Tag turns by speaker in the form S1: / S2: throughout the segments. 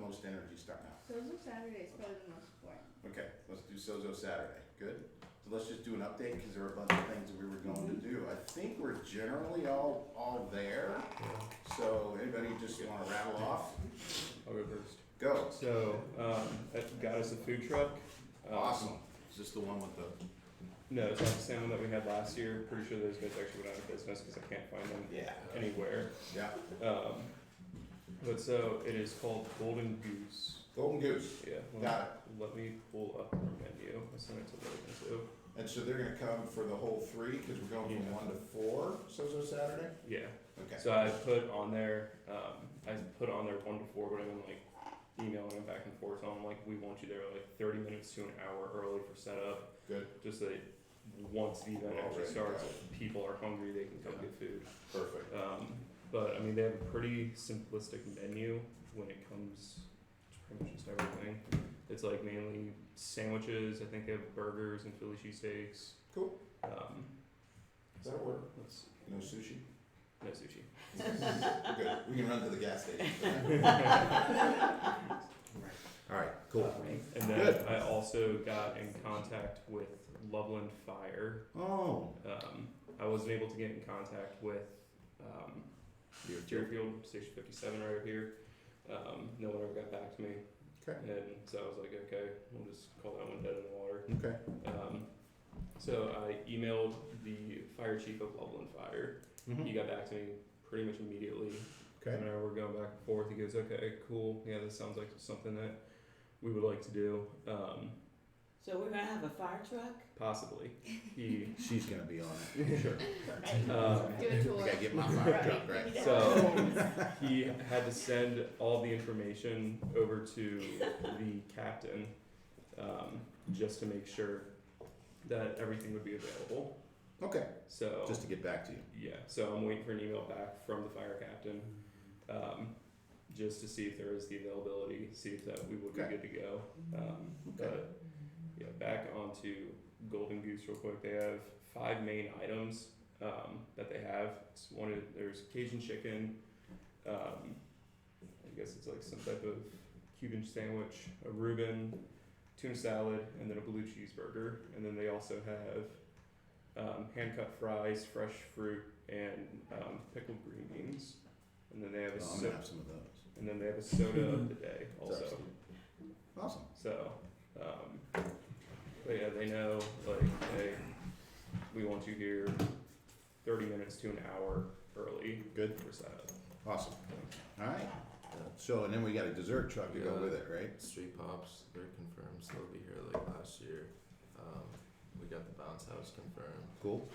S1: most energy starting out?
S2: Sozo Saturday is probably the most important.
S1: Okay, let's do Sozo Saturday, good. So let's just do an update, because there were a bunch of things that we were going to do. I think we're generally all there, so anybody just wanna rattle off?
S3: I'll go first.
S1: Go.
S3: So, that got us a food truck.
S1: Awesome. Is this the one with the?
S3: No, it's not the same one that we had last year. Pretty sure those guys actually went out of business because I can't find them
S1: Yeah.
S3: anywhere.
S1: Yeah,
S3: But so it is called Golden Goose.
S1: Golden Goose.
S3: Yeah.
S1: Got
S3: Let me pull up our menu. I sent it to Logan too.
S1: And so they're gonna come for the whole three, because we're going from
S3: Yeah.
S1: 1 to 4, Sozo Saturday?
S3: Yeah.
S1: Okay.
S3: So I put on there, 1 to 4, but I've been like emailing them back and forth on like, we want you there like 30 minutes to an hour early for setup.
S1: Good,
S3: Just that once the event actually
S1: Already,
S3: starts,
S1: got
S3: if people are hungry, they can come
S1: Yeah.
S3: get food.
S1: perfect.
S3: But I mean, they have a pretty simplistic menu when it comes to pretty much just everything. It's like mainly sandwiches. I think they have burgers and Philly cheesesteaks.
S1: Cool. That'll work.
S3: Let's
S1: No sushi?
S3: no sushi.
S1: Good, we can run to the gas station. All right, cool.
S3: And then
S1: Good.
S3: I also got in contact with Loveland Fire.
S1: Oh.
S3: I wasn't able to get in contact with Deerfield Station 57 right over here. No one ever got back to me.
S1: Okay,
S3: And so I was like, okay, we'll just call that one dead in the water.
S1: okay.
S3: So I emailed the fire chief of Loveland Fire. He got back to me pretty much immediately.
S1: Okay,
S3: And we're going back and forth. He goes, okay, cool. Yeah, this sounds like something that we would like to do.
S4: So we're gonna have a fire truck?
S3: Possibly. He,
S1: she's gonna be on it, sure.
S2: Do a tour.
S1: Gotta get my fire truck, right?
S3: so he had to send all the information over to the captain, just to make sure that everything would be available.
S1: Okay,
S3: So
S1: just to get back to you.
S3: yeah, so I'm waiting for an email back from the fire captain, just to see if there is the availability, see if that we would be
S1: Okay.
S3: good to go. But yeah, back onto Golden Goose real quick. They have 5 main items that they have. There's Cajun chicken. I guess it's like some type of Cuban sandwich, a Reuben, tuna salad, and then a blue cheeseburger. And then they also have hand cut fries, fresh fruit, and pickled green beans. And then they have
S1: Oh, I'm gonna have some of those.
S3: and then they have a soda of the day also.
S1: Thirsty. Awesome.
S3: So, but yeah, they know like, hey, we want you here 30 minutes to an hour early.
S1: Good.
S3: For setup.
S1: Awesome. All right. So, and then we got a dessert truck to go
S5: Yeah.
S1: with it, right?
S5: Street Pops, they're confirmed, so they'll be here like last year. We got the bounce house confirmed.
S1: Cool.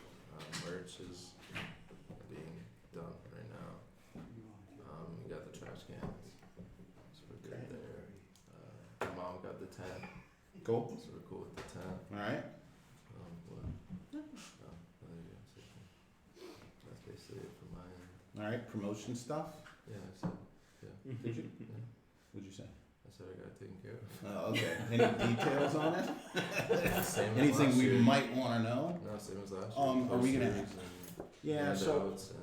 S5: Merch is being done right now. We got the trash cans, so we're good
S1: Okay.
S5: there. My mom got the tent,
S1: Cool.
S5: so we're cool with the tent.
S1: All right.
S5: What? Oh, there you go. That's basically it for my end.
S1: All right. Promotion stuff.
S5: Yeah, so, yeah.
S1: Did you?
S5: Yeah.
S1: What'd you say?
S5: I said I got it taken care of.
S1: Oh, okay. Any details on it?
S5: Same as
S1: Anything
S5: last
S1: we
S5: year.
S1: might want to know?
S5: No, same as last year.
S1: Are we gonna-
S5: Posters and
S1: Yeah. So,
S5: handouts and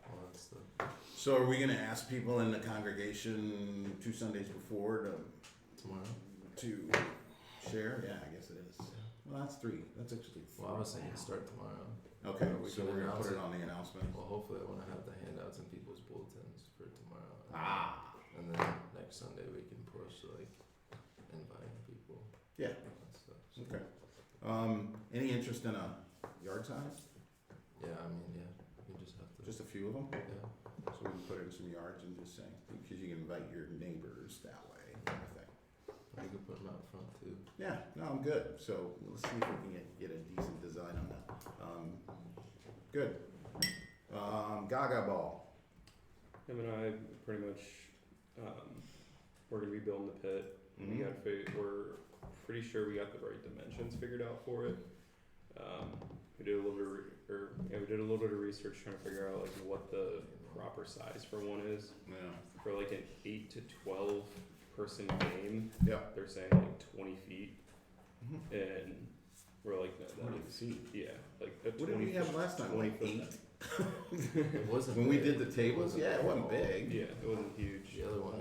S5: all that stuff.
S1: so are we gonna ask people in the congregation 2 Sundays before
S5: Tomorrow?
S1: to share? Yeah, I guess it is. Well, that's 3. That's actually 4.
S5: Well, I was thinking start tomorrow.
S1: Okay,
S5: We
S1: so
S5: can
S1: we're gonna
S5: announce
S1: put it
S5: it.
S1: on the announcement.
S5: Well, hopefully I want to have the handouts and people's bulletins for tomorrow.
S1: Ah.
S5: And then next Sunday we can push like inviting people
S1: Yeah.
S5: and stuff. So,
S1: Okay. Any interest in a yard size?
S5: yeah, I mean, yeah, we just have to.
S1: Just a few of them?
S5: Yeah.
S1: So we can put it in some yards and just say, because you can invite your neighbors that way, kind of thing.
S5: We could put them out front too.
S1: Yeah, no, I'm good. So let's see if we can get a decent design on that. Good. Gaga Ball.
S3: Him and I pretty much, we're gonna be building the pit.
S1: Mhm.
S3: We're pretty sure we got the right dimensions figured out for it. We did a little bit of research trying to figure out like what the proper size for one is.
S1: Yeah.
S3: For like an 8 to 12 person game,
S1: Yeah.
S3: they're saying like 20 feet.
S1: Mhm.
S3: And we're like, no, that
S1: 20
S3: is,
S1: feet.
S3: yeah, like a
S1: What did we have last time,
S3: 20
S1: like
S3: foot
S1: 8?
S3: net.
S5: It wasn't
S1: When we
S5: big.
S1: did the tables,
S5: It
S1: yeah, it wasn't
S5: at all.
S1: big.
S3: Yeah, it wasn't huge.
S5: The other one,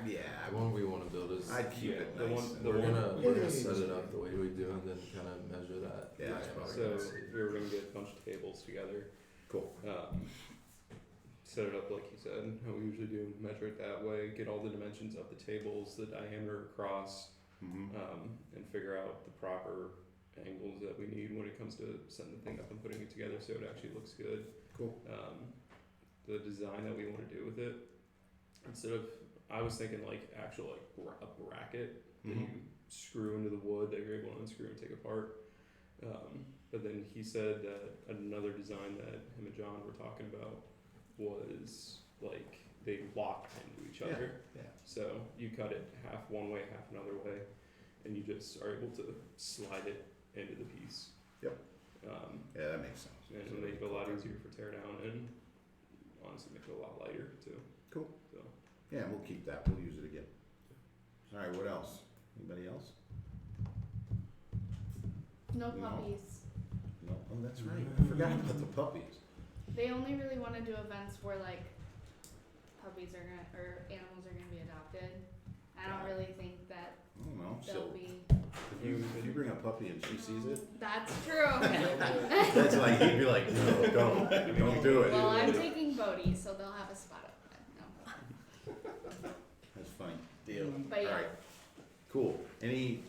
S1: Yeah,
S5: the one we wanna build is,
S1: I'd keep
S3: Yeah,
S1: it
S3: the
S1: nice.
S3: one-
S1: and-
S3: the
S5: we're
S3: one-
S5: gonna set it up the way we do and then kinda measure that.
S1: Yeah, that's probably
S3: So
S1: good.
S3: we were gonna get a bunch of tables together,
S1: Cool.
S3: set it up like you said, how we usually do, measure it that way, get all the dimensions of the tables, the diameter across,
S1: Mhm.
S3: and figure out the proper angles that we need when it comes to setting the thing up and putting it together so it actually looks good.
S1: Cool.
S3: The design that we want to do with it, instead of, I was thinking like actual like a bracket that
S1: Mhm.
S3: you screw into the wood that you're able to unscrew and take apart. But then he said that another design that him and John were talking about was like they locked into each
S1: Yeah,
S3: other.
S1: yeah.
S3: So you cut it half one way, half another way, and you just are able to slide it into the piece.
S1: Yep. Yeah, that makes sense.
S3: And it'll make it a lot easier for tear down and honestly make it a lot lighter too.
S1: Cool.
S3: So
S1: Yeah, we'll keep that, we'll use it again. Alright, what else? Anybody else?
S2: No
S1: No.
S2: puppies.
S1: No, oh, that's right, I forgot about the puppies.
S2: They only really wanna do events where like puppies are gonna, or animals are gonna be adopted. I don't really think that
S1: I don't know,
S2: they'll
S1: so
S2: be,
S1: if you bring a puppy and she sees it,
S2: that's true.
S1: that's like, he'd be like, no, don't do it.
S2: Well, I'm taking Bodhi, so they'll have a spot up front, no.
S1: That's funny, deal.
S2: But yeah.
S1: Alright, cool. Any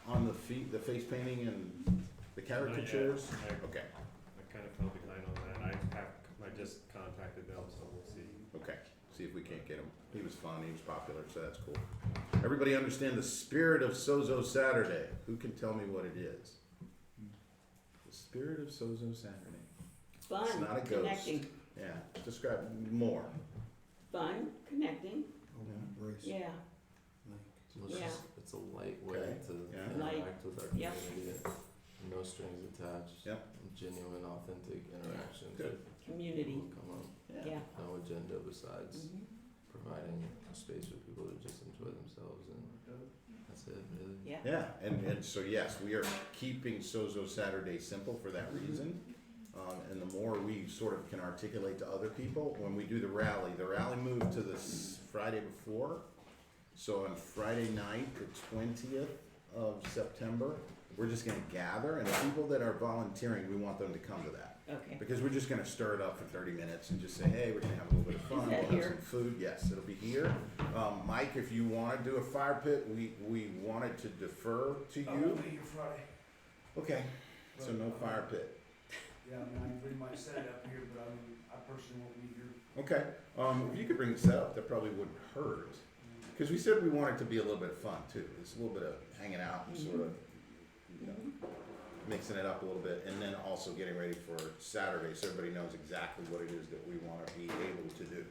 S1: on the feet, the face painting and the caricatures? Okay,
S6: I kind of fell behind on that. I just contacted them, so we'll see.
S1: okay, see if we can't get him. He was fun, he was popular, so that's cool. Everybody understand the spirit of Sozo Saturday? Who can tell me what it is? The spirit of Sozo Saturday.
S4: Fun,
S1: It's not a ghost.
S4: connecting.
S1: Yeah, describe more.
S4: Fun, connecting, yeah,
S5: Well, it's
S4: Yeah.
S5: just- it's a light way
S1: Okay.
S5: to
S1: Yeah.
S4: Light.
S5: interact with our
S4: Yep.
S5: community. No strings attached.
S1: Yep.
S5: Genuine, authentic interactions
S1: Good.
S5: with
S4: community,
S5: people who come up.
S4: yeah.
S5: No agenda besides
S4: Mhm.
S5: providing a space for people to just enjoy themselves, and that's it, really.
S4: Yeah.
S1: Yeah, and so yes, we are keeping Sozo Saturday simple for that reason. And the more we sort of can articulate to other people, when we do the rally moved to the Friday before. So on Friday night, the 20th of September, we're just gonna gather, and the people that are volunteering, we want them to come to that.
S4: Okay,
S1: Because we're just gonna stir it up for 30 minutes and just say, hey, we're gonna have a little bit of fun,
S4: Is
S1: we'll
S4: that
S1: have
S4: here?
S1: some food, yes, it'll be here. Mike, if you wanna do a fire pit, we wanted to defer to you.
S7: Be here Friday.
S1: Okay, so no fire pit.
S7: Yeah, I mean, I might set it up here, but I mean, I personally won't be here.
S1: Okay, if you could bring this up, that probably wouldn't hurt. Cause we said we wanted to be a little bit of fun too, it's a little bit of hanging out and sort of, you know, mixing it up a little bit, and then also getting ready for Saturday, so everybody knows exactly what it is that we wanna be able to do.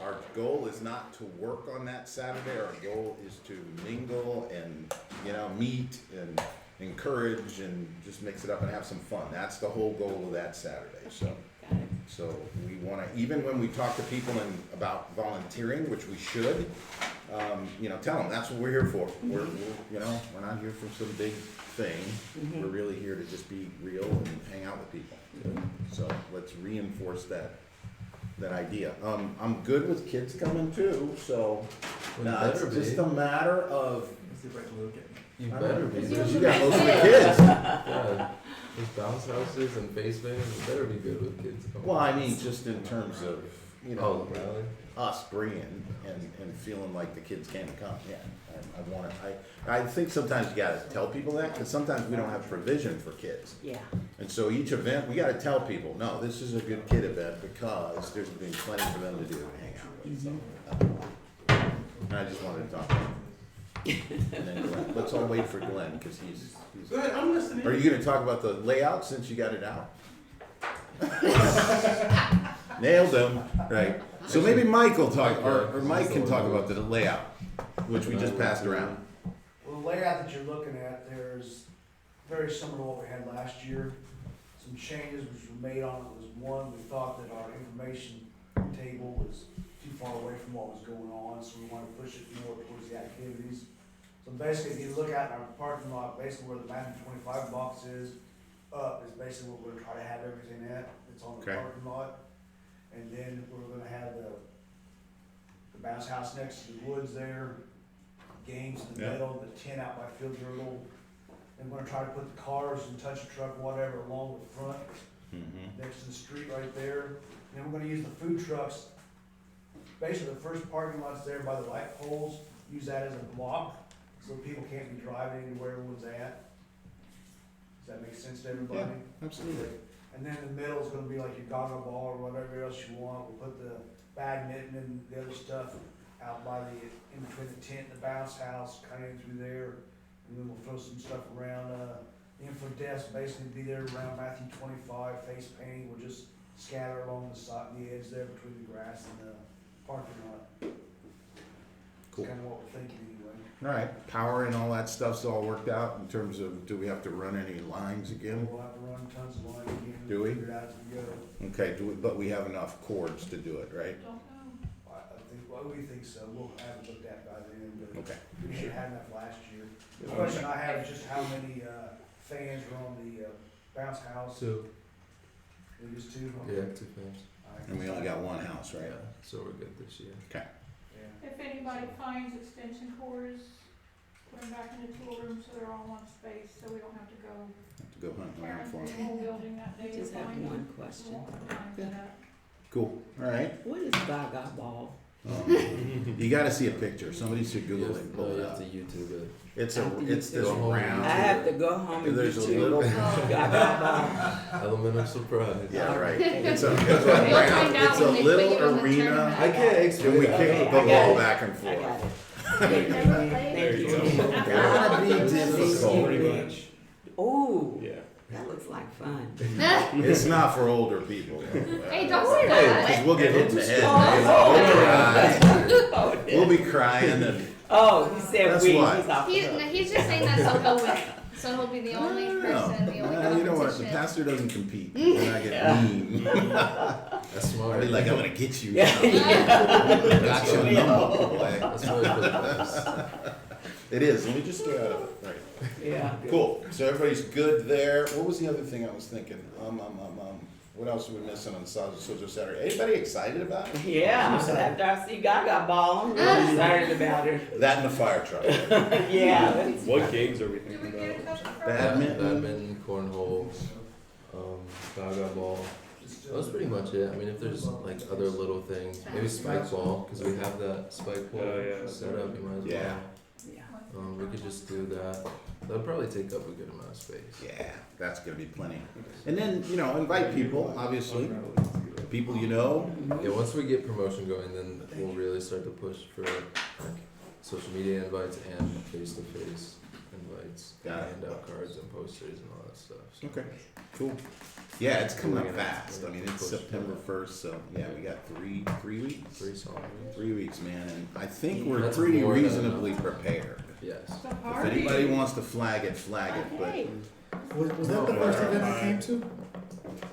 S1: Our goal is not to work on that Saturday, our goal is to mingle and, you know, meet and encourage and just mix it up and have some fun. That's the whole goal of that Saturday, so.
S4: got it.
S1: So we wanna, even when we talk to people about volunteering, which we should, you know, tell them, that's what we're here for. We're, you know, we're not here for some big thing. We're really here to just be real and hang out with people. So let's reinforce that idea. I'm good with kids coming too, so
S5: Well,
S1: now
S5: you
S1: it's
S5: better
S1: just
S5: be.
S1: a matter of,
S5: You
S1: I
S5: better
S1: don't
S5: be.
S1: know,
S2: You
S1: because you
S2: have
S1: got most of the
S2: kids.
S1: kids.
S5: Yeah, these bounce houses and face paintings, you better be good with kids. coming.
S1: Well, I mean, just in terms of, you know,
S5: Oh, really?
S1: us bringing and feeling like the kids can come, yeah. I think sometimes you gotta tell people that, because sometimes we don't have provision for kids.
S4: Yeah,
S1: And so each event, we gotta tell people, no, this is a good kid event because there's been plenty for them to do and hang out with, so. And I just wanted to talk about it. And then Glenn, let's all wait for Glenn, because he's.
S7: Go ahead, I'm listening.
S1: Are you gonna talk about the layout since you got it out? Nailed him, right. So maybe Mike will talk, or Mike can talk about the layout, which we just passed around.
S7: Well, the layout that you're looking at, there's very similar to what we had last year. Some changes which were made on it was, one, we thought that our information table was too far away from what was going on, so we wanted to push it more towards the activities. So basically, if you look at our parking lot, basically where the Madden 25 box is, up is basically what we're gonna try to have everything at, it's on the
S1: Okay.
S7: parking lot. And then we're gonna have the bounce house next to the woods there, games in the
S1: Yeah.
S7: middle, the tent out by Field Girdle. And we're gonna try to put the cars and touch a truck, whatever, along the front,
S1: Mm-hmm.
S7: next to the street right there. And then we're gonna use the food trucks, basically the first parking lot's there by the light poles, use that as a block, so people can't be driving anywhere everyone's at. Does that make sense to everybody?
S1: Absolutely.
S7: And then the middle's gonna be like your gaga ball or whatever else you want, we'll put the badminton and the other stuff out by the, in between the tent and the bounce house, kinda in through there. And then we'll throw some stuff around, the info desk basically be there around Matthew 25, face painting, we'll just scatter along the side, the edge there between the grass and the parking lot.
S1: Cool.
S7: That's kinda what we're thinking anyway.
S1: All right, power and all that stuff's all worked out in terms of, do we have to run any lines again?
S7: We'll have to run tons of line again.
S1: Do we?
S7: Figure it out as we go.
S1: Okay, but we have enough cords to do it, right?
S2: Don't know.
S7: I think, well, we think so, we'll have it looked at by then, but
S1: Okay.
S7: we should have enough last year. The question I have is just how many, fans are on the, bounce house?
S5: Two.
S7: It is two?
S5: Yeah, 2 fans.
S7: Alright.
S1: And we only got one house, right?
S5: Yeah, so we're good this year.
S7: Yeah.
S8: If anybody finds extension cords, put them back in the tool room so they're all in one space, so we don't have to go
S1: Have to go hunting
S8: tearing
S1: around for
S8: through the
S1: them.
S8: whole building that
S4: I
S8: day to
S4: just have
S8: find
S4: one
S8: them.
S4: question.
S8: We won't find that.
S1: Cool, all right.
S4: What is Gaga Ball?
S1: You gotta see a picture, somebody should Google it and
S5: No,
S1: pull
S5: you
S1: it
S5: have
S1: up.
S5: to YouTube it.
S1: It's
S4: After you
S1: it's this
S5: go home.
S4: I
S1: round,
S4: have to go home and
S1: there's a
S4: YouTube
S1: little,
S4: Gaga
S5: Element of surprise.
S1: yeah, right. It's a
S2: We'll
S1: round,
S2: find out
S1: it's a
S2: when they put
S1: little
S2: you in the
S1: arena,
S2: tournament.
S5: I can't explain
S1: and we
S5: it.
S1: kick
S4: Okay,
S1: the
S4: I got
S1: ball
S4: it.
S1: back and
S4: Ball. I
S1: forth.
S4: got it.
S3: There you go.
S1: God be difficult.
S3: Pretty much.
S4: Ooh,
S3: Yeah.
S4: that looks like fun.
S1: It's not for older people.
S2: Hey, don't say that.
S1: Because we'll get hit in the head.
S4: Oh,
S1: We'll cry. We'll be crying and.
S4: Oh, he said
S1: That's
S4: we,
S1: why.
S4: he's off the
S2: He's,
S4: hook.
S2: no, he's just saying that so he'll win. So he'll be the only person, the only competition.
S1: You know what, the pastor doesn't compete, and I get mean.
S5: That's
S1: I'll
S5: smart.
S1: be like, I'm gonna get you.
S4: Yeah,
S1: Got
S5: That's
S1: your
S5: right.
S1: number, boy.
S5: That's really for the best.
S1: It is, let me just stay out of it, right.
S4: Yeah.
S1: Cool, so everybody's good there. What was the other thing I was thinking? What else are we missing on Sozo Saturday? Anybody excited about it?
S4: Yeah, after I see Gaga Ball, I'm really excited about her.
S1: That and the fire truck.
S4: Yeah.
S3: What games are we
S8: Did
S3: thinking
S8: we get a
S3: about?
S8: couple for
S1: Badminton.
S5: Cornhole, gaga ball. That's pretty much it. I mean, if there's like other little things, maybe spike ball, because we have that spike ball
S3: Oh, yeah.
S5: set up, you might as well.
S1: Yeah.
S4: Yeah.
S5: We could just do that. That'll probably take up a good amount of space.
S1: Yeah, that's gonna be plenty. And then, invite people, obviously, people you know.
S5: Yeah, once we get promotion going, then we'll really start to push for like social media invites and face-to-face invites.
S1: Got it.
S5: And hand out cards and posters and all that stuff. So.
S1: Okay, cool. Yeah, it's coming up fast. I mean, it's September 1st, so yeah, we got three weeks.
S5: 3 solid weeks.
S1: 3 weeks, man, and I think we're
S5: That's
S1: pretty
S5: more than
S1: reasonably
S5: enough.
S1: prepared.
S5: Yes.
S8: the
S1: If
S8: party?
S1: anybody wants to flag it, but,
S4: Hey,
S9: Was that the first event I came to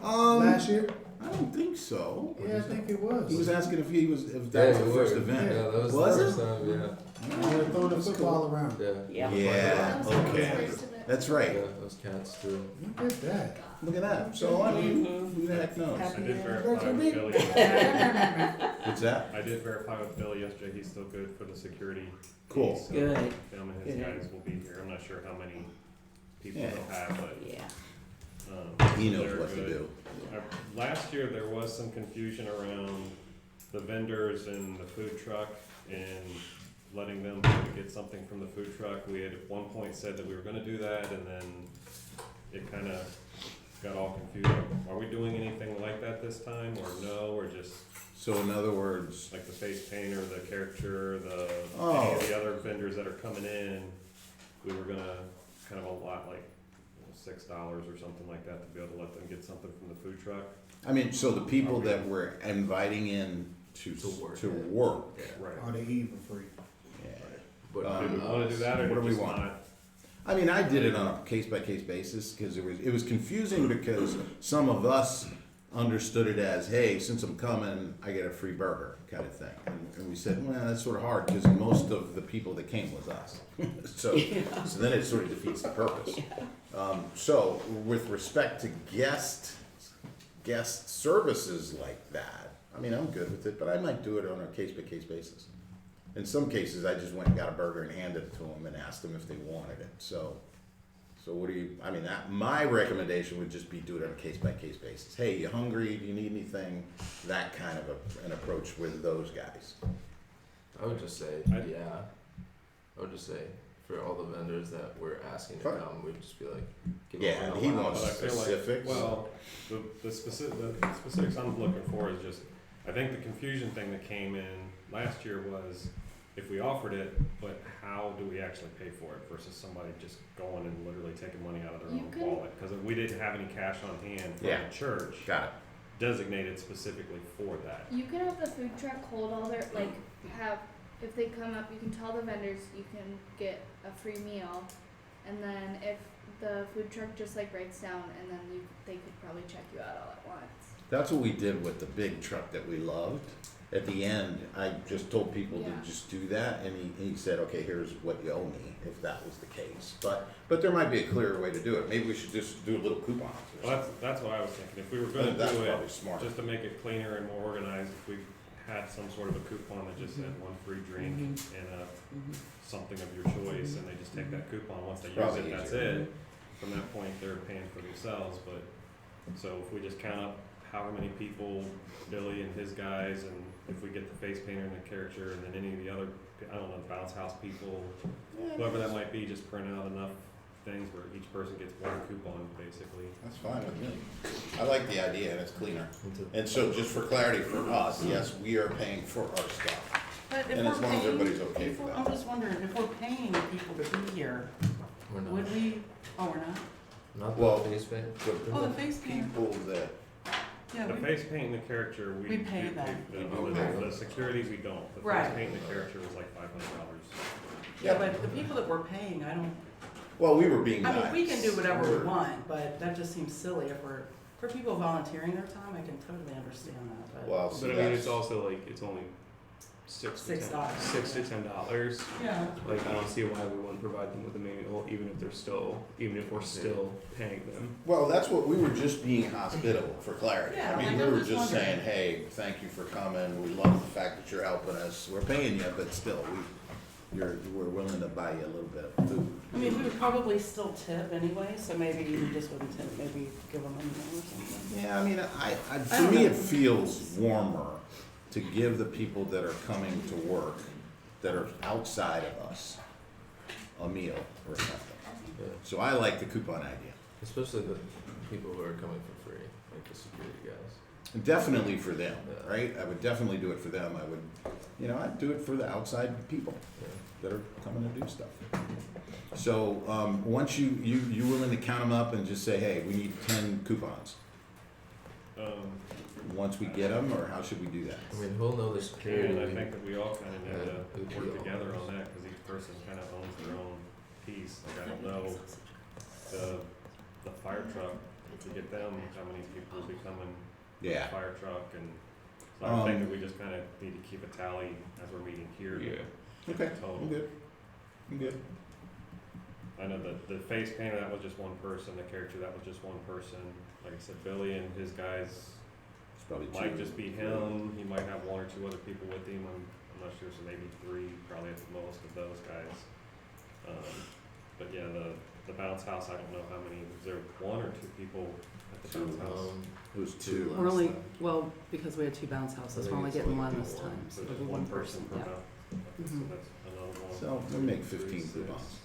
S1: um,
S9: last year?
S1: I don't think so.
S9: Yeah, I think it was.
S1: He was asking if that was the
S5: you
S1: first
S5: were.
S1: event.
S5: Yeah, that was,
S1: Was
S5: the
S1: it?
S5: first time, yeah.
S9: They were throwing the football around.
S5: Yeah.
S4: yeah.
S1: Yeah, okay. That's
S5: Yeah,
S1: right.
S5: those cats too.
S9: Look at that.
S1: Look at that. So, I mean,
S4: Mhm.
S1: who the heck knows?
S6: I did verify
S9: Virtual
S6: with
S9: meeting.
S6: Billy yesterday.
S1: What's that?
S6: I did verify with Billy yesterday, he's still good for the security.
S1: Cool.
S6: piece, so
S4: Good,
S6: Him and his
S4: Good.
S6: guys will be here. I'm not sure how many people
S1: Yeah.
S6: they'll have, but,
S4: yeah.
S1: He
S6: so
S1: knows
S6: they're
S1: what to
S6: good.
S1: do.
S6: Last year, there was some confusion around the vendors and the food truck and letting them get something from the food truck. We had at one point said that we were gonna do that, and then it kinda got all confused. Are we doing anything like that this time, or no, or just
S1: So in other words,
S6: like the face painter, the caricature, any
S1: Oh.
S6: of the other vendors that are coming in? We were gonna kind of allot like $6 or something like that to be able to let them get something from the food truck.
S1: I mean, so the people that we're inviting in to
S5: To work.
S1: work.
S5: Yeah.
S6: Right.
S9: Are they even free?
S1: Yeah.
S5: But
S6: Do we wanna do that, or
S1: What do we
S6: just
S1: want?
S6: not?
S1: I mean, I did it on a case by case basis because it was confusing because some of us understood it as, hey, since I'm coming, I get a free burger kind of thing. And we said, well, that's sort of hard because most of the people that came was us. So then it sort of defeats the purpose. So with respect to guest services like that, I mean, I'm good with it, but I might do it on a case-by-case basis. In some cases, I just went and got a burger and handed it to them and asked them if they wanted it. So what do you, I mean, my recommendation would just be do it on a case-by-case basis. Hey, you hungry? Do you need anything? That kind of an approach with those guys.
S5: I would just say,
S6: I
S5: would just say, for all the vendors that we're asking to
S1: Fine.
S5: come, we'd just be like, give
S1: Yeah,
S5: them
S1: and he
S5: allowance.
S1: wants
S6: But I feel like,
S1: specifics.
S6: well, the specifics I'm looking for is just, I think the confusion thing that came in last year was if we offered it, but how do we actually pay for it versus somebody just going and literally taking money out of their
S2: You
S6: own
S2: can-
S6: wallet? Cause we didn't have any cash on hand for
S1: Yeah.
S6: the church
S1: Got it.
S6: designated specifically for that.
S2: You can have the food truck hold all their, like, if they come up, you can tell the vendors you can get a free meal. And then if the food truck just like writes down and then they could probably check you out all at once.
S1: That's what we did with the big truck that we loved. At the end, I just told people
S2: Yeah.
S1: to just do that, and he said, okay, here's what you owe me, if that was the case. But there might be a clearer way to do it. Maybe we should just do a little coupon or
S6: Well,
S1: something.
S6: that's what I was thinking. If we were gonna
S1: That's
S6: do
S1: probably
S6: it,
S1: smart.
S6: just to make it cleaner and more organized, if we had some sort of a coupon that just said one free drink and something of your choice, and they just take that coupon, once they use
S1: Probably
S6: it, that's
S1: easier.
S6: it. From that point, they're paying for themselves, but, so if we just count up however many people, Billy and his guys, and if we get the face painter and the caricature, and then any of the other, I don't know, bounce house people, whoever that might be, just print out enough things where each person gets one coupon, basically.
S1: That's fine with me. I like the idea, and it's cleaner.
S5: Into-
S1: And so just for clarity for us, yes, we are paying for our stuff.
S4: But if
S1: And as
S4: we're
S1: long as
S4: paying,
S1: everybody's okay
S4: if
S1: for
S4: we're-
S1: that.
S4: I'm just wondering, if we're paying people to be here,
S5: We're not.
S4: would we, oh, we're not?
S5: Not
S1: Well,
S5: the face paint.
S4: Oh, the face painter,
S1: People that,
S4: yeah,
S6: The
S4: we,
S6: face paint and the caricature, we
S4: We
S6: do
S4: pay them.
S6: The security, we don't. The face
S4: Right.
S6: paint and the caricature was like $500.
S4: yeah, but the people that we're paying, I don't,
S1: well, we were being
S4: I
S1: nice.
S4: mean, we can do whatever we
S1: We're-
S4: want, but that just seems silly if we're, for people volunteering their time, I can totally understand that, but.
S1: Well,
S3: But
S1: see,
S3: I mean,
S1: that's,
S3: it's also like, it's only $6 to
S4: $6.
S3: $10.
S4: Yeah.
S3: Like, I don't see why we wouldn't provide them with a manual, even if we're still paying them.
S1: well, that's what, we were just being hospitable, for clarity.
S4: Yeah,
S1: I mean,
S4: like,
S1: we
S4: I'm
S1: were
S4: just
S1: just
S4: wondering.
S1: saying, hey, thank you for coming, we love the fact that you're helping us, we're paying you, but still, we're willing to buy you a little bit of food.
S4: I mean, we would probably still tip anyway, so maybe you just wouldn't tip, maybe give them a meal or something.
S1: Yeah, I mean,
S4: I
S1: for
S4: don't
S1: me,
S4: know.
S1: it feels warmer to give the people that are coming to work, that are outside of us, a meal or something.
S5: Yeah.
S1: So I like the coupon idea.
S5: Especially the people who are coming for free, like the security guys.
S1: Definitely for them,
S5: Yeah.
S1: right? I would definitely do it for them. I would, I'd do it for the outside people
S5: Yeah.
S1: that are coming to do stuff. So, once you willing to count them up and just say, hey, we need 10 coupons, once we get them, or how should we do that?
S5: I mean, who'll know the security?
S6: And I think that we all kind of need
S5: Yeah,
S6: to
S5: we
S6: work
S5: all
S6: together
S5: know.
S6: on that, because each person kind of owns their own piece. Like, I don't know, the fire truck, if you get them, how many people will be coming to the
S1: Yeah.
S6: fire truck, and so I think that we just kind of need to keep a tally as we're meeting here.
S3: Yeah.
S1: Okay,
S6: Total.
S1: I'm good. I'm good.
S6: I know the face painter, that was just one person, the character, that was just one person. Like I said, Billy and his guys
S1: It's probably
S6: might
S1: two.
S6: just be him, he might have one or two other people with him, I'm not sure, so maybe 3, probably at the most of those guys. But yeah, the bounce house, I don't know how many, was there 1 or 2 people at the bounce house?
S1: It was two.
S4: We're only, well, because we had 2 bounce houses, we're only
S5: it's
S4: getting
S5: like
S4: one this
S5: one.
S4: time,
S6: So
S4: so
S6: just
S4: it'll be
S6: one
S4: one
S6: person
S4: person,
S6: per
S4: yeah.
S6: house, so
S4: Mhm.
S6: that's another one.
S1: So we make 15
S6: 3, 6.
S1: coupons.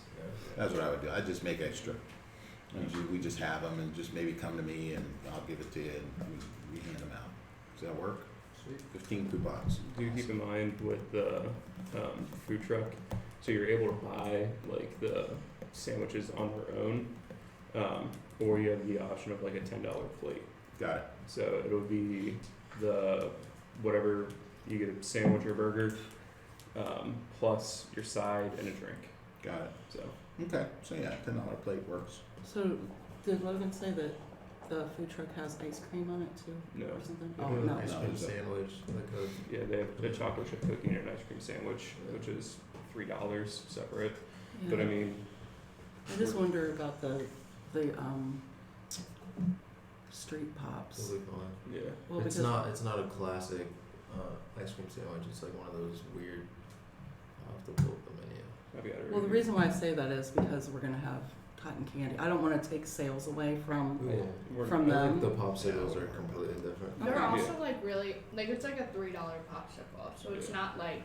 S1: That's what I would do. I'd just make extra. Usually we just have them and just maybe come to me and I'll give it to you and we hand them out. Does that work?
S5: Sweet.
S1: 15 coupons.
S3: Do keep in mind with the food truck, so you're able to buy like the sandwiches on their own, or you have the option of like a $10 plate.
S1: Got it.
S3: So it'll be the whatever you get, a sandwich or burger, plus your side and a drink.
S1: Got it.
S3: So
S1: Okay. So yeah, $10 plate works.
S4: So, did Logan say that the food truck has ice cream on it too?
S3: No.
S4: Or something?
S5: They
S4: Oh,
S5: do an
S4: no.
S5: ice
S1: No,
S5: cream
S1: it's a-
S5: sandwich, like a,
S3: Yeah, they have a chocolate chip cookie and an ice cream sandwich, which is $3 separate. But I
S4: Yeah.
S3: mean,
S4: I just wonder about the street pops.
S5: what do we call it?
S3: yeah.
S4: Well,
S5: It's
S4: because
S5: not a classic, ice cream sandwich, it's like one of those weird, I'll have to pull up the menu.
S3: I've got it
S4: Well, the
S3: right
S4: reason why I say that is because we're gonna have cotton candy. I don't wanna take sales away from,
S5: Yeah.
S3: We're-
S4: from
S5: I think
S4: them.
S5: the popsicles are completely different.
S2: They're
S4: Okay.
S2: also like really like it's like a $3 popsicle, so it's
S3: Yeah.
S2: not like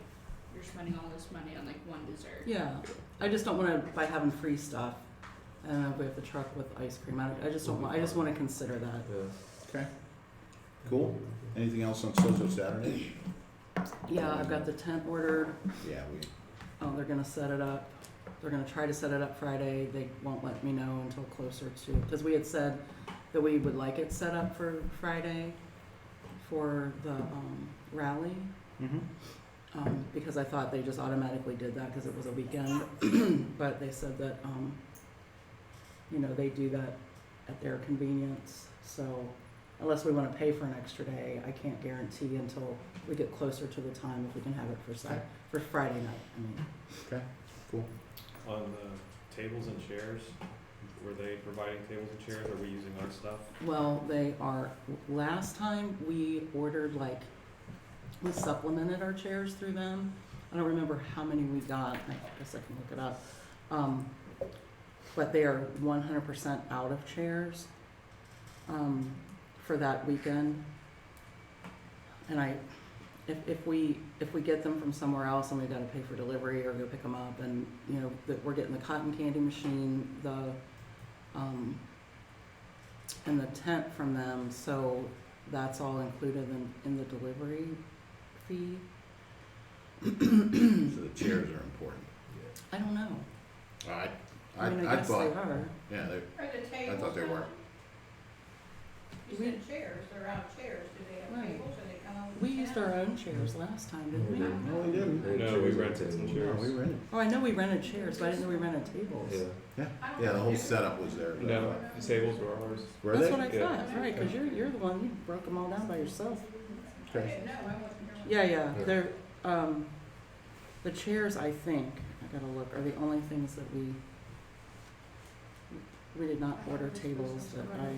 S2: you're spending all this money on like one dessert.
S4: Yeah, I just don't wanna, by having free stuff, and we have the truck with ice cream, I just don't, I just wanna consider that.
S5: Yeah.
S1: Okay, cool. Anything else on Sozo Saturday?
S4: Yeah, I've got the tent ordered,
S1: Yeah, we,
S4: they're gonna set it up, they're gonna try to set it up Friday, they won't let me know until closer to, cause we had said that we would like it set up for Friday for the, rally. Because I thought they just automatically did that because it was a weekend, but they said that, you know, they do that at their convenience, so unless we wanna pay for an extra day, I can't guarantee until we get closer to the time if we can have it for for Friday night, I mean.
S1: okay, cool.
S6: On the tables and chairs, were they providing tables and chairs, or are we using our stuff?
S4: Well, they are, last time we ordered we supplemented our chairs through them. I don't remember how many we got, I guess I can look it up. But they are 100% out of chairs, for that weekend. And if we get them from somewhere else and we gotta pay for delivery or go pick them up and, you know, that we're getting the cotton candy machine, and the tent from them, so that's all included in the delivery fee.
S1: So the chairs are important.
S4: I don't know. I mean, I
S1: I
S4: guess
S1: thought,
S4: they are.
S1: yeah, they,
S8: Are the tables?
S1: thought they were.
S8: on? You said chairs, they're out chairs, do they have
S4: Right.
S8: tables, or they come over?
S4: We used our own chairs last time, didn't we?
S1: No, we didn't.
S5: They had
S3: No, we
S5: chairs and
S3: rented some
S5: tables.
S3: chairs.
S1: No, we rented.
S4: Oh, I know we rented chairs, but I didn't know we rented tables.
S5: Yeah.
S1: Yeah, the whole setup was there.
S3: No, the tables were ours.
S1: Were
S4: That's
S1: they?
S4: what I
S3: Yeah.
S4: thought, right, cause you're the one, you broke them all down by yourself.
S8: I
S1: Okay.
S8: didn't know, I wasn't here.
S4: Yeah,
S5: Yeah.
S4: they're, the chairs, I think, I gotta look, are the only things that we did not order tables that I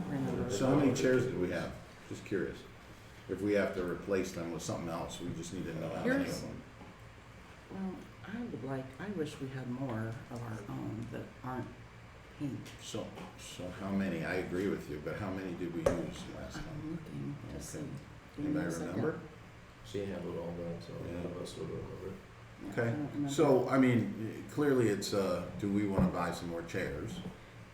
S4: remember.
S1: So how many chairs do we have? Just curious. If we have to replace them with something else, we just need to know how many
S4: Here's-
S1: of them.
S4: Well, I wish we had more of our own that aren't pink.
S1: So how many? I agree with you, but how many did we use last time?
S4: I'm looking to see.
S1: Okay.
S4: Give me
S1: Anybody
S4: a second.
S1: remember?
S5: She handled all that, so
S1: Yeah.
S5: none of us would remember.
S4: Yeah, I
S1: Okay.
S4: don't remember.
S1: So, I mean, clearly it's, do we wanna buy some more chairs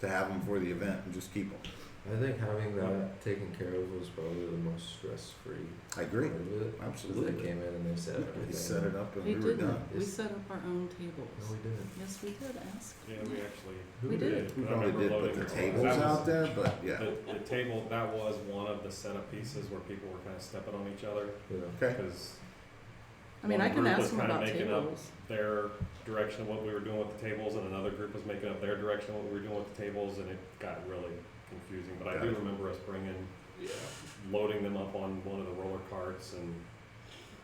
S1: to have them for the event and just keep them?
S5: I think having that taken care of was probably the most stress-free
S1: I agree.
S5: part of it. 'Cause
S1: Absolutely.
S5: they came in and they set everything.
S1: They set it up and
S4: We
S1: we were
S4: didn't,
S1: done.
S4: we set up our own tables.
S5: No, we didn't.
S4: Yes, we did, ask.
S6: Yeah, we actually.
S4: We did.
S1: We
S6: but I
S1: probably
S6: remember
S1: did
S6: loading
S1: put the
S6: it.
S1: tables
S6: That was-
S1: out there, but yeah.
S6: The table, that was one of the setup pieces where people were kind of stepping on each other,
S5: Yeah.
S1: Okay,
S6: because
S4: I mean,
S6: One
S4: I can
S6: group
S4: ask
S6: was
S4: them
S6: kinda
S4: about
S6: making up-
S4: tables.
S6: their direction of what we were doing with the tables, and another group was making up their direction of what we were doing with the tables, and it got really confusing. But I
S1: Got
S6: do
S1: it.
S6: remember us bringing,
S3: Yeah.
S6: loading them up on one of the roller carts and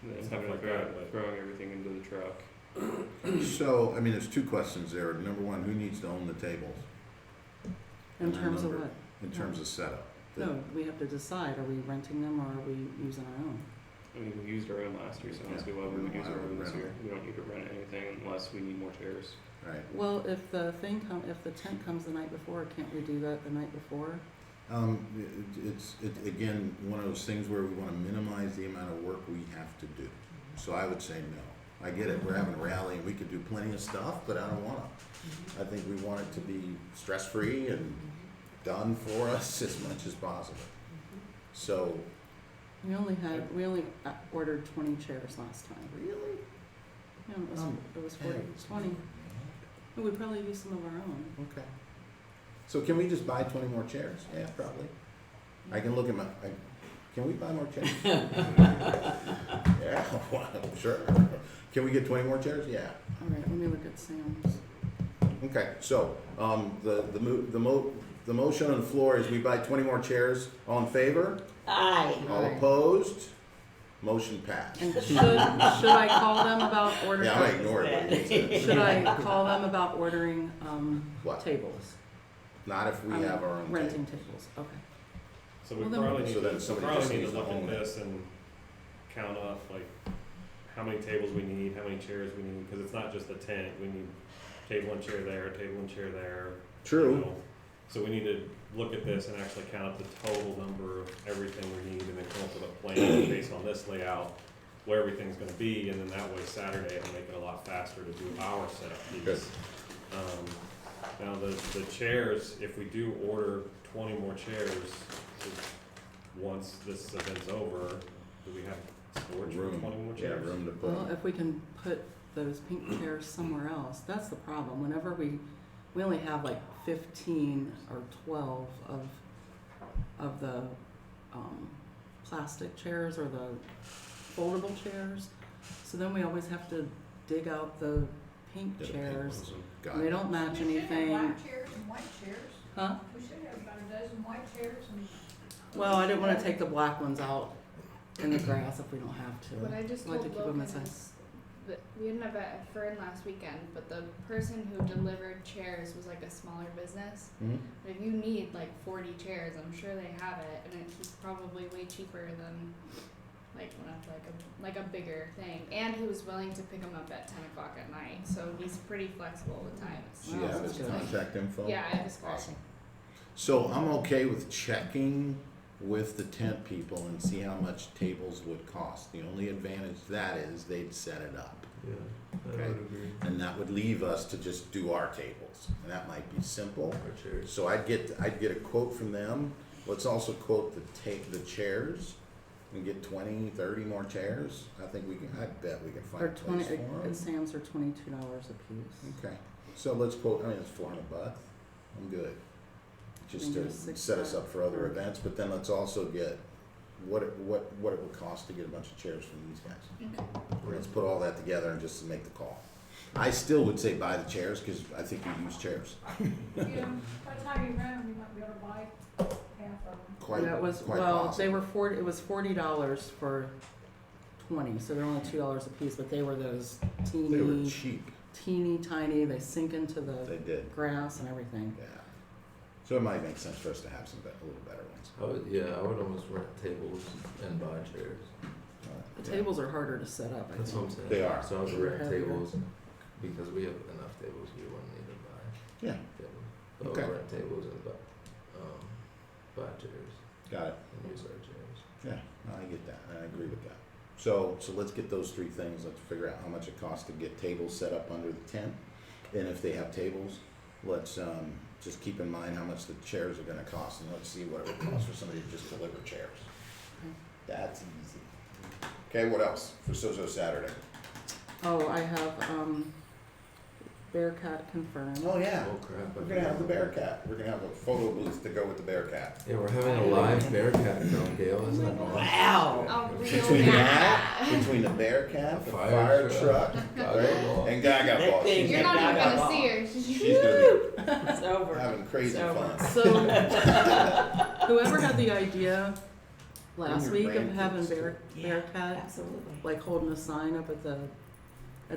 S3: And then
S6: Stuff
S3: having to
S6: like
S3: throw,
S6: that, but-
S3: throwing everything into the truck.
S1: so, I mean, there's two questions there. Number one, who needs to own the tables
S4: In
S1: And I
S4: terms of
S1: remember-
S4: what?
S1: in terms of setup? The-
S4: No, we have to decide, are we renting them or are we using our own?
S3: I mean, we used our own last year, so I don't see why we would use our own this
S1: Rent 'em.
S3: year. We don't need to rent anything unless we need more chairs.
S1: Right.
S4: Well, if the tent comes the night before, can't we do that the night before?
S1: It's again, one of those things where we wanna minimize the amount of work we have to do. So I would say no. I get it, we're having a rally and we could do plenty of stuff, but I don't wanna. I think we want it to be stress-free and done for us as much as possible. So,
S4: We only ordered 20 chairs last time.
S1: really?
S4: Yeah, it was 20. No, we probably used some of our own.
S1: Okay. So can we just buy 20 more chairs? Yeah, probably. I can look at can we buy more chairs? Yeah, well, sure. Can we get 20 more chairs? Yeah.
S4: All right, let me look at Sam's.
S1: Okay, so, the the motion on the floor is we buy 20 more chairs. All in favor?
S10: Aye.
S1: All
S4: Aye.
S1: opposed? Motion passed.
S4: And should I call them about ordering?
S1: Yeah, I'm gonna ignore it. What he said.
S4: Should I call them about ordering,
S1: What?
S4: tables?
S1: Not if we have our own
S4: Renting
S1: table.
S4: tables, okay.
S6: So we
S4: Well, then-
S6: probably need
S1: So then
S6: to, we
S1: somebody
S6: probably
S1: just
S6: need
S1: needs
S6: to
S1: to
S6: look at
S1: own it.
S6: this and count off like how many tables we need, how many chairs we need, cause it's not just a tent, we need table and chair there, table and chair there. you
S1: True.
S6: know. So we need to look at this and actually count the total number of everything we need and then come up with a plan based on this layout, where everything's gonna be, and then that way Saturday it'll make it a lot faster to do our setup
S1: Good.
S6: piece. Now the chairs, if we do order 20 more chairs, once this event's over, do we have storage for
S1: Room.
S6: 20 more
S1: Yeah,
S6: chairs?
S1: room to put
S4: Well,
S1: 'em.
S4: if we can put those pink chairs somewhere else, that's the problem. Whenever we only have like 15 or 12 of the, plastic chairs or the foldable chairs. So then we always have to dig out the pink
S1: Yeah, the pink
S4: chairs.
S1: ones. Got
S4: And they
S1: it.
S4: don't match
S8: We should have
S4: anything.
S8: black chairs and white chairs.
S4: Huh?
S8: We should have about a dozen white chairs and.
S4: Well, I didn't wanna take the black ones out in the grass if we don't have to.
S2: What I just
S4: I like
S2: told
S4: to keep 'em
S2: Logan
S4: inside.
S2: is that we had an event at Fern last weekend, but the person who delivered chairs was like a smaller business.
S1: Mhm.
S2: But if you need like 40 chairs, I'm sure they have it, and it's probably way cheaper than like one of like a bigger thing. And he was willing to pick them up at 10 o'clock at night, so he's pretty flexible with times.
S1: Do you have his
S4: that's good.
S1: contact info?
S2: Yeah, I have his card.
S1: Awesome. So I'm okay with checking with the tent people and see how much tables would cost. The only advantage to that is they'd set it up.
S5: Yeah, I
S1: Okay.
S5: would agree.
S1: And that would leave us to just do our tables. And that might be simple.
S5: Our chairs.
S1: So I'd get a quote from them. Let's also quote the chairs and get 20, 30 more chairs. I think I bet we can find
S4: They're
S1: a place for
S4: at
S1: them.
S4: Sam's are $22 a piece.
S1: Okay, so let's quote, I mean, it's $400. I'm good. Just
S4: And
S1: to
S4: do 6
S1: set us up for other
S4: for-
S1: events, but then let's also get what it would cost to get a bunch of chairs from these guys.
S2: Okay.
S1: Let's put all that together and just make the call. I still would say buy the chairs, cause I think you use chairs.
S8: You know, by the time you rent them, you might be able to buy half of them.
S1: Quite,
S4: Yeah, it was,
S1: quite
S4: well,
S1: possible.
S4: they were it was $40 for 20, so they're only $2 a piece, but they were those
S1: They were
S4: teeny,
S1: cheap,
S4: teeny tiny, they sink into the
S1: they did,
S4: grass and everything.
S1: yeah. So it might make sense for us to have some a little better ones.
S5: I would almost rent tables and buy chairs.
S4: The
S1: Yeah.
S4: tables are harder to set up, I
S5: That's what I'm
S4: think.
S5: saying.
S1: They are.
S5: So I would
S4: They're
S5: rent
S4: heavier.
S5: tables, because we have enough tables, we wouldn't need to buy
S1: Yeah,
S5: tables. So I
S1: Okay.
S5: would rent tables and buy chairs
S1: got it.
S5: and use our chairs.
S1: Yeah, no, I get that, I agree with that. So let's get those three things, let's figure out how much it costs to get tables set up under the tent. And if they have tables, let's, just keep in mind how much the chairs are gonna cost, and let's see what it would cost for somebody to just deliver chairs. That's easy. Okay, what else for Sozo Saturday?
S4: Oh, I have, Bearcat confirmed.
S1: Oh, yeah,
S5: Oh crap.
S1: we're gonna have the Bearcat, we're gonna have a photo booth to go with the Bearcat.
S5: Yeah, we're having a live Bearcat film, Gail, isn't that awesome?
S10: Wow.
S2: I'll reel
S1: Between
S2: that.
S1: that, between the Bearcat, the
S5: Fire
S1: fire
S5: truck,
S1: truck,
S5: Gaga
S1: right,
S5: ball.
S1: and Gaga
S10: That
S1: Ball.
S10: thing-
S1: She's
S2: You're not even
S10: Gaga
S2: gonna
S10: ball.
S2: see her.
S1: she's gonna
S10: It's over.
S1: be having crazy
S10: It's over.
S1: fun.
S4: So, whoever had the idea last
S1: your
S4: week of
S1: grandkids,
S4: having
S1: too.
S10: Yeah,
S4: Bearcat,
S10: absolutely.
S4: like holding a sign up at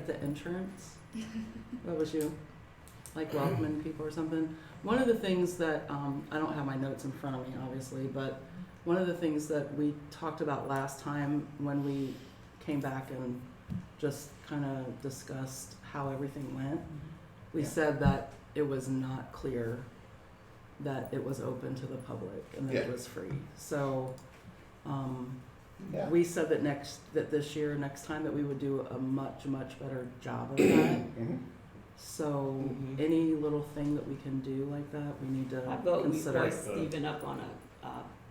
S4: the entrance, that was you? Like welcoming people or something? One of the things that, I don't have my notes in front of me, obviously, but one of the things that we talked about last time when we came back and just kinda discussed how everything went, we
S1: Yeah.
S4: said that it was not clear that it was open to the public and that it
S1: Yeah.
S4: was free. So,
S1: Yeah.
S4: we said that this year, next time, that we would do a much, much better job of that.
S1: Mhm.
S4: So,
S10: Mhm.
S4: any little thing that we can do like that, we need to
S10: I vote we
S4: consider.
S10: hoist Stephen up on a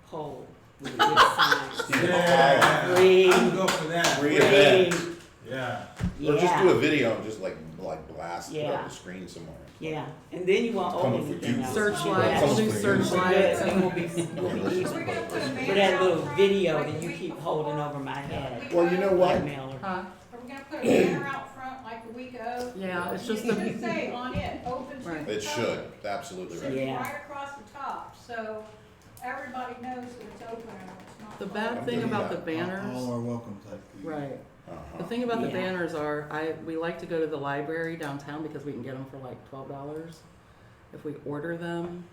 S10: pole with a big sign.
S1: Stephen
S9: Yeah.
S10: Free,
S9: I'm go for that.
S1: Free event.
S10: free.
S9: Yeah.
S1: Or just do a
S10: Yeah,
S1: video and just like blast it
S10: Yeah.
S1: on the screen somewhere.
S10: yeah. And then you won't
S1: Coming
S10: own
S1: for
S10: anything
S1: you.
S10: else.
S4: Searchlights, we'll do
S1: Coming for you.
S4: searchlights.
S10: And we'll be
S8: Are we gonna put a
S10: for
S8: banner
S10: that
S8: out
S10: little
S8: front?
S10: video
S8: Like
S10: that you
S8: we-
S10: keep holding over my head.
S1: Well, you know what?
S10: Blackmailer.
S4: Huh?
S8: Are we gonna put a banner out front like week of.
S4: Yeah, it's
S8: You
S4: just
S8: should
S4: the,
S8: say on it, open to the
S4: Right.
S8: public.
S1: It should, absolutely
S8: Should
S1: right.
S8: be
S10: Yeah.
S8: right across the top, so everybody knows that it's open and it's not.
S4: the
S8: closed.
S4: bad
S1: I'm
S4: thing
S1: doing
S4: about
S1: that.
S4: the banners,
S9: All are welcome type.
S4: right.
S1: Uh-huh.
S4: The thing about the
S10: Yeah.
S4: banners are, we like to go to the library downtown because we can get them for like $12. If we order them,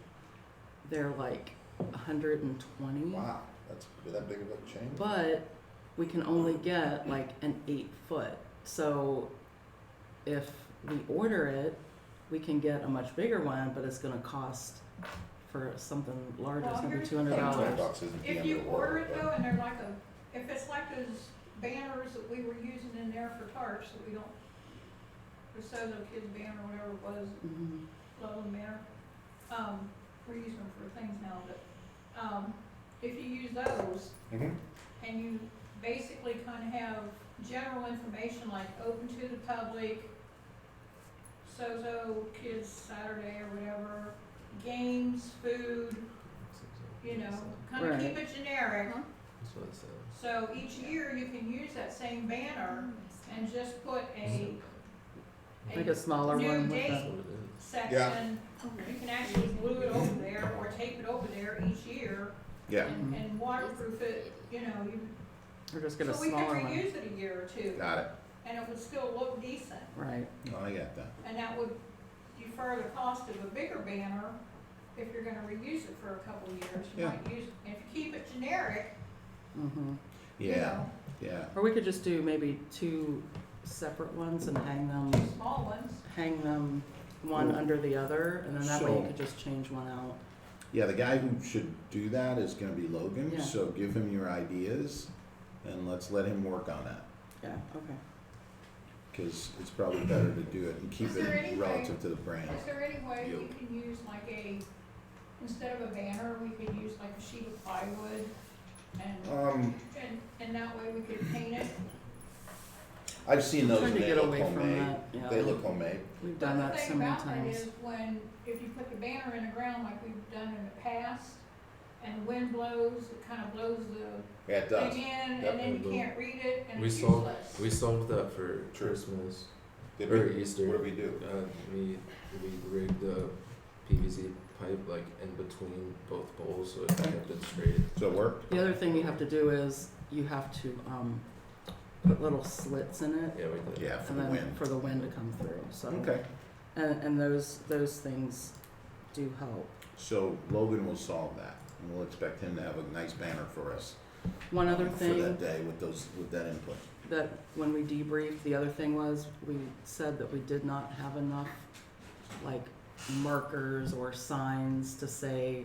S4: they're like 120.
S1: Wow, that's that big of a change.
S4: But we can only get like an 8 foot. So if we order it, we can get a much bigger one, but it's gonna cost for something larger, it's
S8: Well,
S4: gonna be
S8: here's-
S4: $200.
S1: $20 isn't the
S8: If
S1: end
S8: you
S1: of the world,
S8: order it
S1: but-
S8: though, and they're like if it's like those banners that we were using in there for tarps, that we don't, the Sozo Kids banner, whatever it was,
S4: Mhm.
S8: Loveland banner, we're using them for things now, but, if you use those,
S1: Mhm.
S8: and you basically kind of have general information like open to the public, Sozo Kids Saturday or whatever, games, food, you know, kind of
S4: Right.
S8: keep it generic.
S5: That's what it says.
S8: So each year you can use that same banner and just put a
S4: Like a smaller
S8: new
S4: one with
S8: date
S5: That's what it is.
S8: section. You can actually glue it over there or tape it over there each year
S1: Yeah,
S8: and waterproof it, you know,
S4: Or just get a
S8: so we could
S4: smaller one.
S8: reuse it a year or two,
S1: got it.
S8: and it would still look decent.
S4: Right.
S1: Oh, I got that.
S8: And that would defer the cost of a bigger banner if you're gonna reuse it for a couple of years. You
S1: Yeah.
S8: might use, if you keep it generic,
S4: Mhm.
S8: you
S1: Yeah,
S8: know,
S1: yeah.
S4: Or we could just do maybe 2 separate ones and hang them
S8: small ones.
S4: one under the other, and then that way you
S1: So-
S4: could just change one out.
S1: Yeah, the guy who should do that is gonna be Logan,
S4: Yeah.
S1: so give him your ideas and let's let him work on that.
S4: Yeah, okay.
S1: Cause it's probably better to do it and keep
S8: Is there any
S1: it
S8: way-
S1: relative to the brand.
S8: Is there any way
S1: Yep.
S8: you can use like instead of a banner, we could use like a sheet of plywood and that way we could paint it?
S1: I've seen those
S4: Trying
S1: and
S4: to
S1: they
S4: get
S1: look
S4: away from
S1: homemade.
S4: that, yeah.
S1: They look homemade.
S4: We've done that so many
S8: But the thing about
S4: times.
S8: that is if you put the banner in the ground like we've done in the past, and the wind blows, it kind of blows the
S1: Yeah, it does.
S8: thing in,
S1: Yep.
S8: and then you can't read it, and
S5: We
S8: it's
S5: solved,
S8: useless.
S5: we solved that for
S1: True.
S5: Christmas,
S1: Did
S5: or
S1: we,
S5: Easter.
S1: what did we do?
S5: We rigged the PVC pipe like in between both poles so it kept it straight.
S1: So it worked?
S4: The other thing you have to do is you have to put little slits in it,
S5: Yeah, we did.
S1: Yeah, for
S4: and
S1: the
S4: then
S1: wind.
S4: for the wind to come through. So
S1: Okay,
S4: and those things do help.
S1: so Logan will solve that and we'll expect him to have a nice banner for us.
S4: One other
S1: For
S4: thing
S1: that day with that input.
S4: that when we debriefed, the other thing was we said that we did not have enough like markers or signs to say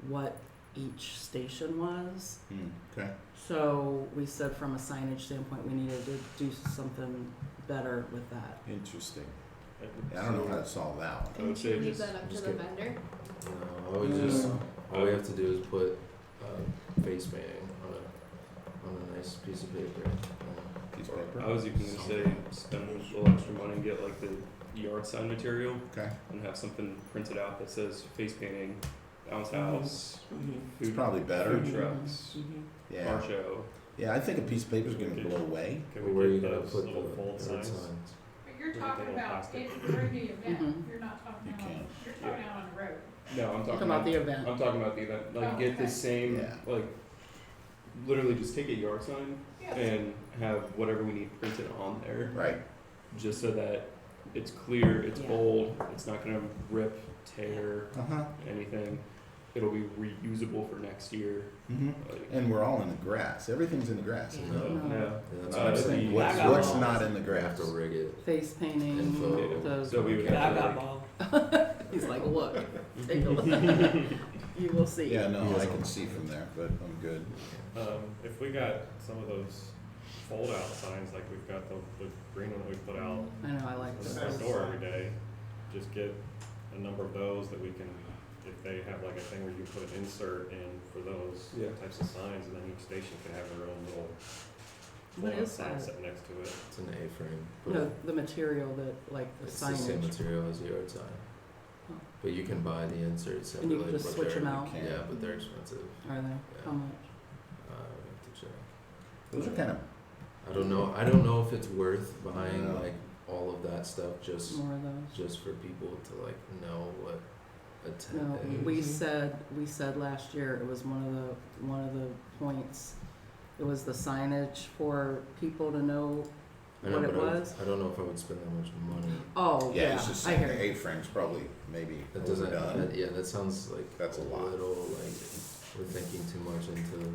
S4: what each station was.
S1: Okay.
S4: So we said from a signage standpoint, we needed to do something better with that.
S1: Interesting. Yeah, I don't know how to solve that one.
S3: I would
S2: Can
S3: say
S2: you leave
S3: just-
S2: that up to
S5: just
S2: the
S5: get-
S2: vendor?
S5: No, I would just, all we have to do is put face painting on a nice piece of paper.
S1: Piece of paper?
S3: I was even gonna say, spend a little extra money and get like the yard sign material
S1: Okay.
S3: and have something printed out that says face painting, bounce house,
S1: It's
S3: food,
S1: probably better.
S3: food trucks,
S1: Yeah.
S3: car show.
S1: Yeah, I think a piece of paper's gonna blow away.
S6: Can
S5: Where
S6: we
S5: are you
S6: get
S5: gonna
S6: those
S5: put the
S6: little fold
S5: yard
S6: signs?
S8: But you're
S6: With
S8: talking
S6: little
S8: about
S6: plastic.
S8: it during the event,
S4: Mhm.
S8: you're not talking
S1: You
S8: about,
S1: can't.
S8: you're talking out on the road.
S3: No, I'm
S4: Talking
S3: talking
S4: about the event.
S3: I'm talking about the event. Like
S8: Oh,
S3: get the
S8: okay.
S3: same
S1: Yeah.
S3: like literally just take a yard sign
S8: Yeah.
S3: and have whatever we need printed on there,
S1: Right.
S3: just so that it's clear, it's
S10: Yeah.
S3: bold, it's not gonna rip, tear,
S1: Uh-huh.
S3: anything. It'll be reusable for next year.
S1: Mhm.
S3: Like,
S1: And we're all in the grass. Everything's in the grass.
S10: Yeah.
S5: No.
S4: No.
S3: yeah.
S5: Yeah, that's
S1: So
S5: what
S1: I'm
S5: I'm
S3: it'd
S1: saying,
S3: be-
S1: what's
S10: Gaga
S1: what's
S10: balls.
S1: not in the
S5: We have
S1: grass?
S5: to rig it.
S4: Face painting,
S5: Info.
S4: those.
S3: So we would have to,
S10: Gaga
S3: like,
S10: ball.
S4: He's like, look, take a look. You will see.
S1: Yeah, no, I
S5: Yes.
S1: can see from there, but I'm good.
S6: If we got some of those fold out signs, like we've got the green one that we put out
S4: I know, I like
S6: on the
S4: those.
S6: front door every day, just get a number of those that we can, if they have like a thing where you put an insert in for those
S3: Yeah.
S6: types of signs, and then each station can have their own little
S4: What
S6: fold out
S4: is
S6: sign
S4: that?
S6: sitting next to it.
S5: It's an A-frame.
S4: No, the material that, like the
S5: It's the same
S4: signage.
S5: material as the yard sign.
S4: Oh.
S5: But you can buy the inserts
S4: And you
S5: separately,
S4: can just
S5: but
S4: switch
S5: they're,
S4: them out.
S1: Can.
S5: yeah, but they're expensive.
S4: Are they? How much?
S5: We have to check.
S1: Those are kind of,
S5: I don't know if it's worth buying
S1: No.
S5: like all of that stuff just
S4: More of those.
S5: just for people to like know what a tent
S4: No,
S5: is.
S4: we said last year, it was one of the points, it was the signage for people to know
S5: I know,
S4: what it
S5: but
S4: was.
S5: I don't know if I would spend that much money.
S4: Oh,
S1: Yeah,
S4: yeah,
S1: it's just
S4: I
S1: saying
S4: hear
S1: the
S4: you.
S1: A-frame's probably maybe
S5: That doesn't.
S1: overdone.
S5: Yeah, that sounds like
S1: That's a lot.
S5: little like we're thinking too much into.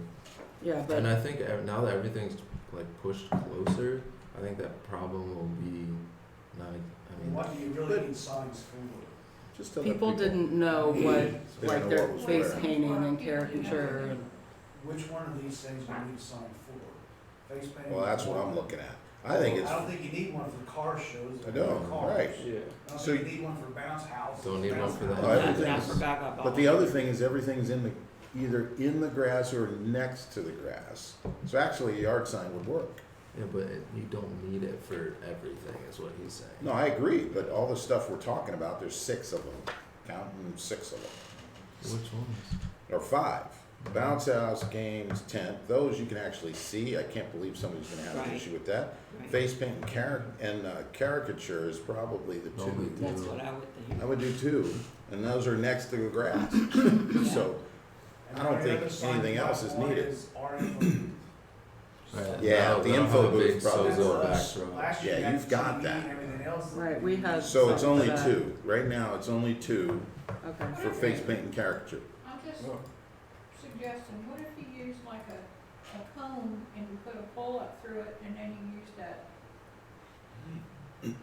S4: Yeah, but
S5: And I think now that everything's like pushed closer, I think that problem will be not. I mean,
S7: What do you really need signs for?
S1: Just tell the
S4: people didn't know what,
S1: They didn't
S4: like
S1: know
S4: their
S1: what was
S4: face
S1: where.
S4: painting and caricature and,
S7: Which one of these things do you need a sign for? Face painting?
S1: Well, that's what I'm looking at. I think it's,
S7: I don't think you need one for the car shows.
S1: I know,
S7: Cars.
S1: right.
S3: Yeah.
S7: I don't
S1: So
S7: think you need one for bounce house.
S5: Don't need one
S7: bounce
S5: for that.
S7: house.
S1: Oh, everything
S10: Not
S1: is-
S10: for Gaga Ball.
S1: but the other thing is everything's in the, either in the grass or next to the grass. So actually, a yard sign would work.
S5: yeah, but you don't need it for everything, is what he's saying.
S1: No, I agree, but all the stuff we're talking about, there's 6 of them. Counting 6 of them.
S5: Which ones?
S1: Or 5. Bounce house, games, tent, those you can actually see. I can't believe somebody's gonna have an
S10: Right.
S1: issue with that.
S10: Right.
S1: Face paint and caricature is probably the
S5: No
S1: 2.
S5: big
S10: That's
S5: deal.
S10: what I would think.
S1: I would do 2, and those are next to the grass. So,
S7: And
S1: I don't
S7: the
S1: think
S7: other sign
S1: anything
S7: you
S1: else is
S7: want
S1: needed.
S7: is our info.
S5: Right,
S1: Yeah,
S5: that'll-
S1: the
S5: that'll
S1: info
S5: have a big
S1: booth probably
S5: Sozo
S1: works.
S5: backdrop.
S7: Last year
S1: Yeah,
S7: you had
S1: you've got
S7: TV
S1: that.
S7: and everything else.
S4: right, we had
S1: so it's
S4: something
S1: only
S4: for that.
S1: 2. Right now, it's only 2
S4: Okay.
S1: for face paint and caricature.
S8: I'm just suggesting, what if you use like a cone and you put a pole up through it and then you use that,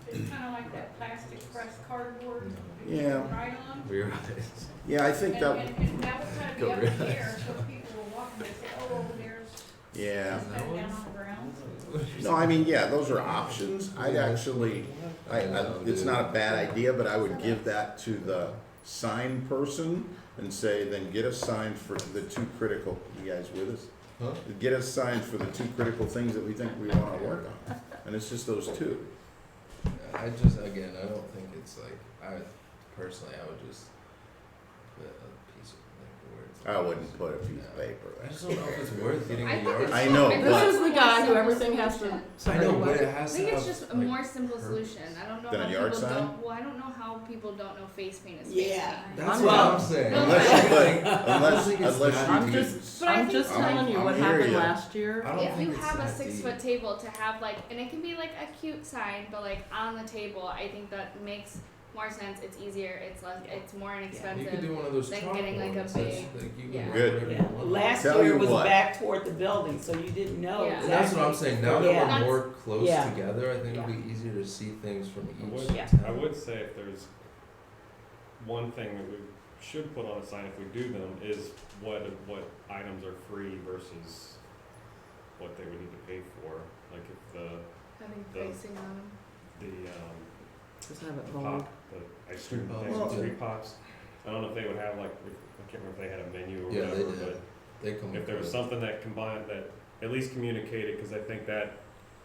S8: it's kinda like that plastic pressed cardboard that you
S1: Yeah.
S8: can write on.
S5: Realize.
S1: Yeah, I think
S8: And,
S1: that,
S8: and that would kinda be
S5: Go
S8: up in the
S5: realize.
S8: air, so people will walk and they say, oh, there's,
S1: yeah.
S8: it's down on the ground.
S1: No, I mean, yeah, those are options. I'd actually, it's not a bad idea, but I would give that to the sign person and say, then get us signs for the 2 critical, you guys with us?
S5: Huh?
S1: Get us signs for the 2 critical things that we think we wanna work on. And it's just those 2.
S5: I just again, I don't think it's like I personally, I would just put a piece of like words.
S1: I wouldn't put a piece of paper.
S5: I just don't know if it's worth getting
S2: I
S5: a
S2: think
S5: yard.
S2: it's
S1: I
S2: so-
S1: know,
S2: I think
S1: but-
S2: it's
S4: This is the
S2: more
S4: guy who
S2: simple
S4: everything has to
S2: solution.
S5: I know, but it
S2: I
S5: has to
S2: think it's
S5: have,
S2: just a
S5: like,
S2: more simple
S5: purpose.
S2: solution. I don't know
S1: Than a
S2: how
S1: yard
S2: people
S1: sign?
S2: don't. Well, I don't know how people don't know face paint is face
S10: Yeah.
S2: paint.
S5: That's
S4: I'm
S5: what
S4: not-
S5: I'm saying.
S2: No,
S1: Unless you put,
S5: I
S1: unless,
S5: think it's
S1: unless
S5: that
S1: you
S4: I'm
S1: could.
S4: just,
S2: But I
S4: I'm
S2: think-
S4: just telling you
S1: I'm
S4: what
S1: hear
S4: happened
S1: ya.
S4: last year.
S5: I don't
S2: If
S5: think
S2: you
S5: it's
S2: have a
S5: that
S2: 6-foot
S5: deep.
S2: table to have like, and it can be like a cute sign, but like on the table, I think that makes more sense. It's easier. It's less. It's more
S5: You
S2: inexpensive.
S5: could do one of those
S2: Like
S5: chalk
S2: getting, like, a
S5: ones. That's,
S2: big-
S5: like, you
S2: yeah.
S5: can
S1: Good.
S5: whatever
S10: Yeah,
S5: you want.
S10: last
S1: Tell
S10: year
S1: you
S10: was
S1: what.
S10: back toward the building, so you didn't know
S2: Yeah.
S5: And that's what I'm
S10: exactly.
S5: saying. Now
S10: Yeah.
S5: that we're more close
S10: Yeah.
S5: together, I think
S10: Yeah.
S5: it'll be easier to see things from
S6: I
S5: each.
S6: would,
S10: Yeah.
S6: I would say if there's one thing that we should put on a sign if we do them is what items are free versus what they would need to pay for. Like if
S2: Having
S6: The-
S2: facing on them.
S6: the
S4: Just have it
S6: pop,
S4: bold.
S6: the ice cream,
S5: Street
S6: things,
S5: pops,
S6: street
S5: yeah.
S6: pops. I don't know if they would have like, I can't remember if they had a menu or
S5: Yeah, they
S6: whatever,
S5: did.
S6: but
S5: They come.
S6: if there was
S5: with-
S6: something that combined, that at least communicated, cause I think that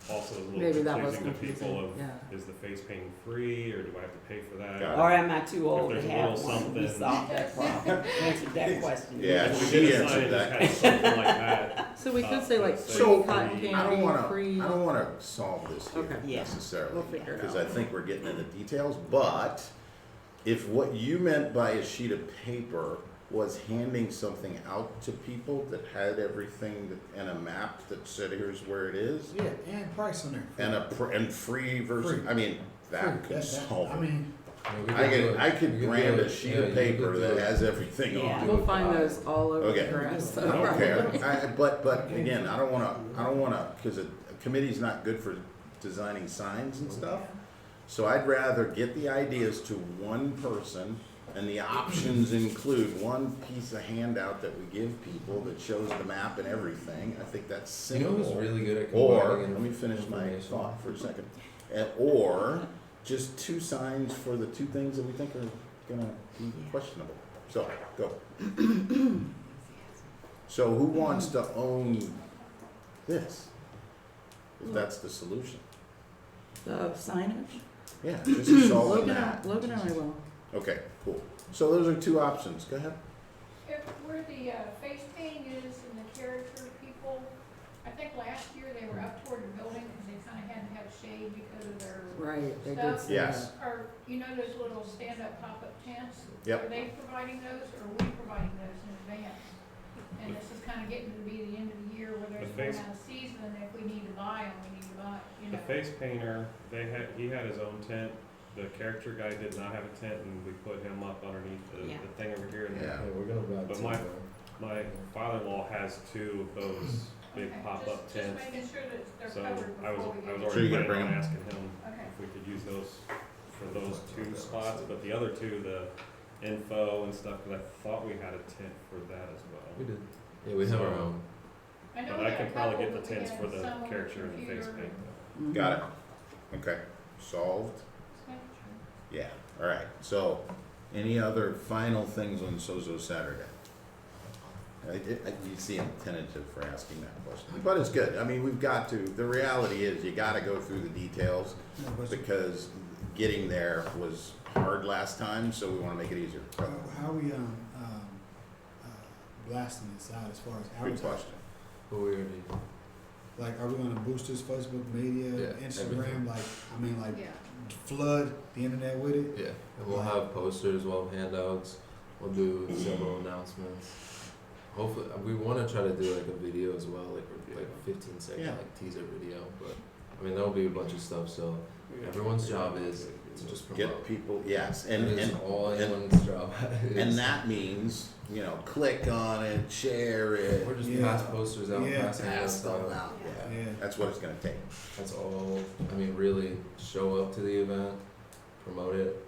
S6: also is a little
S4: Maybe
S6: bit
S4: that was
S6: confusing to people
S4: confusing,
S6: of,
S4: yeah.
S6: is the face painting free, or do I have to pay for that?
S1: Got it.
S10: Or am I too old to
S6: there's a
S10: have
S6: little
S10: one? We
S6: something-
S10: solved that problem, answered that question.
S1: Yeah,
S6: If we
S1: she
S6: did a
S1: answered
S6: sign
S1: that.
S6: that had something like that,
S4: So we could say like
S6: So,
S4: free
S1: So,
S4: cotton
S6: I
S1: I
S4: candy,
S1: don't
S4: free.
S1: wanna solve this here
S4: Okay.
S10: Yeah.
S1: necessarily.
S4: We'll figure it
S1: Because
S4: out.
S1: I think we're getting into details, but if what you meant by a sheet of paper was handing something out to people that had everything and a map that said here's where it is,
S9: Yeah, and price on there.
S1: and free versus,
S9: Free.
S1: I mean, that could
S9: That-
S1: solve
S9: I
S1: it.
S9: mean,
S5: we
S1: I
S5: do
S1: could,
S5: it.
S1: I
S5: We
S1: could
S5: do
S1: brand
S5: it.
S1: a sheet
S5: Yeah,
S1: of
S5: you
S1: paper
S5: could
S1: that
S5: do it.
S1: has everything
S10: Yeah.
S1: on it.
S4: We'll find those all over
S1: Okay.
S4: the grass.
S1: I don't care, but again, I don't wanna, cause a committee's not good for designing signs and stuff. So I'd rather get the ideas to one person, and the options include one piece of handout that we give people that shows the map and everything. I think that's
S5: You know
S1: simple.
S5: who's really good at
S1: Or,
S5: combining
S1: let me finish my
S5: information?
S1: thought for a second. Or just 2 signs for the 2 things that we think are gonna be questionable. So, go. So who wants to own this? If that's the solution.
S4: The signage?
S1: Yeah, this is all on
S4: Logan,
S1: that.
S4: Logan and I will.
S1: Okay, cool. So those are 2 options. Go ahead.
S8: If where the face painting is and the character people, I think last year they were up toward the building because they kinda had to have shade because of their
S4: Right, they did
S8: stuff.
S4: say
S1: Yes.
S4: that.
S8: Are, you know those little stand-up pop-up tents?
S1: Yep.
S8: Are they providing those, or are we providing those in advance? And this is kinda getting to be the end of the year where there's
S6: The face-
S8: one out of season, and if we need to buy them, we need to buy, you
S6: The
S8: know.
S6: face painter, he had his own tent. The character guy did not have a tent, and we put him up underneath
S10: Yeah.
S6: the thing over here. And
S1: Yeah.
S5: Yeah, we're going back
S6: But
S5: to
S6: my father-in-law has two of those big
S8: Okay,
S6: pop-up tents.
S8: Just making sure that they're
S6: So
S8: covered
S6: I was
S8: before we get.
S1: So
S6: already
S1: you're gonna
S6: planning
S1: bring
S6: on
S1: 'em?
S6: asking him
S8: Okay.
S6: if we could use those for those two spots, but the other two, the info and stuff, cause I thought we had a tent for that as
S5: We
S6: well.
S5: did. Yeah, we have our
S6: So-
S5: own.
S8: I know
S6: But
S8: we
S6: I
S8: got
S6: can
S8: a
S6: probably
S8: couple,
S6: get the
S8: but we
S6: tents
S8: had
S6: for the
S8: some on the
S6: character and the face
S8: computer
S6: paint.
S4: Mhm.
S1: Got it. Okay, solved. Yeah, all right. So, any other final things on Sozo Saturday? You see I'm tentative for asking that question, but it's good. I mean, we've got to, the reality is you gotta go through the details
S9: Yeah, but
S1: because getting there was hard last time, so we wanna make it easier.
S9: how are we blasting this out as far as
S1: Good
S9: advertising?
S1: question.
S5: But we already.
S9: Like, are we gonna boost this Facebook media,
S5: Yeah,
S9: Instagram,
S5: everything.
S9: like
S2: Yeah.
S9: flood the internet with it?
S5: Yeah, and we'll have posters, we'll have handouts, we'll do several announcements. Hopefully, we want to try to do like a video as well, like 15-second
S1: Yeah.
S5: like teaser video. But I mean, there'll be a bunch of stuff. So everyone's job is to just promote.
S1: Get people, yes,
S5: and
S1: and,
S5: it's
S1: and,
S5: all
S1: and-
S5: anyone's job.
S1: and that means, you know, click on it, share it,
S5: Or just
S9: Yeah.
S5: pass posters out,
S9: Yeah.
S5: pass handouts
S1: pass them
S5: out.
S1: out, yeah.
S9: Yeah.
S1: That's what it's gonna take.
S5: That's all. I mean, really show up to the event, promote it,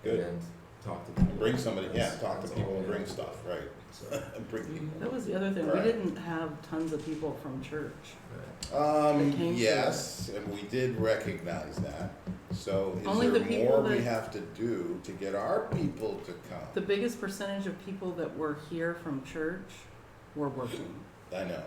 S1: Good.
S5: and talk to people.
S1: Bring somebody, yeah, talk to
S5: That's
S1: people
S5: all,
S1: and
S5: yeah.
S1: bring stuff, right?
S5: So,
S1: Bring people.
S4: That was the other thing, we
S1: Right.
S4: didn't have tons of people from church.
S5: right.
S4: That came to
S1: Yes, and we did recognize that. So
S4: Only
S1: is
S4: the
S1: there
S4: people
S1: more we
S4: that-
S1: have to do to get our people to
S4: The
S1: come?
S4: biggest percentage of people that were here from church were working.
S1: I know.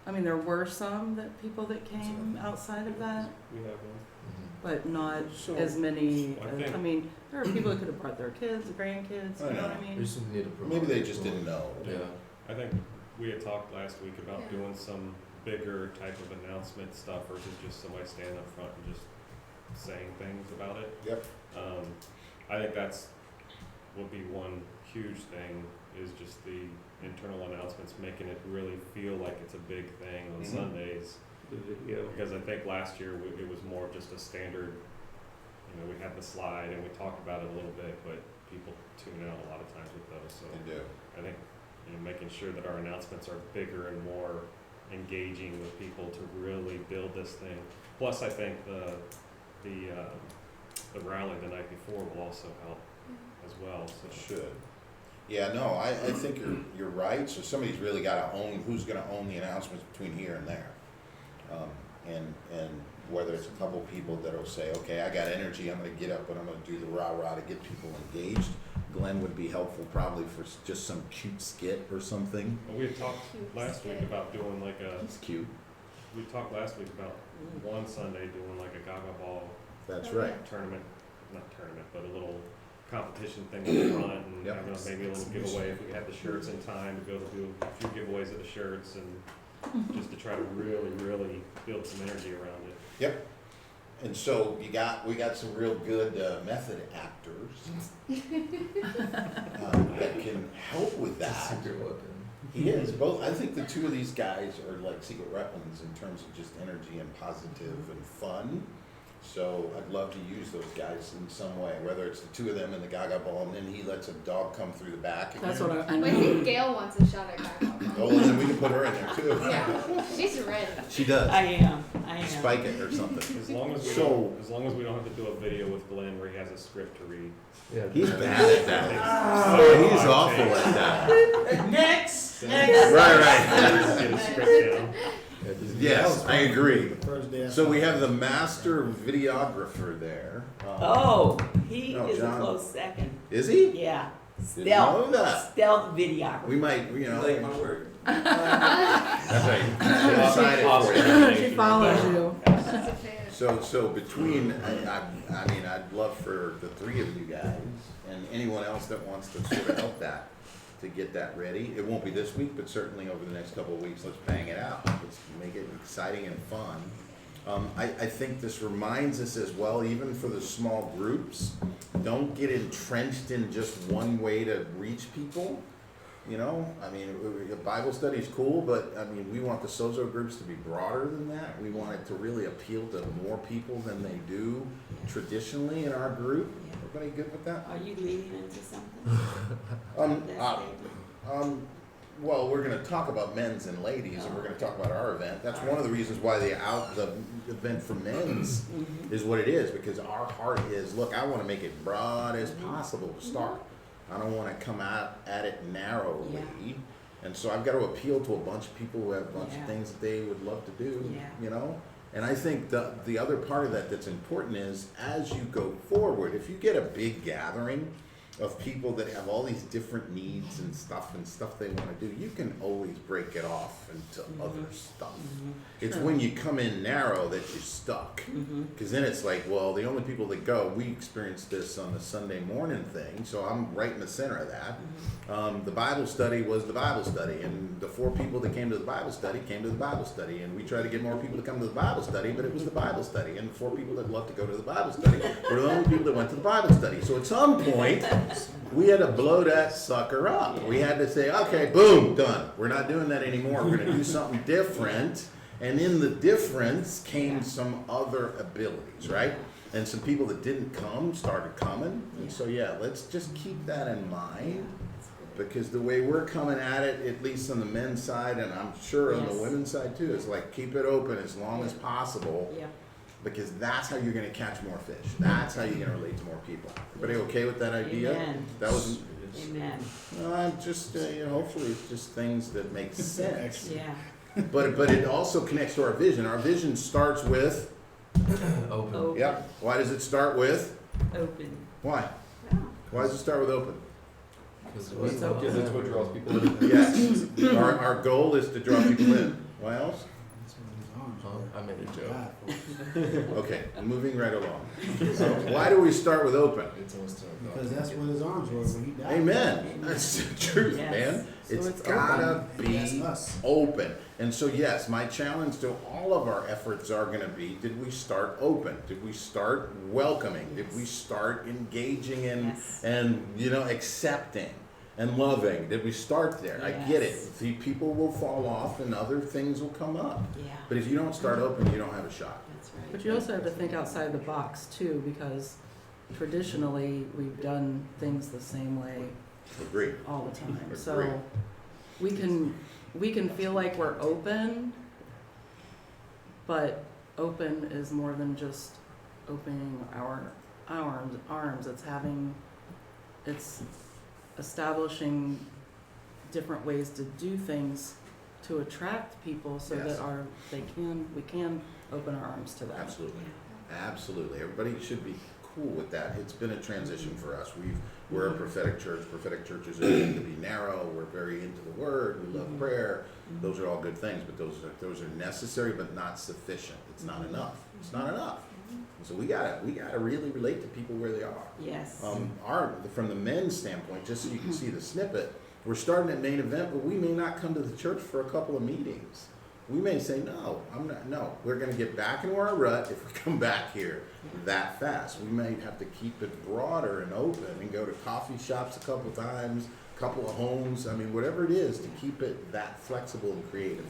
S4: I mean, there were some people that came outside of that,
S6: We have one.
S5: Mhm.
S4: but not
S1: So-
S4: as many,
S6: I think-
S4: I mean, there are people that could have brought their kids, grandkids,
S1: I
S4: you know
S1: know.
S4: what I
S5: We
S4: mean?
S5: just need to promote.
S1: Maybe they
S5: it
S1: just
S5: more.
S1: didn't know.
S5: Yeah.
S6: I think we had talked last week about
S2: Yeah.
S6: doing some bigger type of announcement stuff versus just somebody standing up front and just saying things about it.
S1: Yep.
S6: I think that's, would be one huge thing, is just the internal announcements, making it really feel like it's a big thing on
S1: Mhm.
S6: Sundays.
S3: The video.
S6: Because I think last year it was more of just a standard, you know, we had the slide and we talked about it a little bit, but people tune out a lot of times with those, so.
S1: They do.
S6: I think, you know, making sure that our announcements are bigger and more engaging with people to really build this thing. Plus, I think the rally the night before will also help as well,
S1: It
S6: so.
S1: should. Yeah, no, I think you're right. So somebody's really gotta own, who's gonna own the announcements between here and there. And whether it's a couple people that'll say, okay, I got energy, I'm gonna get up and I'm gonna do the rah-rah to get people engaged. Glenn would be helpful probably for just some cute skit or something.
S6: Well, we had talked
S2: Cute
S6: last week
S2: skit.
S6: about doing like
S1: He's cute.
S6: we talked last week about one Sunday doing like a Gaga Ball
S1: That's
S2: Oh,
S1: right.
S6: tournament, not tournament, but a little competition thing in the front and
S1: Yep.
S6: having maybe a little giveaway if we had the shirts in time to be able to do a few giveaways of the shirts and just to try to really, really build some energy around it.
S1: Yep. And so we got some real good method actors that can help with that.
S5: Secret weapon.
S1: He is both. I think the two of these guys are like secret weapons in terms of just energy and positive and fun. So I'd love to use those guys in some way, whether it's the two of them in the Gaga Ball and then he lets a dog come through the back.
S4: That's what I
S2: Well, I think Gail wants a shot at Gaga.
S1: Oh, and then we can put her in there too.
S2: Yeah, she's ready.
S1: She does.
S10: I am.
S1: Spike it or something.
S6: As long as we
S1: So-
S6: don't, as long as we don't have to do a video with Glenn where he has a script to read.
S5: Yeah.
S1: He's bad at that. Oh, he's awful at that.
S10: Next.
S1: Right,
S6: Get his script down.
S1: Yes, I agree.
S9: The first day I
S1: So
S9: saw
S1: we
S9: it.
S1: have the master videographer there.
S10: Oh, he
S1: No,
S10: is
S1: John.
S10: a close second.
S1: Is he?
S10: Yeah.
S1: Didn't know that.
S10: Stealth videographer.
S1: We might, you know.
S5: Like my word.
S1: That's right. Sign it for you.
S4: She follows you.
S2: She's a fan.
S1: So between, I mean, I'd love for the three of you guys and anyone else that wants to sort of help that, to get that ready. It won't be this week, but certainly over the next couple of weeks, let's bang it out. Let's make it exciting and fun. I think this reminds us as well, even for the small groups, don't get entrenched in just one way to reach people. You know, I mean, a Bible study is cool, but I mean, we want the sozo groups to be broader than that. We want it to really appeal to more people than they do traditionally in our group.
S10: Yeah.
S1: Everybody good with that?
S10: Are you leading into something?
S1: Well, we're gonna talk about men's and ladies, and we're gonna talk about our event. That's one of the reasons why the event for men's is what it is, because our heart is, look, I wanna make it broad as possible to start. I don't wanna come out at it narrowly.
S10: Yeah.
S1: And so I've gotta appeal to a bunch of people who have a bunch of
S10: Yeah.
S1: things that they would love to do,
S10: Yeah.
S1: you know? And I think the other part of that that's important is, as you go forward, if you get a big gathering of people that have all these different needs and stuff they wanna do, you can always break it off into other stuff. It's
S4: Sure.
S1: when you come in narrow that you're stuck. Cause then it's like, well, the only people that go, we experienced this on the Sunday morning thing, so I'm right in the center of that. The Bible study was the Bible study, and the 4 people that came to the Bible study came to the Bible study, and we tried to get more people to come to the Bible study, but it was the Bible study, and the 4 people that loved to go to the Bible study were the only people that went to the Bible study. So at some point, we had to blow that sucker up. We had to say, okay, boom, done. We're not doing that anymore. We're gonna do something different. And in the difference came some other abilities, right? And some people that didn't come started coming. And so, yeah, let's just keep that in mind. Because the way we're coming at it, at least on the men's side, and I'm sure on the
S10: Yes.
S1: women's side too, is like keep it open as long as possible.
S10: Yeah.
S1: Because that's how you're gonna catch more fish. That's how you're gonna relate to more people. Everybody okay with that idea?
S10: Amen.
S1: That was,
S10: Amen.
S1: just, hopefully it's just things that make sense.
S10: Yeah.
S1: But it also connects to our vision. Our vision starts with,
S5: Open.
S10: Open.
S1: yeah, why does it start with?
S10: Open.
S1: Why?
S10: Oh.
S1: Why does it start with open?
S5: Because
S4: It's open.
S3: Because it's what draws people in.
S1: Yes, our goal is to draw people in. Why else?
S9: That's what his arms were.
S5: I made a joke.
S9: God,
S1: Okay, moving right along. Why do we start with open?
S5: It's almost
S9: because that's what his arms were when he died.
S1: Amen. That's the truth,
S10: Yes.
S1: man.
S4: So
S1: It's
S4: it's
S1: gotta
S9: And that's
S1: be
S9: us.
S1: open. And so, yes, my challenge to all of our efforts are gonna be, did we start open? Did we start welcoming? Did we start engaging in,
S10: Yes.
S1: and, accepting and loving? Did we start there? I get it.
S10: Yes.
S1: See, people will fall off and other things will come up.
S10: Yeah.
S1: But if you don't start open, you don't have a shot.
S10: That's right.
S4: But you also have to think outside the box too, because traditionally, we've done things the same way
S1: Agree.
S4: all the time.
S1: Agree.
S4: So we can feel like we're open, but open is more than just opening our arms. It's establishing different ways to do things to attract people so
S1: Yes.
S4: that we can open our arms to them.
S1: Absolutely. Absolutely. Everybody should be cool with that. It's been a transition for us. We're a prophetic church. Prophetic churches are tend to be narrow. We're very into the word. We love prayer. Those are all good things, but those are necessary but not sufficient. It's not enough. It's not enough. So we gotta really relate to people where they are.
S10: Yes.
S1: From the men's standpoint, just so you can see the snippet, we're starting at main event, but we may not come to the church for a couple of meetings. We may say, no, we're gonna get back into our rut if we come back here that fast. We may have to keep it broader and open and go to coffee shops a couple times, couple of homes, whatever it is to keep it that flexible and creative.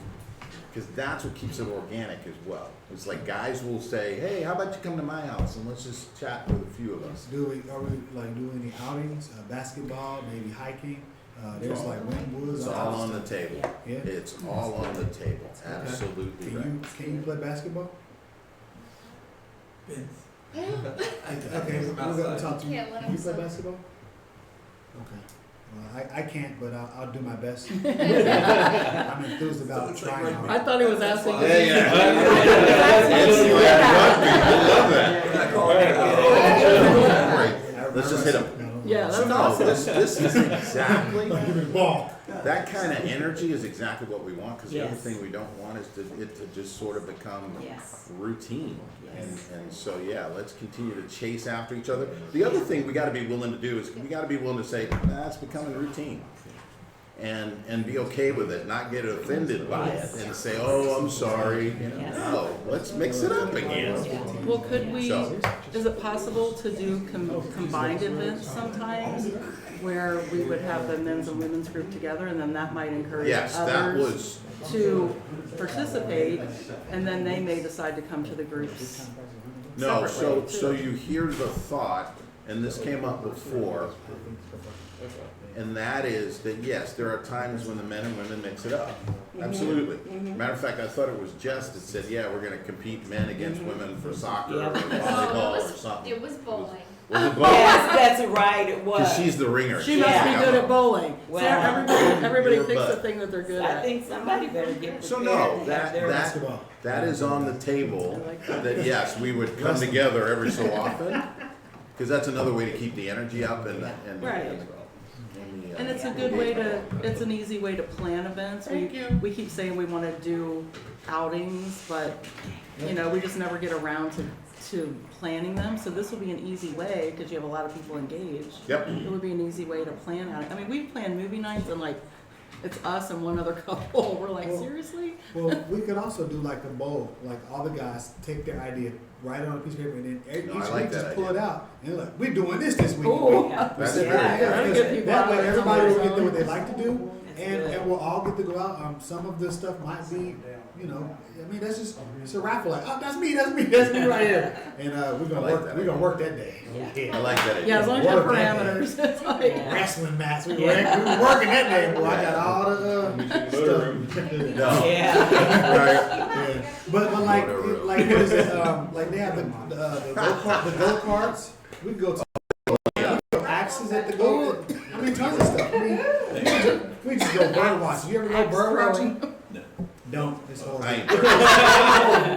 S1: Because that's what keeps it organic as well. It's like guys will say, hey, how about you come to my house and let's just chat with a few of us.
S9: Are we like doing any outings, basketball, maybe hiking? There's like Windwoods.
S1: It's all on the table.
S9: Yeah.
S1: It's all on the table. Absolutely right.
S9: Can you play basketball?
S2: Yeah.
S9: Okay, we're gonna talk to you.
S2: Can't let
S9: Can you
S2: him
S9: play
S2: sub.
S9: basketball? Okay. Well, I can't, but I'll do my best. I'm enthused about trying hard.
S4: I thought he was asking.
S1: Let's just hit him.
S4: Yeah, that's
S1: So no,
S4: awesome.
S1: this is exactly,
S9: Ball.
S1: that kind of energy is exactly what we want, because the other
S10: Yes.
S1: thing we don't want is it to just sort of become
S10: Yes.
S1: routine.
S10: Yes.
S1: And so, yeah, let's continue to chase after each other. The other thing we gotta be willing to do is, we gotta be willing to say, that's becoming routine. and be okay with it, not get offended by it and say, oh, I'm sorry. No, let's mix it up again.
S4: Well, could we,
S1: So-
S4: is it possible to do combined events sometimes? Where we would have the men's and women's group together, and then that might encourage
S1: Yes, that
S4: others
S1: was,
S4: to participate, and then they may decide to come to the groups.
S1: no,
S4: separately,
S1: so
S4: too.
S1: you hear the thought, and this came up before, and that is that yes, there are times when the men and women mix it up. Absolutely. Matter of fact, I thought it was Jess that said, yeah, we're gonna compete men against women for soccer or volleyball or something.
S2: It was bowling.
S1: Was it both?
S10: Yes, that's right, it was.
S1: Cause she's the ringer.
S4: She must be
S10: Yeah.
S4: good at bowling.
S10: Wow.
S4: See, everybody
S1: Your
S4: picks the
S1: butt.
S4: thing that they're good
S10: I
S4: at.
S10: think somebody better get
S1: So
S10: prepared
S1: no,
S10: to have their.
S9: Basketball.
S1: that is on the table, that yes, we would come together every so often. Cause that's another way to keep the energy up and.
S4: Right.
S1: the,
S4: And it's a good way to, it's an easy way to plan events. We keep saying we wanna do outings, but, you know, we just never get around to planning them. So this will be an easy way, cause you have a lot of people engaged.
S1: Yep.
S4: It would be an easy way to plan out. I mean, we've planned movie nights and like, it's us and one other couple. We're like,
S9: Well,
S4: seriously?
S9: Well, we could also do like a bowl, like all the guys take their idea, write it on a piece of paper, and then
S1: No,
S9: each
S1: I like
S9: week just
S1: that
S9: pull it
S1: idea.
S9: out. And like, we're doing this week.
S4: Ooh.
S1: That's
S10: Yeah.
S1: very
S4: That'll
S1: good.
S4: get people
S9: That
S4: out
S9: way
S4: of
S9: everybody will
S4: comfort
S9: get to what
S4: zone.
S9: they like to do,
S10: That's
S9: and
S10: good.
S9: we'll all get to go out. Some of the stuff might be, you know, I mean, that's just, it's a raffle, like, oh, that's me right here. And, we're
S1: I like
S9: gonna
S1: that
S9: we're gonna
S1: idea.
S9: work that day.
S10: Yeah.
S1: I like that idea.
S4: Yeah, as long as you have
S9: Work that day.
S4: parameters. It's like,
S10: Yeah.
S9: Wrestling match, we were
S10: Yeah.
S9: working that day, boy, I got all the, stuff.
S1: No.
S10: Yeah.
S1: Right.
S9: Yeah. But like
S1: Whatever.
S9: like what is it? Like they have the go karts. We can go to axes at the go. I mean, tons of stuff. I mean, we just go bird watching. You ever go
S4: Axe
S9: bird
S4: throwing.
S9: watching? Don't. It's horrible.
S1: I ain't
S9: Do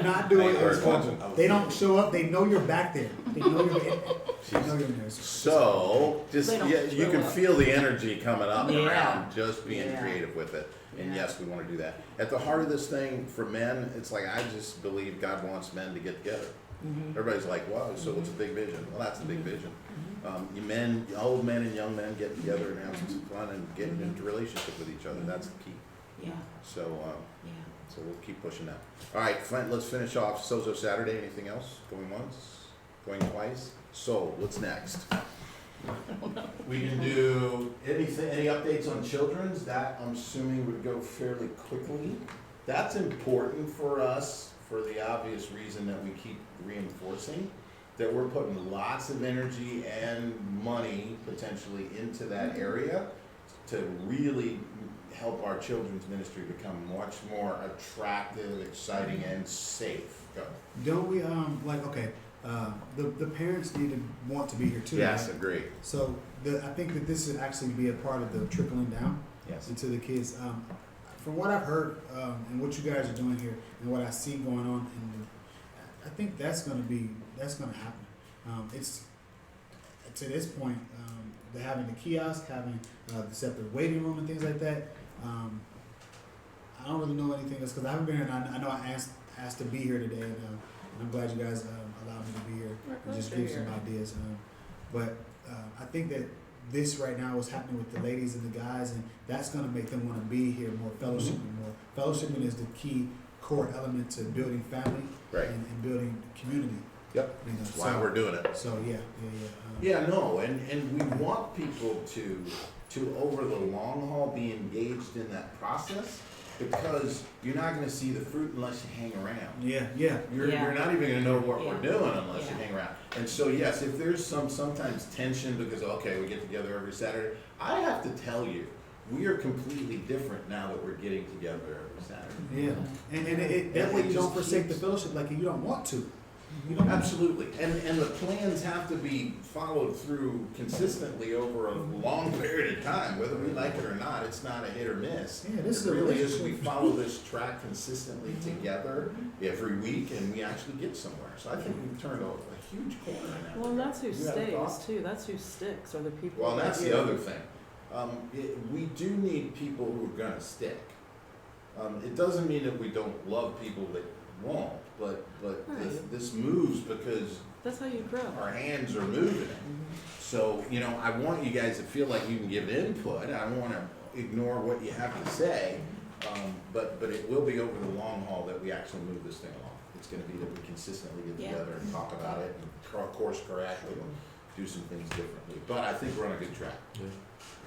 S9: not do
S1: I
S9: it.
S1: ain't
S9: It's
S1: bird
S9: horrible.
S1: watching.
S9: They don't show up. They know you're back there. They know you're in there.
S1: So, just,
S4: They don't
S1: yeah, you
S4: show
S1: can
S4: up.
S1: feel the energy coming up and
S10: Yeah.
S1: around, just being
S10: Yeah.
S1: creative with it. And
S10: Yeah.
S1: yes, we wanna do that. At the heart of this thing, for men, it's like, I just believe God wants men to get together. Everybody's like, wow, so what's a big vision? Well, that's a big vision. Old men and young men get together and have some fun and get into relationship with each other, that's the key.
S10: Yeah,
S1: So,
S10: yeah.
S1: so we'll keep pushing that. All right, let's finish off Sozo Saturday. Anything else? Going once? Going twice? So, what's next? We can do anything, any updates on children's? That, I'm assuming, would go fairly quickly. That's important for us for the obvious reason that we keep reinforcing, that we're putting lots of energy and money potentially into that area to really help our children's ministry become much more attractive, exciting, and safe. Go.
S9: Don't we like okay? The parents need to want to be here too.
S1: Yes,
S9: right?
S1: agree.
S9: So I think that this should actually be a part of the trickling down
S1: Yes.
S9: into the kids. From what I've heard and what you guys are doing here and what I see going on, I think that's going to happen. It's to this point, they're having the kiosk, having the separate waiting room and things like that. I don't really know anything else because I haven't been here. And I know I asked to be here today, and I'm glad you guys allowed me to be here and just give some ideas. But I think that this right now is happening with the ladies and the guys, and that's going to make them want to be here more, fellowshipping more. Fellowshipping is the key core element to building family
S1: Right.
S9: and building community.
S1: Yep.
S9: You know,
S1: That's why we're doing it.
S9: So yeah.
S1: Yeah, no, and we want people to over the long haul be engaged in that process, because you're not gonna see the fruit unless you hang around.
S9: Yeah.
S1: You're not even gonna know what we're
S10: Yeah.
S1: doing unless you
S10: Yeah.
S1: hang around. And so yes, if there's sometimes tension because, okay, we get together every Saturday, I have to tell you, we are completely different now that we're getting together every Saturday.
S9: Yeah. And that way
S1: it
S9: you don't
S1: just
S9: forsake the
S1: keeps-
S9: fellowship like you don't want to. You don't
S1: Absolutely, and the plans have to be followed through consistently over a long period of time, whether we like it or not, it's not a hit or miss.
S9: Yeah, this is
S1: It
S9: a
S1: really is, we
S9: relationship.
S1: follow this track consistently together every week, and we actually get somewhere, so I think we've turned a huge corner in that.
S4: Well, and that's who
S1: You have a
S4: stays
S1: thought?
S4: too. That's who sticks, are the people.
S1: Well, and
S4: that
S1: that's the
S4: you-
S1: other thing, we do need people who are gonna stick. It doesn't mean that we don't love people that won't, but
S4: Right.
S1: this moves because
S4: That's how you grow.
S1: our hands are moving it. So, I want you guys to feel like you can give input. I want ignore what you have to say, but it will be over the long haul that we actually move this thing along. It's gonna be that we consistently get
S10: Yeah.
S1: together and talk about it and course correct and do some things differently. But I think we're on a good track.
S5: Yeah.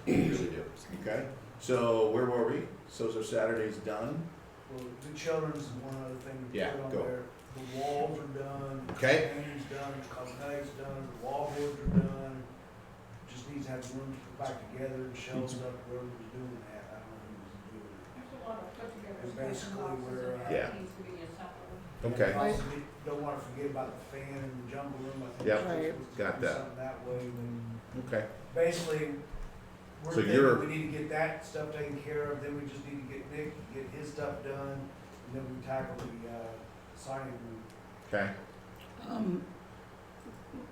S1: We really do. Okay? So where were we? Sozo Saturday's done.
S7: Well, the children's is one other thing to
S1: Yeah,
S7: put on
S1: go.
S7: there. The walls are done.
S1: Okay.
S7: The painting's done, the cosmetics done, the wall boards are done. Just needs to have the rooms put back together and shelves up, whoever was doing that, I don't know who was doing it.
S8: There's a lot of put together
S7: It's
S8: stuff in
S7: basically
S8: boxes
S7: where,
S8: and
S1: Yeah.
S8: that needs to be assembled.
S1: Okay.
S7: And also, don't wanna forget about the fan in the jungle room, I think.
S1: Yep.
S7: we're
S4: Right.
S7: supposed to
S1: Got
S7: do
S1: that.
S7: Something that way, but
S1: Okay.
S7: basically, we're
S1: So you're-
S7: thinking we need to get that stuff taken care of, then we just need to get Nick, get his stuff done, and then we tackle the, signing room.
S1: Okay.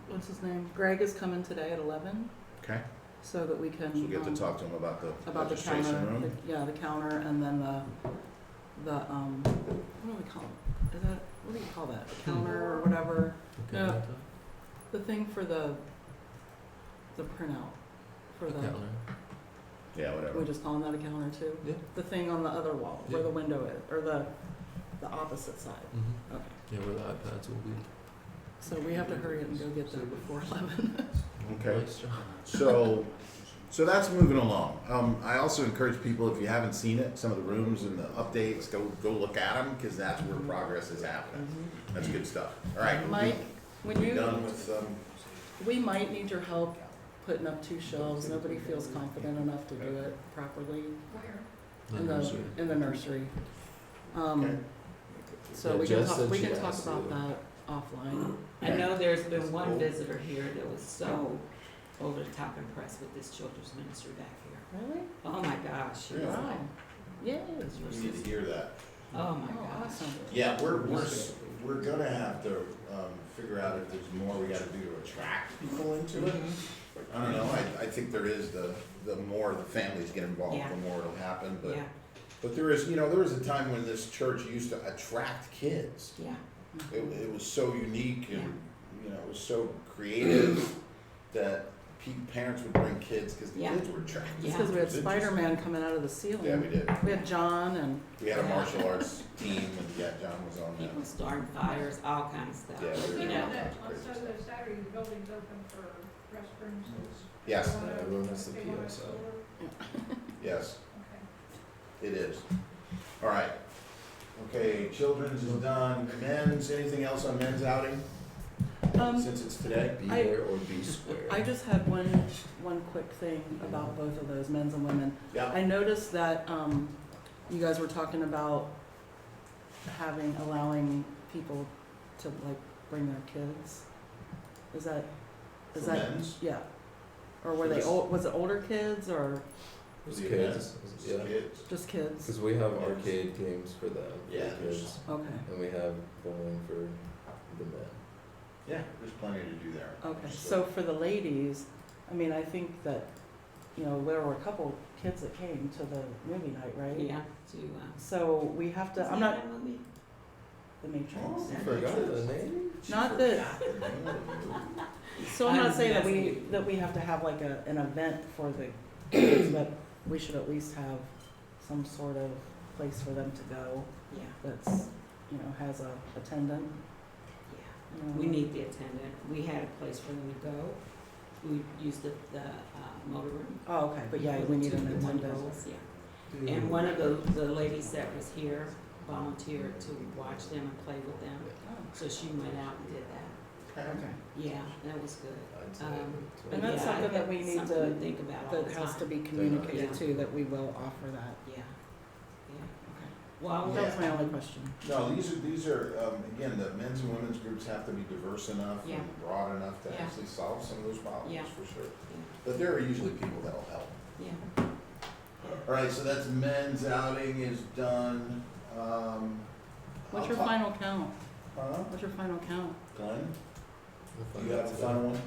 S4: What's his name? Greg is coming today at 11,
S1: Okay.
S4: so that we can.
S1: So we'll get to
S4: um,
S1: talk to him about the
S4: about the
S1: registration
S4: counter,
S1: room.
S4: the counter, and then the what do we call it? Is that, what do you call that? The counter or whatever?
S5: Okay.
S4: No. The thing for the printout, for the,
S5: Counter.
S1: Yeah, whatever.
S4: we just calling that a counter too?
S5: Yeah.
S4: The thing on the other wall, where
S5: Yeah.
S4: the window is, or the opposite side,
S5: Mm-hmm.
S4: okay.
S5: Yeah, where the iPads will be.
S4: So we have to hurry up and go get that before 11.
S1: Okay.
S5: Nice job.
S1: So that's moving along. I also encourage people, if you haven't seen it, some of the rooms and the updates, go look at them, because that's where progress is happening. That's good stuff. All right.
S4: Mike, when
S1: We
S4: you,
S1: done with,
S4: we might need your help putting up 2 shelves. Nobody feels confident enough to do it properly
S8: Where?
S4: in the,
S5: Nursery.
S4: in the nursery.
S1: Okay.
S4: So
S5: Yeah,
S4: we can
S5: Jess
S4: talk,
S5: said
S4: we
S5: she
S4: can talk
S5: asked
S4: about
S5: you.
S4: that offline.
S10: I know there's been one visitor here that was so over the top impressed with this children's ministry back here.
S4: Really?
S10: Oh my gosh, she was
S1: Yeah.
S4: Wow.
S10: like,
S4: Yes.
S1: we need to hear that.
S10: oh my
S4: Oh,
S10: gosh.
S4: awesome.
S1: Yeah, we're gonna have to, figure out if there's more we gotta do to attract people into it. I don't know, I think there is, the more the families get involved,
S10: Yeah.
S1: the more it'll happen, but.
S10: Yeah,
S1: But there is, there was a time when this church used to attract kids.
S10: yeah,
S1: It was so unique and, it was so creative that parents would bring kids because the
S10: Yeah.
S1: kids were attracted.
S4: It's
S10: Yeah.
S4: because we had
S1: It's interesting.
S4: Spider-Man coming out of the ceiling.
S1: Yeah, we did.
S4: We had John and,
S1: We had a
S10: Yeah.
S1: martial arts team and John was on that.
S10: people starting fires, all kinds of stuff.
S1: Yeah,
S8: So
S1: we
S10: You
S1: were
S10: know,
S1: all
S8: that,
S1: kinds of
S8: on
S1: crazy
S8: Saturday,
S1: stuff.
S8: Saturday, the building's open for restrooms.
S1: Yes,
S8: They wanna-
S5: everyone has to
S8: they
S5: pee
S8: wanna
S5: outside.
S8: explore?
S1: yes,
S8: Okay.
S1: it is. All right. Okay, children's is done. Men's, anything else on men's outing since it's today?
S5: Be
S4: I-
S5: there or be square.
S4: I just had one quick thing about both of those, men's and women.
S1: Yeah.
S4: I noticed that, you guys were talking about allowing people to like bring their kids. Is that,
S1: For men's?
S4: yeah. Or were
S1: For
S4: they
S1: this-
S4: was it older kids or
S5: It was
S1: The
S5: kids.
S1: events?
S5: Yeah.
S1: Kids?
S4: just kids?
S5: Because we have arcade games for the
S1: Yeah, there's-
S5: kids,
S4: Okay,
S5: and we have bowling for the men.
S1: Yeah, there's plenty to do there.
S4: okay. So for the ladies, I mean, I think that, there were a couple kids that came to the movie night, right?
S10: yeah, to,
S4: So we have to,
S10: what's
S4: I'm
S10: the
S4: not,
S10: name of the movie?
S4: The Matrix.
S1: Oh,
S5: You forgot the name?
S4: Not that, so I'm not
S10: I'm
S4: saying that
S10: messing
S4: we have to have like an event for the kids, but we should at least have some sort of place for them to go
S10: Yeah,
S4: that's, has a attendant.
S10: yeah. We need the attendant. We had a place for them to go. We used the motor room.
S4: Oh, okay, but yeah, we need
S10: To
S4: an
S10: the
S4: attendant.
S10: windows, yeah. And one of the ladies that was here volunteered to watch them and play with them.
S4: Oh,
S10: So she went out and did that.
S4: okay.
S10: Yeah, that was good.
S5: I'd say
S10: But
S4: And that's
S10: yeah,
S4: something that we
S10: that's
S4: need
S10: something
S4: to-
S10: think about all
S4: That
S10: the
S4: has to
S10: time.
S4: be communicated
S10: Yeah.
S4: too, that we will offer that.
S10: Yeah, yeah.
S4: Okay.
S10: Well,
S4: That was my only question.
S1: No, these are, again, the men's and women's groups have to be diverse enough
S10: Yeah.
S1: and broad enough to
S10: Yeah.
S1: actually solve some of those problems,
S10: Yeah.
S1: for sure. But there are usually people that'll help.
S10: yeah.
S1: All right, so that's men's outing is done.
S4: What's
S1: I'll
S4: your
S1: talk-
S4: final count?
S1: Huh?
S4: What's your final count?
S1: Glenn,
S5: We'll find
S1: you
S5: out
S1: have a
S5: today.
S1: final one?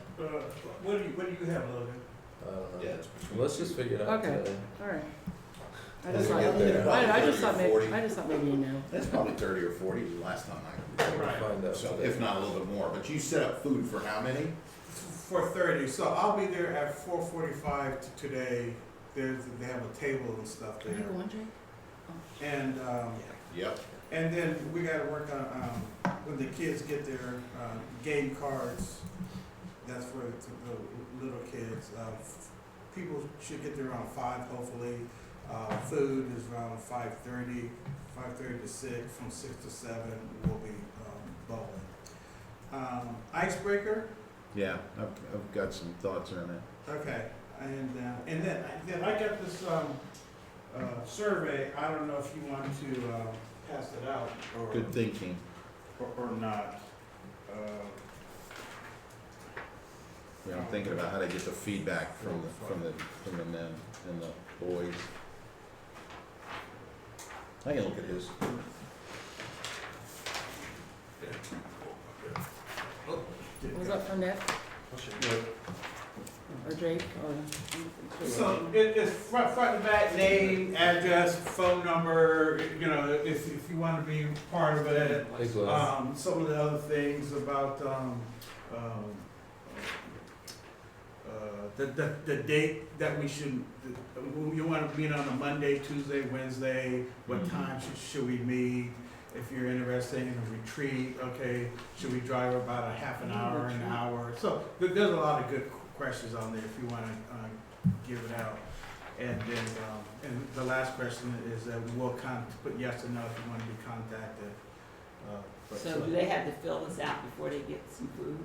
S7: What do you have, Logan?
S5: I don't know.
S1: Yeah, it's between.
S5: Let's just figure it out
S4: Okay.
S5: today.
S4: All right. I
S1: We'll
S4: just thought,
S1: get there.
S4: I just thought
S1: 30 or 40.
S4: maybe you knew.
S1: It's probably 30 or 40 last time I.
S5: We'll find out
S1: So
S5: today.
S1: if not a little bit more, but you set up food for how many?
S11: For 30, so I'll be there at 4:45 today they have a table and stuff
S4: Are you
S11: there.
S4: going, Jay?
S11: And,
S1: Yep.
S11: and then we gotta work on, when the kids get their, game cards, that's for the little kids. People should get there around 5, hopefully. Food is around 5:30 to 6, from 6 to 7, we'll be, bowling. Icebreaker,
S1: Yeah, I've got some thoughts on that.
S11: okay, and then I got this, survey, I don't know if you want to, pass it out, or.
S1: Good thinking.
S11: Or not.
S1: Yeah, I'm thinking about how to get the feedback from the men and the boys. I can look at his.
S4: Was that for Nick or Jake or?
S11: So it's front and back, name, address, phone number, you know, if you want to be part of it.
S5: Thanks, Les.
S11: Some of the other things about, the date that we should, you want to meet on a Monday, Tuesday, Wednesday, what time should we meet? If you're interested in a retreat, okay, should we drive about a half an hour, an hour? So there's a lot of good questions on there if you want to give it out. And then, and the last question is that we will put yes or no if you want to be contacted.
S10: So do they have to fill this out before they get some food?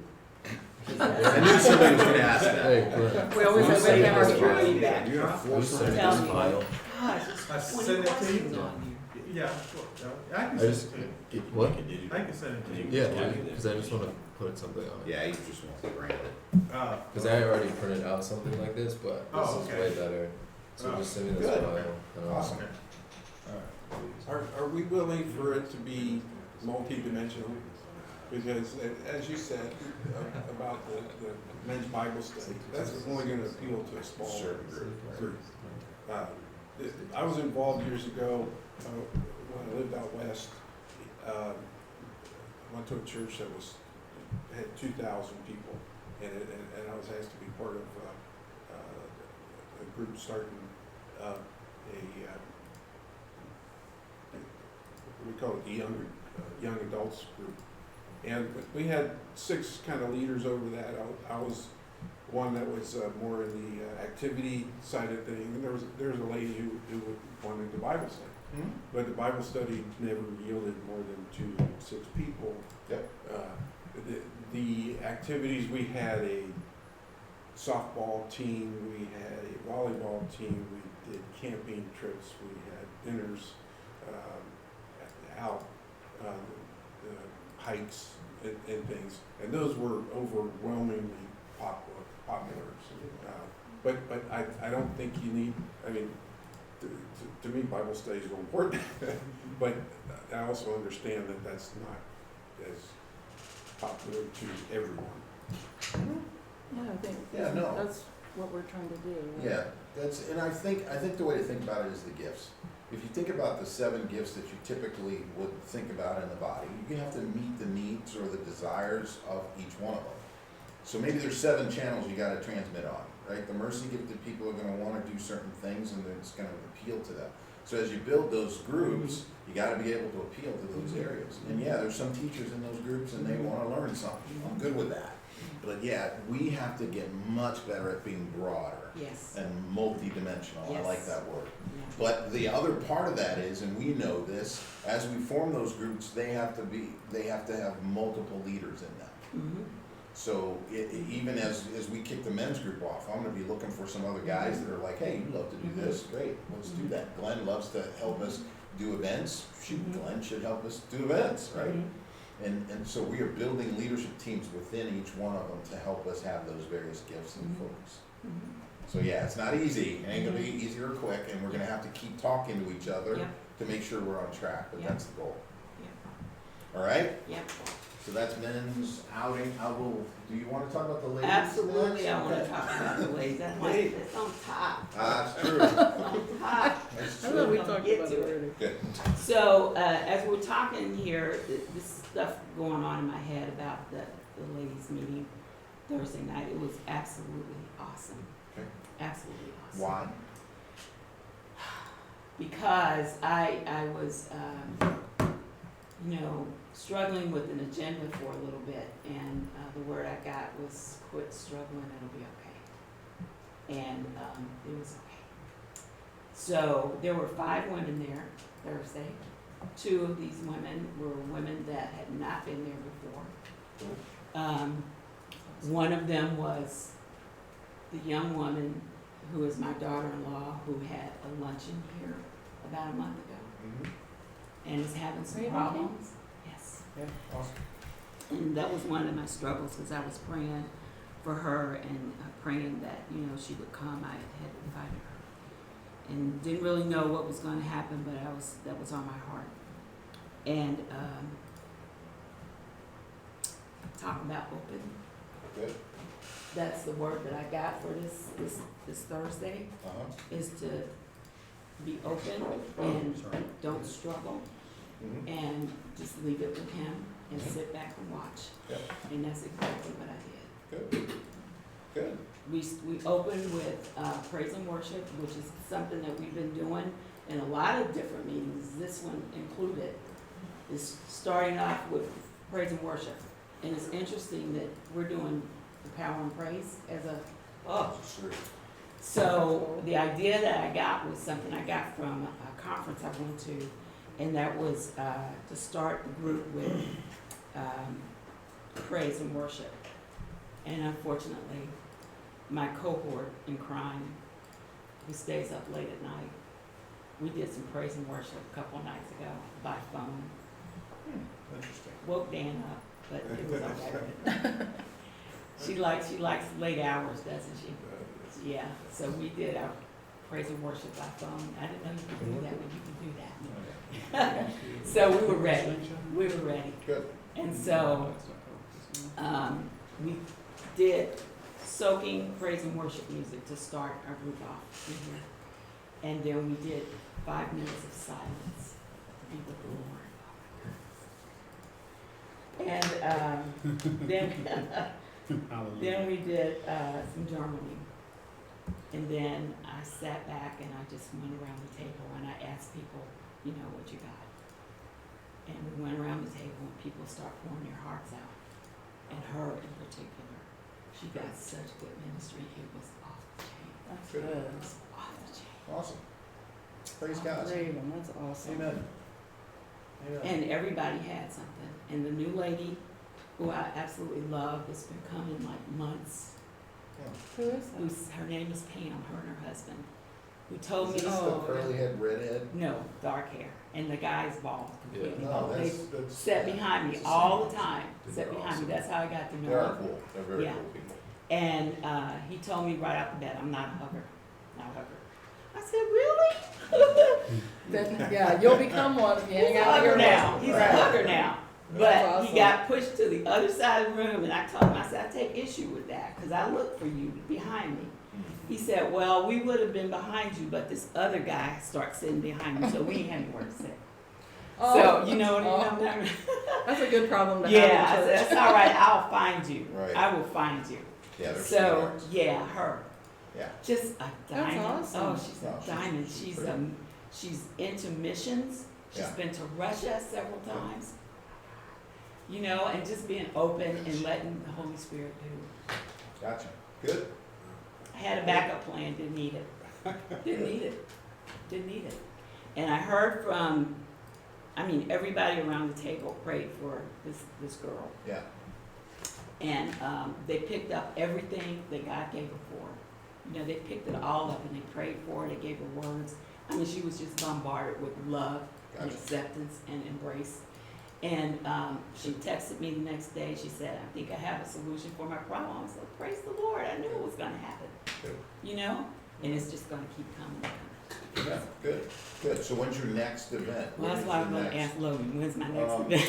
S1: I knew somebody was gonna ask that.
S5: Hey, Clint.
S4: We always
S5: Who's
S4: have
S5: sending
S4: our
S5: this
S10: Friday.
S5: file?
S1: You have
S5: Who's sending
S10: Tell
S5: this
S10: me.
S5: file?
S10: Gosh, it's
S11: I
S10: 20
S11: send it to you?
S10: questions on here.
S11: Yeah, I can
S5: I
S11: send
S5: just,
S11: it to you.
S5: what?
S11: I can send it to you.
S5: Yeah, because I just want to put something on it.
S1: Yeah, he just wants to brand it.
S5: Because I already printed out something like this, but this
S11: Oh,
S5: is
S11: okay.
S5: way better. So
S11: Oh,
S5: just send me this
S1: good.
S5: file. And I'll-
S1: Awesome.
S12: Are we willing for it to be multi-dimensional? Because as you said, about the men's Bible study, that's only gonna appeal to a small
S1: Certain group.
S12: I was involved years ago, when I lived out west, went to a church that had 2,000 people, and I was asked to be part of a group starting we call it the young adults group. And we had 6 kind of leaders over that. I was one that was more in the activity side of things. And there was a lady who wanted the Bible study. But the Bible study never yielded more than 2 to 6 people.
S1: Yep.
S12: The activities, we had a softball team, we had a volleyball team, we did camping trips, we had dinners out, hikes and things, and those were overwhelmingly popular. But I don't think you need, I mean, to me, Bible studies are important, but I also understand that that's not as popular to everyone.
S4: Yeah, I think
S1: Yeah, no.
S4: that's what we're trying to do. right?
S1: Yeah, and I think the way to think about it is the gifts. If you think about the 7 gifts that you typically would think about in the body, you have to meet the needs or the desires of each one of them. So maybe there's 7 channels you gotta transmit on, right? The mercy gifted people are gonna wanna do certain things and it's gonna appeal to them. So as you build those groups, you gotta be able to appeal to those areas. And yeah, there's some teachers in those groups and they wanna learn something. I'm good with that. But yeah, we have to get much better at being broader
S10: Yes.
S1: and multidimensional. I like
S10: Yes.
S1: that word.
S10: Yeah.
S1: But the other part of that is, and we know this, as we form those groups, they have to have multiple leaders in them.
S10: Mhm.
S1: So even as we kick the men's group off, I'm gonna be looking for some other guys that are like, hey, you love to do this, great, let's do that. Glenn loves to help us do events, shoot, Glenn should help us do events, right? And so we are building leadership teams within each one of them to help us have those various gifts and focus. So yeah, it's not easy, it ain't gonna be easy or quick, and we're gonna have to keep talking to each other
S10: Yep.
S1: to make sure we're on track, but
S10: Yep.
S1: that's the goal.
S10: Yep.
S1: All right?
S10: Yep.
S1: So that's men's outing. Do you wanna talk about the ladies?
S10: Absolutely, I
S1: next?
S10: wanna
S1: Okay.
S10: talk about the ladies, that's why
S1: Hey.
S10: it's on top.
S1: That's true.
S10: It's on top.
S1: That's
S4: I
S1: true.
S4: thought we
S10: Don't
S4: talked
S10: get
S4: about
S10: to
S4: it
S10: it.
S4: already.
S1: Good.
S10: So, as we're talking here, this stuff going on in my head about the ladies' meeting Thursday night, it was absolutely awesome.
S1: Okay.
S10: Absolutely awesome.
S1: Why?
S10: because I was, you know, struggling with an agenda for a little bit, and the word I got was quit struggling, it'll be okay. And it was okay. So there were 5 women there Thursday. 2 of these women were women that had not been there before. One of them was the young woman who is my daughter-in-law, who had a luncheon here about a month ago and is having some
S2: Raven
S10: problems. Yes.
S1: Yeah, awesome.
S10: And that was one of my struggles, because I was praying for her and praying that, you know, she would come. I had invited her and didn't really know what was going to happen, but that was on my heart. And talk about open.
S1: Good.
S10: That's the word that I got for this Thursday, is to be open and don't struggle, and just leave it with him and sit back and watch.
S1: Yep.
S10: And that's exactly what I did.
S1: Good. Good.
S10: We opened with praise and worship, which is something that we've been doing in a lot of different meetings. This one included, is starting off with praise and worship. And it's interesting that we're doing the power and praise as a, So the idea that I got was something I got from a conference I went to, and that was to start the group with praise and worship. And unfortunately, my cohort in crime, who stays up late at night, we did some praise and worship a couple of nights ago by phone.
S1: Interesting.
S10: Woke Dan up, but it was okay. She likes late hours, doesn't she? Yeah, so we did our praise and worship by phone. I didn't know you could do that, but you can do that. So we were ready. We were ready.
S1: Good.
S10: And so we did soaking praise and worship music to start our group off in here. And then we did 5 minutes of silence to be with the Lord. And then we did some journaling. And then I sat back and I just went around the table and I asked people, you know, what you got. And we went around the table and people start pouring their hearts out. And her in particular, she got such good ministry, it was off the chain.
S4: That's
S1: Good.
S4: good.
S10: It was off the chain.
S1: Awesome. Praise God.
S4: Raven, that's awesome.
S1: Amen. Amen.
S10: And everybody had something. And the new lady, who I absolutely love, has been coming like months.
S2: Who is that?
S10: Her name is Pam, her and her husband, who told me,
S1: Is this the curly head, redhead?
S10: no, dark hair, and the guy's bald, completely
S1: No,
S10: bald. They
S1: that's.
S10: sat behind me all the time, sat behind me, that's how I got to
S1: They
S10: know
S1: are
S10: her.
S1: cool. They're very
S10: Yeah.
S1: cool people.
S10: And he told me right off the bat, I'm not a hugger, not a hugger. I said, really?
S4: Then, yeah, you'll become one if you
S10: He's
S4: hang
S10: a
S4: out
S10: hugger
S4: here.
S10: now, he's a
S4: Right.
S10: hugger now.
S4: That's
S10: But
S4: awesome.
S10: he got pushed to the other side of the room, and I told him, I said, I take issue with that, because I look for you behind me. He said, well, we would have been behind you, but this other guy starts sitting behind you, so we ain't had anywhere to sit. So, you know what I mean?
S4: That's a good problem to
S10: Yeah, I
S4: have in
S10: said,
S4: church.
S10: that's all right, I'll find you.
S1: Right.
S10: I will find you.
S1: Yeah, they're
S10: So,
S1: sweethearts.
S10: yeah, her.
S1: Yeah.
S10: Just a diamond.
S4: awesome.
S10: Oh, she's
S1: Wow,
S10: a
S1: she's
S10: diamond.
S1: pretty.
S10: She's into missions. She's
S1: Yeah.
S10: been to Russia several times. You know, and just being open and letting the Holy Spirit do.
S1: Gotcha. Good.
S10: I had a backup plan, didn't need it. Didn't need it. Didn't need it. And I heard from, I mean, everybody around the table prayed for this girl.
S1: Yeah.
S10: And they picked up everything that God gave her for. You know, they picked it all up and they prayed for her, they gave her words. I mean, she was just bombarded with love and
S1: Gotcha.
S10: acceptance and embrace. And she texted me the next day, she said, I think I have a solution for my problem. I said, praise the Lord, I knew it was gonna happen.
S1: Good.
S10: You know? And it's just gonna keep coming and coming.
S1: Yeah. Good. Good. So when's your next event?
S10: Well, that's
S1: When
S10: why
S1: is
S10: I'm
S1: your
S10: gonna
S1: next-
S10: ask Logan, when's my next
S1: Um,
S10: event?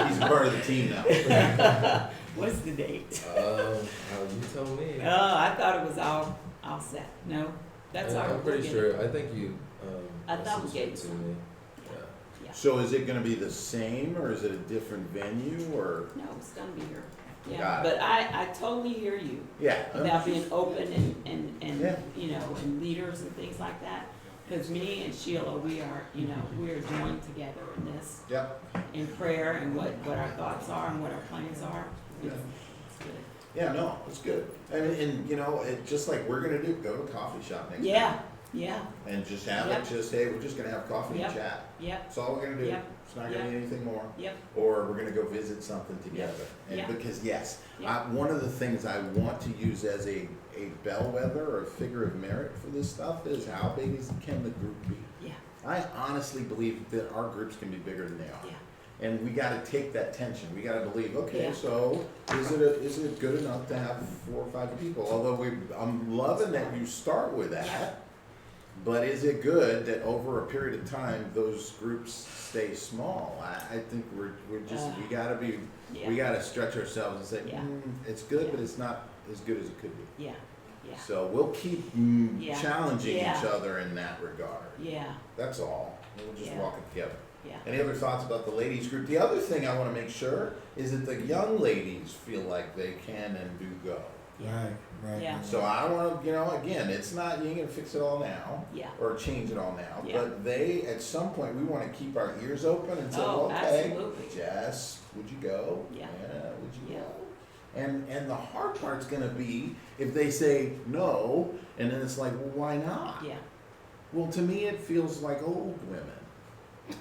S1: He's a part of the team now.
S10: What's the date?
S5: You tell me.
S10: Oh, I thought it was all set. No, that's all.
S5: I'm pretty sure. I think you.
S10: I thought we
S5: messaged
S10: gave
S5: it
S10: you
S5: to
S10: some.
S5: me.
S10: Yeah.
S1: So is it gonna be the same or is it a different venue or?
S10: No, it's gonna be here. yeah,
S1: Got
S10: but I totally hear you
S1: Yeah.
S10: about being open and,
S1: Yeah.
S10: you know, and leaders and things like that. Cause me and Sheila, we are, you know, we are joined together in this,
S1: Yep.
S10: in prayer and what our thoughts are and what our plans are. It's good.
S1: Yeah, no, it's good. And you know, just like we're gonna do, go to a coffee shop next week.
S10: Yeah, yeah,
S1: And just have
S10: Yep.
S1: it, just, hey, we're just gonna have coffee and
S10: Yep.
S1: chat.
S10: yep,
S1: That's all we're gonna do.
S10: Yep.
S1: It's not gonna be anything more.
S10: yep,
S1: Or we're gonna go visit something together. And
S10: Yeah.
S1: because yes,
S10: Yeah.
S1: one of the things I want to use as a bellwether or a figure of merit for this stuff is how big can the group be?
S10: yeah,
S1: I honestly believe that our groups can be bigger than they are.
S10: yeah,
S1: And we gotta take that tension, we gotta believe, okay,
S10: Yeah.
S1: so is it good enough to have 4 or 5 people? Although I'm loving that you start with
S10: Yeah.
S1: that, but is it good that over a period of time, those groups stay small? I think we're just, we gotta be, we
S10: yeah,
S1: gotta stretch ourselves and say,
S10: Yeah.
S1: it's good,
S10: Yeah.
S1: but it's not as good as it could be.
S10: yeah, yeah,
S1: So we'll keep
S10: Yeah.
S1: challenging
S10: Yeah.
S1: each other in that regard,
S10: yeah,
S1: that's all, we'll just
S10: Yeah.
S1: walk it together.
S10: yeah.
S1: Any other thoughts about the ladies group? The other thing I wanna make sure is that the young ladies feel like they can and do go.
S9: Right, right.
S10: Yeah.
S1: So I don't wanna, you know, again, it's not, you ain't gonna fix it all now,
S10: Yeah,
S1: or change it all now,
S10: Yeah.
S1: but they, at some point, we wanna keep our ears open and say,
S10: Oh,
S1: okay,
S10: absolutely.
S1: Jess, would you go?
S10: Yeah.
S1: Would you
S10: Yeah.
S1: go? And the hard part's gonna be if they say no, and then it's like, well, why not?
S10: yeah,
S1: Well, to me, it feels like old women.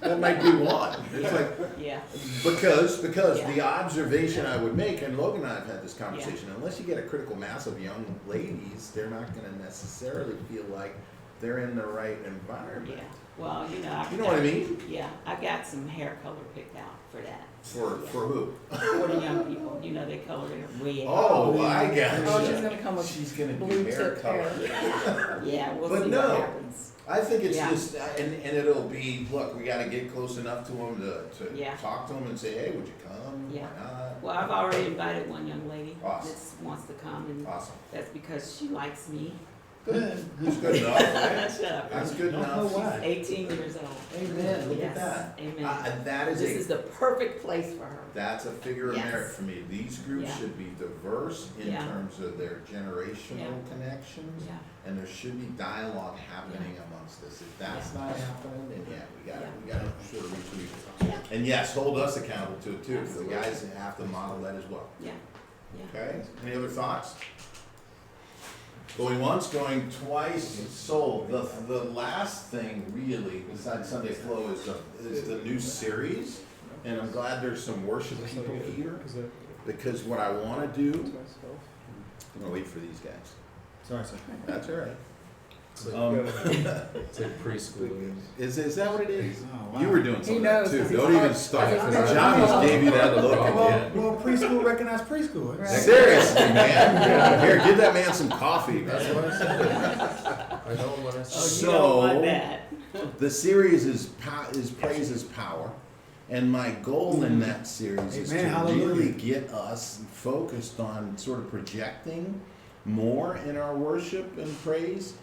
S1: That might be one. It's like,
S10: yeah,
S1: because
S10: Yeah.
S1: the observation I would make, and Logan and I have had this conversation, unless you get a critical mass of young ladies, they're not gonna necessarily feel like they're in the right environment.
S10: yeah. Well, you know,
S1: You know what I mean?
S10: Yeah, I got some hair color picked out for that.
S1: For who?
S10: For the young people, you know, they color their red.
S1: Oh, I got
S4: Oh, she's
S1: you.
S4: gonna come with
S1: She's gonna be
S4: blue
S1: hair
S4: tip
S1: color.
S4: hair.
S10: Yeah, we'll
S1: But
S10: see
S1: no.
S10: what happens.
S1: I think it's
S10: Yeah.
S1: just, and it'll be, look, we gotta get close enough to them to
S10: Yeah.
S1: talk to them and say, hey, would you come?
S10: Yeah.
S1: Why not?
S10: Well, I've already invited one young lady
S1: Awesome.
S10: that wants to come, and
S1: Awesome.
S10: that's because she likes me.
S1: Good. That's good enough, right?
S10: Shut up.
S1: That's good
S9: Don't know
S1: enough.
S9: why.
S10: 18 years old.
S1: Amen, look at
S10: Yes,
S1: that.
S10: amen.
S1: That is
S10: This is the perfect place for her.
S1: that's a figure of
S10: Yes.
S1: merit for me. These groups
S10: Yeah.
S1: should be diverse in
S10: Yeah.
S1: terms of their generational
S10: Yeah.
S1: connections,
S10: Yeah,
S1: and there should be dialogue happening amongst us. If that's
S10: Yeah.
S1: not happening, then we
S10: Yeah.
S1: gotta sort of retreat.
S10: Yeah.
S1: And yes, hold us accountable to it too, 'cause the
S10: Absolutely.
S1: guys have to model that as well.
S10: yeah, yeah.
S1: Okay, any other thoughts? Going once, going twice, sold. The last thing really, besides Sunday Flow, is the new series. And I'm glad there's some worship people here, because what I wanna do, I'm gonna wait for these guys.
S9: Sorry, sir.
S1: That's all right.
S5: It's like,
S1: Um,
S5: it's like preschool.
S1: is that what it is?
S9: Oh, wow.
S1: You were doing some
S4: He
S1: of that
S4: knows,
S1: too.
S4: 'cause he's
S1: Don't even
S4: hard-
S1: start.
S4: he's hard-
S1: John just gave you that look again.
S9: Well, preschool recognized preschool.
S4: Right.
S1: Seriously, man. Here, give that man some coffee.
S5: That's what I said. I know what I
S10: Oh,
S5: said.
S10: you don't want
S1: So-
S10: that.
S1: The series is praise is power, and my goal in that series is
S9: Amen,
S1: to
S9: hallelujah.
S1: really get us focused on sort of projecting more in our worship and praise,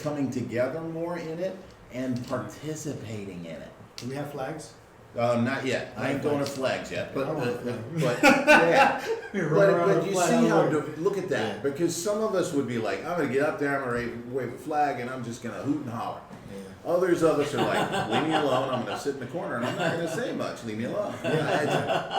S1: coming together more in it, and participating in it.
S9: Do we have flags?
S1: Not yet. I ain't going to flags yet, but
S9: I want a flag.
S1: but yeah.
S9: We're running around
S1: But
S9: with
S1: you
S9: a flag
S1: see
S9: all
S1: how,
S9: over.
S1: look at that, because some of us would be like, I'm gonna get up there, I'm gonna wave a flag, and I'm just gonna hoot and holler.
S9: Yeah.
S1: Others are like, leave me alone, I'm gonna sit in the corner, and I'm not gonna say much, leave me alone.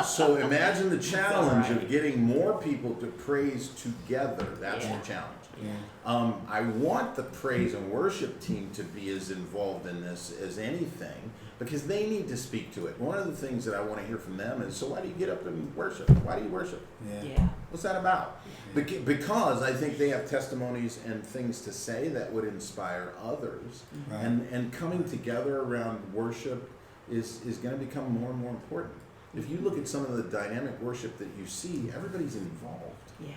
S1: So imagine the challenge of getting more people to praise together, that's
S10: Yeah.
S1: the challenge.
S9: Yeah.
S1: I want the praise and worship team to be as involved in this as anything, because they need to speak to it. One of the things that I wanna hear from them is, so why do you get up and worship? Why do you worship?
S9: Yeah.
S10: Yeah,
S1: What's that about? Because I think they have testimonies and things to say that would inspire others.
S9: Right.
S1: And coming together around worship is gonna become more and more important. If you look at some of the dynamic worship that you see, everybody's involved.
S10: yeah,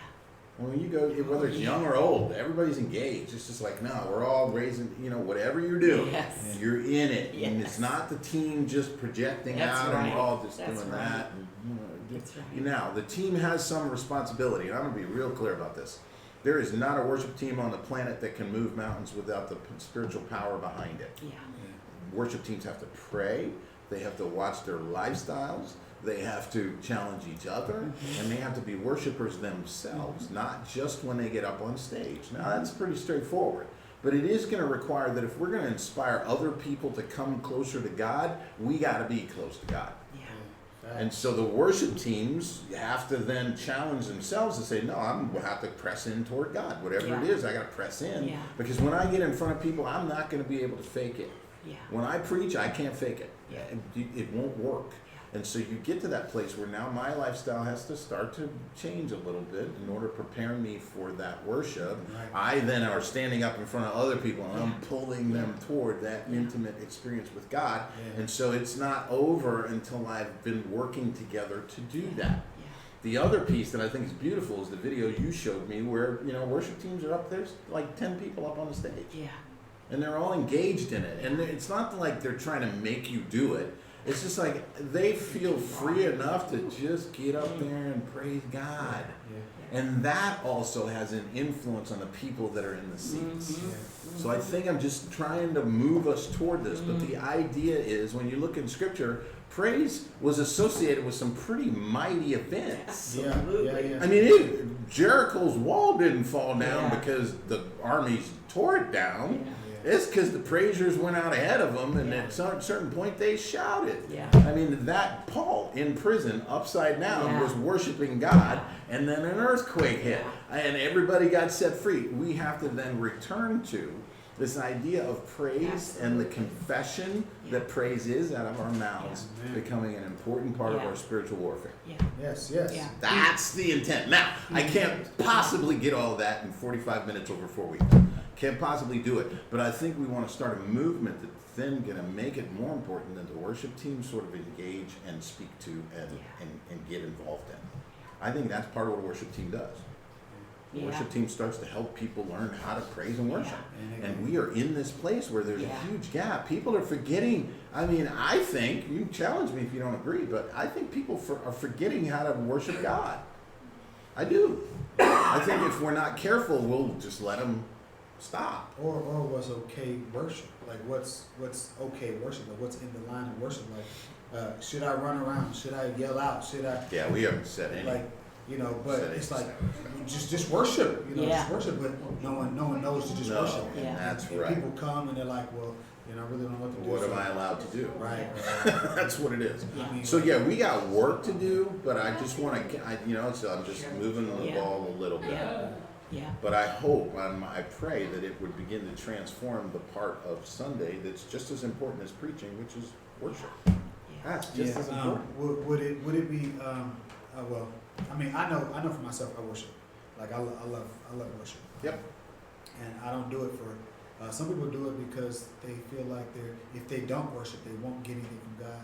S1: When you go, whether it's young or old, everybody's engaged. It's just like, no, we're all raising, whatever you're doing,
S10: yes,
S1: you're in it. And it's
S10: Yes.
S1: not the team just projecting
S10: That's
S1: out and
S10: right.
S1: we're all just
S10: That's
S1: doing
S10: right.
S1: that. And,
S10: that's right.
S1: now, the team has some responsibility, and I'm gonna be real clear about this. There is not a worship team on the planet that can move mountains without the spiritual power behind it.
S10: Yeah,
S1: Worship teams have to pray, they have to watch their lifestyles, they have to challenge each other, and they have to be worshipers themselves, not just when they get up on stage. Now that's pretty straightforward. But it is going to require that if we're going to inspire other people to come closer to God, we got to be close to God. And so the worship teams have to then challenge themselves and say, no, I'm going to have to press in toward God. Whatever it is, I got to press in.
S10: Yeah.
S1: Because when I get in front of people, I'm not going to be able to fake it.
S10: Yeah.
S1: When I preach, I can't fake it.
S10: Yeah.
S1: It won't work. And so you get to that place where now my lifestyle has to start to change a little bit in order to prepare me for that worship.
S9: Right.
S1: I then are standing up in front of other people and I'm pulling them toward that intimate experience with God.
S9: Yeah.
S1: And so it's not over until I've been working together to do that. The other piece that I think is beautiful is the video you showed me where, worship teams are up there, like 10 people up on the stage.
S10: Yeah.
S1: And they're all engaged in it. And it's not like they're trying to make you do it. It's just like they feel free enough to just get up there and praise God. And that also has an influence on the people that are in the seats. So I think I'm just trying to move us toward this. But the idea is when you look in scripture, praise was associated with some pretty mighty events.
S9: Yeah.
S1: I mean, Jericho's wall didn't fall down because the armies tore it down. It's because the praisers went out ahead of them, and at some certain point they shouted. I mean, that Paul in prison, upside down, was worshiping God, and then an earthquake hit, and everybody got set free. We have to then return to this idea of praise and the confession that praise is out of our mouths becoming an important part of our spiritual warfare.
S9: Yes.
S1: That's the intent. Now, I can't possibly get all of that in 45 minutes over 4 weeks. Can't possibly do it. But I think we want to start a movement that's then going to make it more important that the worship team sort of engage and speak to and get involved in. I think that's part of what a worship team does. The worship team starts to help people learn how to praise and worship. And we are in this place where there's a huge gap. People are forgetting. I mean, I think, you can challenge me if you don't agree, but I think people are forgetting how to worship God. I do. I think if we're not careful, we'll just let them stop.
S9: Or what's okay worship? Like what's okay worship? Like what's in the line of worship? Like should I run around? Should I yell out? Should I?
S1: Yeah, we haven't said any.
S9: Like but it's like just worship. Just worship. But no one knows to just worship.
S1: And that's
S9: and
S1: right.
S9: people come and they're like, well, I really don't know what to do.
S1: What am I allowed to do?
S9: Right.
S1: That's what it is.
S9: I mean,
S1: So yeah, we got work to do, but I just want to, so I'm just moving the ball a little bit. But I hope, I pray that it would begin to transform the part of Sunday that's just as important as preaching, which is worship. That's just as important.
S9: Would it be? Well, I mean, I know for myself, I worship. Like I love worship.
S1: Yep.
S9: And I don't do it for. Some people do it because they feel like if they don't worship, they won't get anything from God.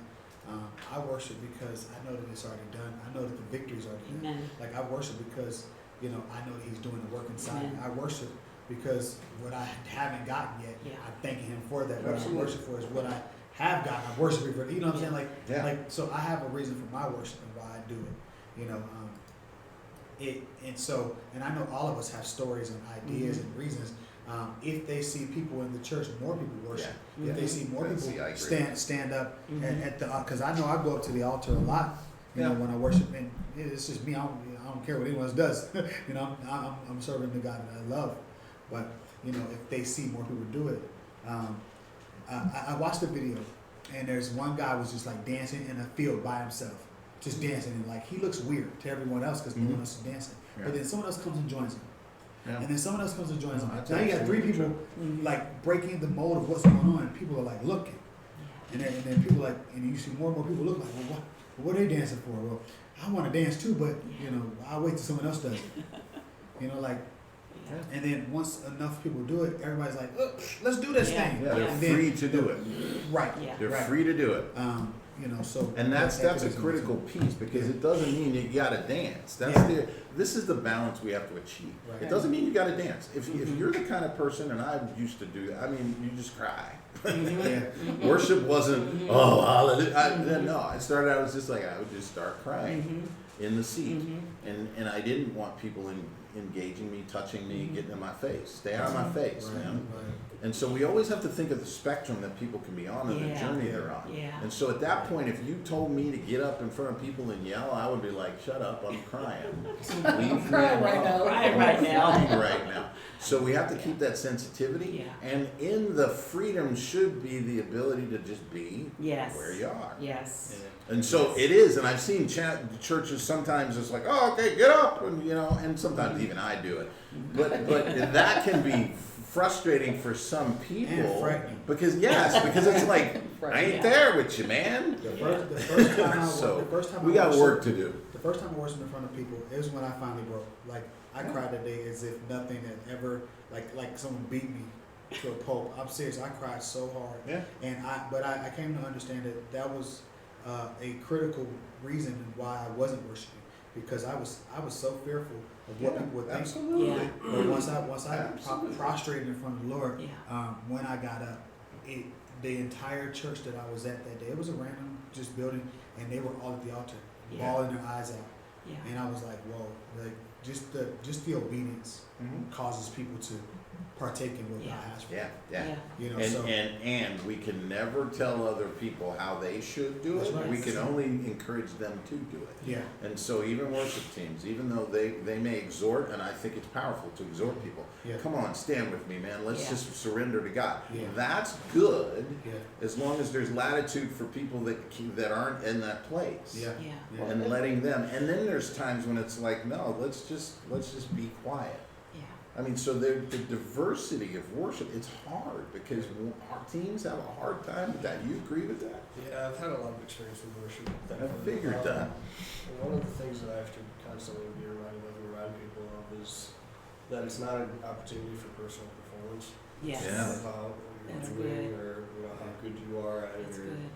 S9: I worship because I know that it's already done. I know that the victory's already done. Like I worship because I know that He's doing the work inside me. I worship because what I haven't gotten yet, I'm thanking Him for that. What I worship for is what I have gotten. I'm worshiping for. You know what I'm saying? Like so I have a reason for my worship and why I do it. And I know all of us have stories and ideas and reasons. If they see people in the church, more people worship. If they see more people stand up at the, because I know I go up to the altar a lot. When I worship, and it's just me. I don't care what anyone else does. I'm serving the God that I love. But if they see more people do it, I watched the video, and there's one guy was just like dancing in a field by himself, just dancing, and like he looks weird to everyone else because no one else is dancing. But then someone else comes and joins him. And then someone else comes and joins them. Now you got three people like breaking the mold of what's going on, and people are like looking, and then people like, and you see more and more people look like, well, what are they dancing for? Well, I want to dance too, but I'll wait till someone else does it. And then once enough people do it, everybody's like, let's do this thing.
S1: Yeah, they're free to do it.
S9: Right.
S1: They're free to do it.
S9: So
S1: and that's a critical piece because it doesn't mean you gotta dance. This is the balance we have to achieve.
S9: Right.
S1: It doesn't mean you gotta dance. If you're the kind of person, and I used to do that, I mean, you just cry. Worship wasn't hallelujah. No, I started out as just like I would just start crying. in the seat.
S10: Mm-hmm.
S1: And I didn't want people engaging me, touching me,
S10: Mhm.
S1: getting in my face. Stay out of my face,
S9: Right,
S1: man.
S9: right.
S1: And so we always have to think of the spectrum that people can be on and the
S10: Yeah.
S1: journey they're on.
S10: Yeah.
S1: And so at that point, if you told me to get up in front of people and yell, I would be like, shut up, I'm crying. Leave me
S4: crying right
S1: alone.
S4: now.
S10: Crying right now.
S1: I'm crying right now. So we have to keep that sensitivity.
S10: Yeah.
S1: And in the freedom should be the ability to just be
S10: Yes.
S1: where you are.
S10: Yes.
S1: And so it is, and I've seen churches sometimes it's like, oh, okay, get up, and and sometimes even I do it. But that can be frustrating for some people.
S9: And frightening.
S1: Because it's like, I ain't there with you, man.
S9: The first time
S1: So,
S9: the first time
S1: we
S9: I
S1: got
S9: worshiped-
S1: work to do.
S9: The first time I worshiped in front of people, it was when I finally broke. Like I cried that day as if nothing had ever, like someone beat me to a pulp. I'm serious. I cried so hard.
S1: Yeah.
S9: And I came to understand that was a critical reason why I wasn't worshiping, because I was so fearful of what people would think.
S1: Absolutely.
S10: Yeah.
S9: But once I
S1: Absolutely.
S9: prostrated in front of the Lord,
S10: Yeah.
S9: when I got up, the entire church that I was at that day, it was a random just building, and they were all at the altar,
S10: Yeah.
S9: bawling their eyes out.
S10: Yeah.
S9: And I was like, whoa, like just the obedience
S1: Mhm.
S9: causes people to partake in what
S10: Yeah.
S9: God has for
S1: Yeah,
S9: them.
S1: yeah.
S9: You know,
S1: And,
S9: so
S1: and we can never tell other people how they should do
S9: That's
S1: it.
S9: right.
S1: We can only encourage them to do it.
S9: yeah,
S1: And so even worship teams, even though they may exhort, and I think it's powerful to exhort people,
S9: yeah,
S1: come on, stand with me, man. Let's
S10: Yeah.
S1: just surrender to God.
S9: Yeah.
S1: That's good
S9: yeah,
S1: as long as there's latitude for people that aren't in that place.
S9: yeah,
S10: Yeah.
S9: yeah.
S1: And letting them. And then there's times when it's like, no, let's just be quiet.
S10: Yeah.
S1: I mean, so the diversity of worship, it's hard because our teams have a hard time with that. You agree with that?
S13: Yeah, I've had a lot of experience with worship.
S1: I figured that.
S13: And one of the things that I have to constantly be reminded of and remind people of is that it's not an opportunity for personal performance.
S10: Yes.
S1: Yeah.
S13: About what
S10: That's
S13: you're doing
S10: good.
S13: or how good you are at it
S10: That's
S13: or
S10: good.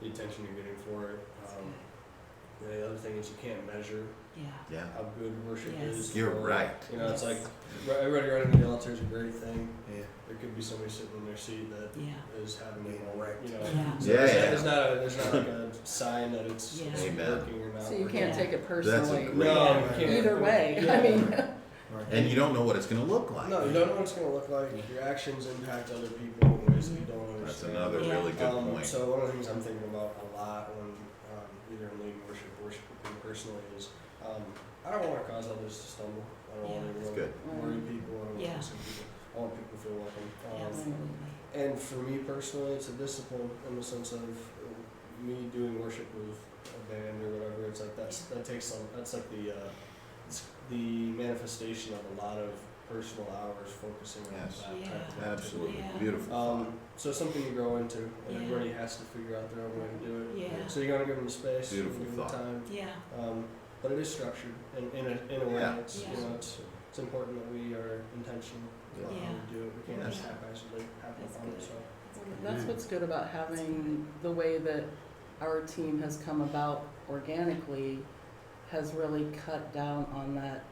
S13: the attention you're getting for it.
S10: That's good.
S13: The other thing is you can't measure
S10: Yeah.
S1: Yeah.
S13: how good worship
S10: Yes.
S13: is.
S1: You're
S13: or,
S1: right.
S13: You know, it's
S10: Yes.
S13: like everybody running the altar is a great thing.
S9: Yeah.
S13: There could be somebody sitting in their seat that
S10: Yeah.
S13: is having
S9: Getting
S13: a
S9: wrecked.
S13: you know.
S10: Yeah.
S13: So
S1: Yeah,
S13: there's,
S1: yeah.
S13: there's not like a sign that it's
S10: Yeah.
S1: Amen.
S13: working or not.
S4: So you
S13: working.
S4: can't
S10: Yeah.
S4: take it
S1: That's a
S4: personally.
S1: great-
S13: No, you can't.
S4: Either way,
S13: Yeah.
S4: I mean,
S9: Right.
S1: And you don't know what it's going to look like.
S13: No, you don't know what it's gonna look like. Your actions impact other people in ways that you don't
S1: That's
S13: understand.
S1: another
S10: Yeah.
S1: really good point.
S13: So one of the things I'm thinking about a lot when either I'm leading worship with me personally is I don't want to cause others to stumble. I don't
S10: Yeah.
S13: want
S1: That's
S13: anyone
S1: good.
S13: to worry people. I don't
S10: Yeah.
S13: want to concern people. I want people to feel welcome.
S10: Absolutely.
S13: And for me personally, it's a discipline in the sense of me doing worship with a band or whatever. It's like that's like the manifestation of a lot of personal hours focusing on
S1: Yes.
S13: that
S10: Yeah.
S13: type of
S1: Absolutely.
S10: Yeah.
S1: Beautiful.
S13: so it's something you grow into, and
S10: Yeah.
S13: everybody has to figure out their own way to do it.
S10: Yeah.
S13: So you're gonna give them the space, you're
S1: Beautiful
S13: gonna give them the
S1: thought.
S13: time,
S10: Yeah.
S13: but it is structured, and in a way,
S1: Yeah.
S13: it's
S10: Yeah.
S13: you know it's important that we are intentional about
S10: Yeah.
S13: how we do it. We can't
S1: Yes.
S13: just haphazardly happen
S10: That's
S13: on it.
S10: good.
S13: So.
S4: that's what's good about having the way that our team has come about organically has really cut down on that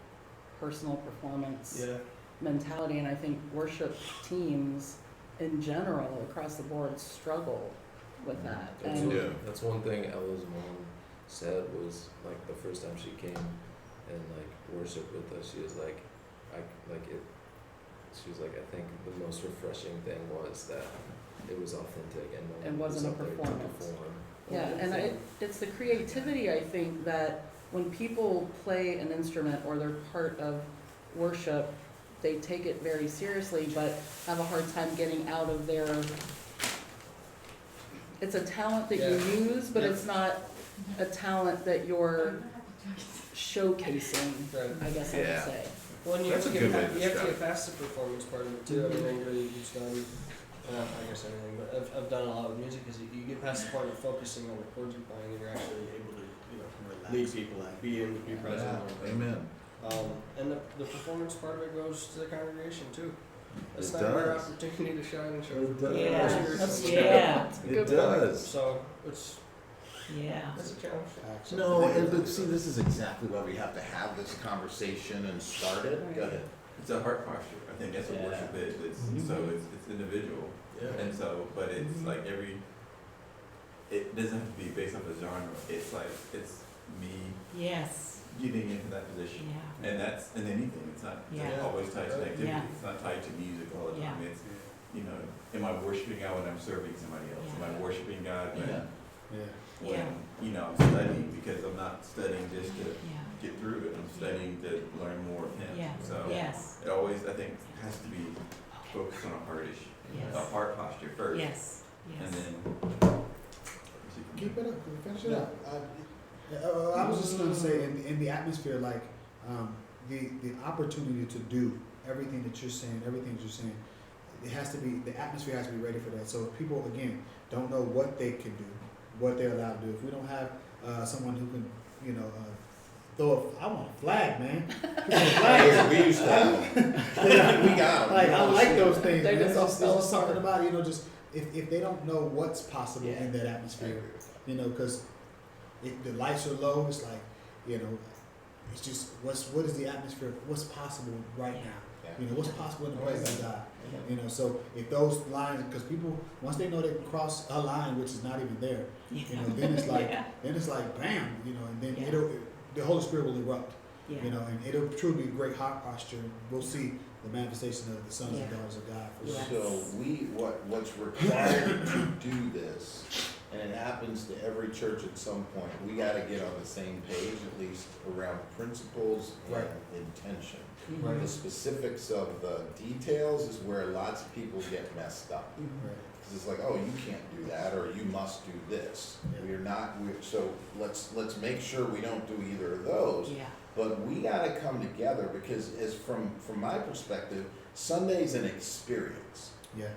S4: personal performance
S13: Yeah.
S4: mentality. And I think worship teams in general across the board struggle with that.
S5: That's,
S4: And
S1: Yeah.
S5: that's one thing Ella's mom said was like the first time she came and like worshiped with us, she was like, she was like, I think the most refreshing thing was that it was authentic and no
S4: It
S5: one was
S4: wasn't a
S5: out there to
S4: performance.
S5: perform.
S4: yeah, and it's the creativity, I think, that when people play an instrument or they're part of worship, they take it very seriously, but have a hard time getting out of their, it's a talent that you
S13: Yeah.
S4: use, but
S13: Yeah.
S4: it's not a talent that you're showcacing,
S13: Right.
S4: I guess I
S1: Yeah.
S4: would say.
S13: Well, and you
S1: That's
S13: have to
S1: a good way
S13: get
S1: to
S13: you have to
S1: describe
S13: get past the performance part of it too. I mean, anybody who's done, I guess anything, but I've done a lot with music. Is you get past the part of focusing on the chords you're playing, and you're actually able to lead people, be present.
S1: Yeah. Amen.
S13: And the performance part of it goes to the congregation too. It's
S1: It
S13: not our
S1: does.
S13: opportunity to shine and show.
S1: It does.
S10: Yeah.
S4: That's
S10: Yeah.
S4: That's a
S1: It
S4: good point.
S1: does.
S13: So it's
S10: Yeah.
S13: a challenge.
S1: No, but see, this is exactly why we have to have this conversation and start it. Go ahead.
S14: It's a heart posture. I think that's what
S10: Yeah.
S14: worship is. It's individual,
S13: Yeah.
S14: and so, but it's like it doesn't have to be based off a genre. It's like me
S10: Yes,
S14: getting into that position.
S10: yeah,
S14: And that's in anything, it's not
S10: Yeah.
S14: always tied to activity,
S10: Yeah.
S14: it's not tied to music all the time,
S10: Yeah.
S14: it's, you know, am I worshiping God when I'm serving somebody else? Am I
S10: Yeah.
S14: worshiping God when,
S9: Yeah.
S14: when,
S10: Yeah.
S14: you know, I'm studying, because I'm not studying just to
S10: yeah,
S14: get through it, I'm studying to learn more of Him.
S10: yeah,
S14: So,
S10: yes,
S14: it always, I think, has to be focused on a heart issue, a
S10: yes,
S14: heart posture first,
S10: yes,
S14: and
S10: yes.
S14: then.
S9: Keep it up, finish it up. I was just gonna say, in the atmosphere, like, the opportunity to do everything that you're saying, it has to be, the atmosphere has to be ready for that. So if people, again, don't know what they can do, what they're allowed to do, if we don't have, someone who can, you know, I want a flag, man.
S1: We used to have them. We got them.
S9: Like, I like those things,
S4: They
S9: man.
S4: just
S9: It's
S4: don't
S9: just,
S4: spell
S9: it's just something
S4: apart.
S9: about, you know, just, if they don't know what's possible
S10: Yeah.
S9: in that atmosphere, you know, cause the lights are low, it's like, you know, it's just, what is the atmosphere, what's possible right now? You know, what's possible in the presence of God? You know, so if those lines, because people, once they know they can cross a line, which is not even there, you know, then it's like, bam, you know, and then
S10: Yeah.
S9: the Holy Spirit will erupt,
S10: Yeah.
S9: you know, and it'll truly be a great heart posture. We'll see the manifestation of the sons
S10: Yeah.
S9: and daughters of God. For
S10: Yeah.
S9: sure.
S15: So what's required to do this, and it happens to every church at some point, we gotta get on the same page, at least around principles and
S9: Right.
S15: intention.
S10: Mhm.
S15: The specifics of the details is where lots of people get messed up.
S10: Mhm.
S9: Right.
S15: Cause it's like, oh, you can't do that, or you must do this.
S9: Yeah.
S15: So let's make sure we don't do either of those.
S10: Yeah,
S15: But we gotta come together, because from my perspective, Sunday's an experience.
S9: Yeah.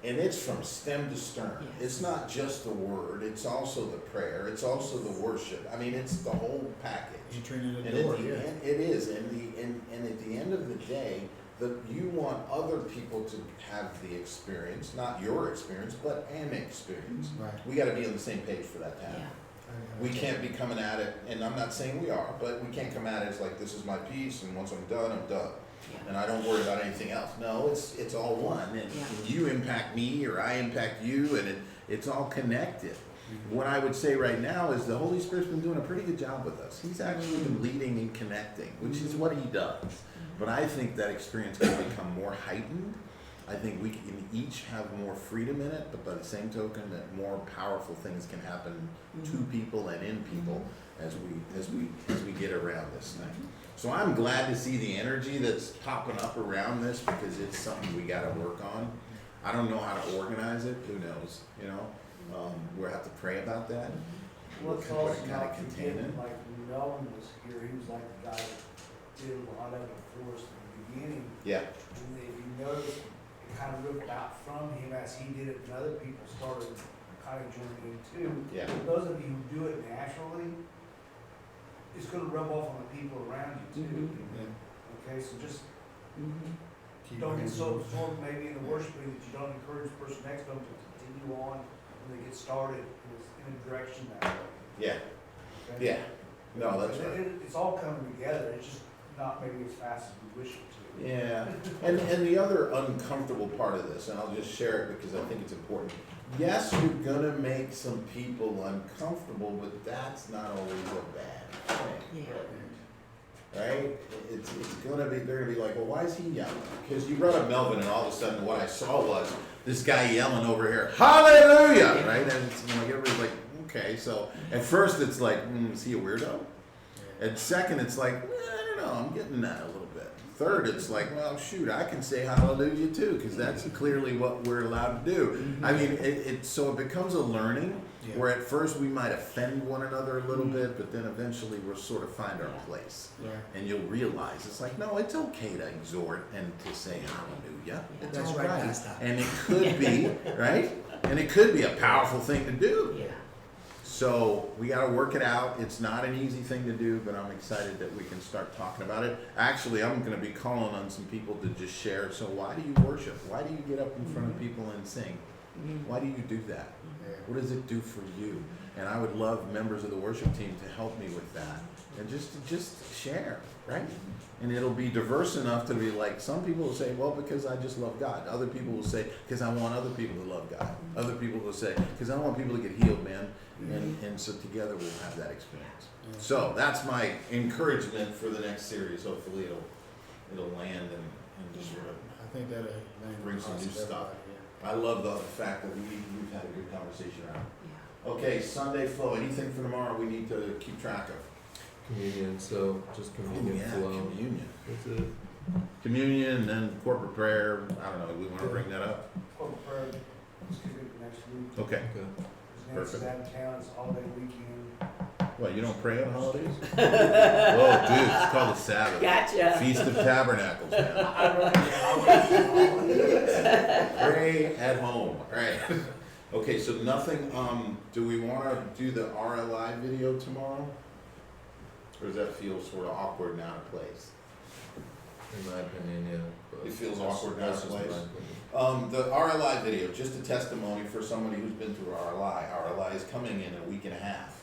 S15: And it's from stem to stern.
S10: Yes.
S15: It's not just the word, it's also the prayer, it's also the worship. I mean, it's the whole package.
S9: Entering in
S15: And
S9: the
S15: at
S9: door,
S15: the
S9: yeah.
S15: end, it is, and at the end of the day, you want other people to have the experience, not your experience, but an experience.
S9: Right.
S15: We gotta be on the same page for that to happen.
S10: yeah,
S15: We can't be coming at it, and I'm not saying we are, but we can't come at it as like, this is my piece, and once I'm done,
S10: yeah,
S15: and I don't worry about anything else. No, it's all one, and
S10: Yeah.
S15: you impact me, or I impact you, and it's all connected. What I would say right now is the Holy Spirit's been doing a pretty good job with us. He's actually been leading and connecting, which is what he does. But I think that experience can become more heightened. I think we can each have more freedom in it, but by the same token, that more powerful things can happen to people and in people as we get around this thing. So I'm glad to see the energy that's popping up around this, because it's something we gotta work on. I don't know how to organize it, who knows, you know? We'll have to pray about that.
S7: What's
S15: What
S7: also
S15: kind of
S7: not
S15: contain
S7: forgetting,
S15: it?
S7: like when Melvin was here, he was like the guy that did a lot of it for us in the beginning.
S15: Yeah,
S7: And if you notice, it kind of ripped out from him as he did it, and other people started kind of joining in too.
S15: yeah.
S7: Those of you who do it naturally, it's gonna rub off on the people around you too. Okay, so just
S10: mhm,
S7: don't get so absorbed maybe in the worshiping that you don't encourage the person next to them to continue on when they get started in a direction that way.
S15: Yeah,
S7: Okay?
S15: yeah. No, that's
S7: And
S15: right.
S7: it's all coming together, it's just not maybe as fast as we wish it to.
S15: Yeah, and the other uncomfortable part of this, and I'll just share it because I think it's important. Yes, you're gonna make some people uncomfortable, but that's not always a bad thing.
S10: yeah,
S15: Right? It's gonna be, they're gonna be like, well, why is he yelling? Because you brought up Melvin, and all of a sudden what I saw was this guy yelling over here, hallelujah, right? And it's, you know, everybody's like, okay, so at first it's like, is he a weirdo? At second, it's like, I don't know, I'm getting that a little bit. Third, it's like, well, shoot, I can say hallelujah too, because that's clearly what we're allowed to do. I mean, so it becomes a learning,
S9: Yeah.
S15: where at first we might offend one another a little bit, but then eventually we'll sort of find our place.
S9: Right.
S15: And you'll realize, it's like, no, it's okay to exhort and to say hallelujah. It's
S9: That's
S15: all
S9: right,
S15: right.
S9: Pastor.
S15: And it could be, right? And it could be a powerful thing to do.
S10: yeah.
S15: So we gotta work it out. It's not an easy thing to do, but I'm excited that we can start talking about it. Actually, I'm gonna be calling on some people to just share, so why do you worship? Why do you get up in front of people and sing?
S10: Mhm.
S15: Why do you do that?
S9: Yeah.
S15: What does it do for you? And I would love members of the worship team to help me with that. and just share, right? And it'll be diverse enough to be like, some people will say, well, because I just love God. Other people will say, because I want other people to love God. Other people will say, because I want people to get healed, man. And so together we'll have that experience. So that's my encouragement for the next series. Hopefully it'll land and just sort of
S9: I think that'll
S15: bring some new
S9: across
S15: stuff.
S9: everybody,
S15: I love the fact that we've had a good conversation around.
S10: Yeah.
S15: Okay, Sunday flow. Anything for tomorrow we need to keep track of?
S5: Communion, so just communion
S15: Oh, yeah,
S5: flow.
S15: communion.
S5: That's it.
S15: Communion and then corporate prayer. I don't know. We want to bring that up.
S7: Corporate prayer, let's do it next week.
S15: Okay.
S5: Okay.
S7: Nancy's
S15: Perfect.
S7: out of town, it's holiday weekend.
S15: What, you don't pray on holidays? Whoa, dude, it's called the Sabbath.
S10: Gotcha.
S15: Feast of Tabernacles, man.
S7: I run it.
S15: Pray at home, right? Okay, so nothing, do we wanna do the RLI video tomorrow? Or does that feel sort of awkward and out of place?
S5: In my opinion, yeah. But
S15: It feels
S5: that's-
S15: awkward and out
S5: that's
S15: of
S5: just my
S15: place.
S5: opinion.
S15: The RLI video, just a testimony for somebody who's been through RLI. RLI is coming in a week and a half.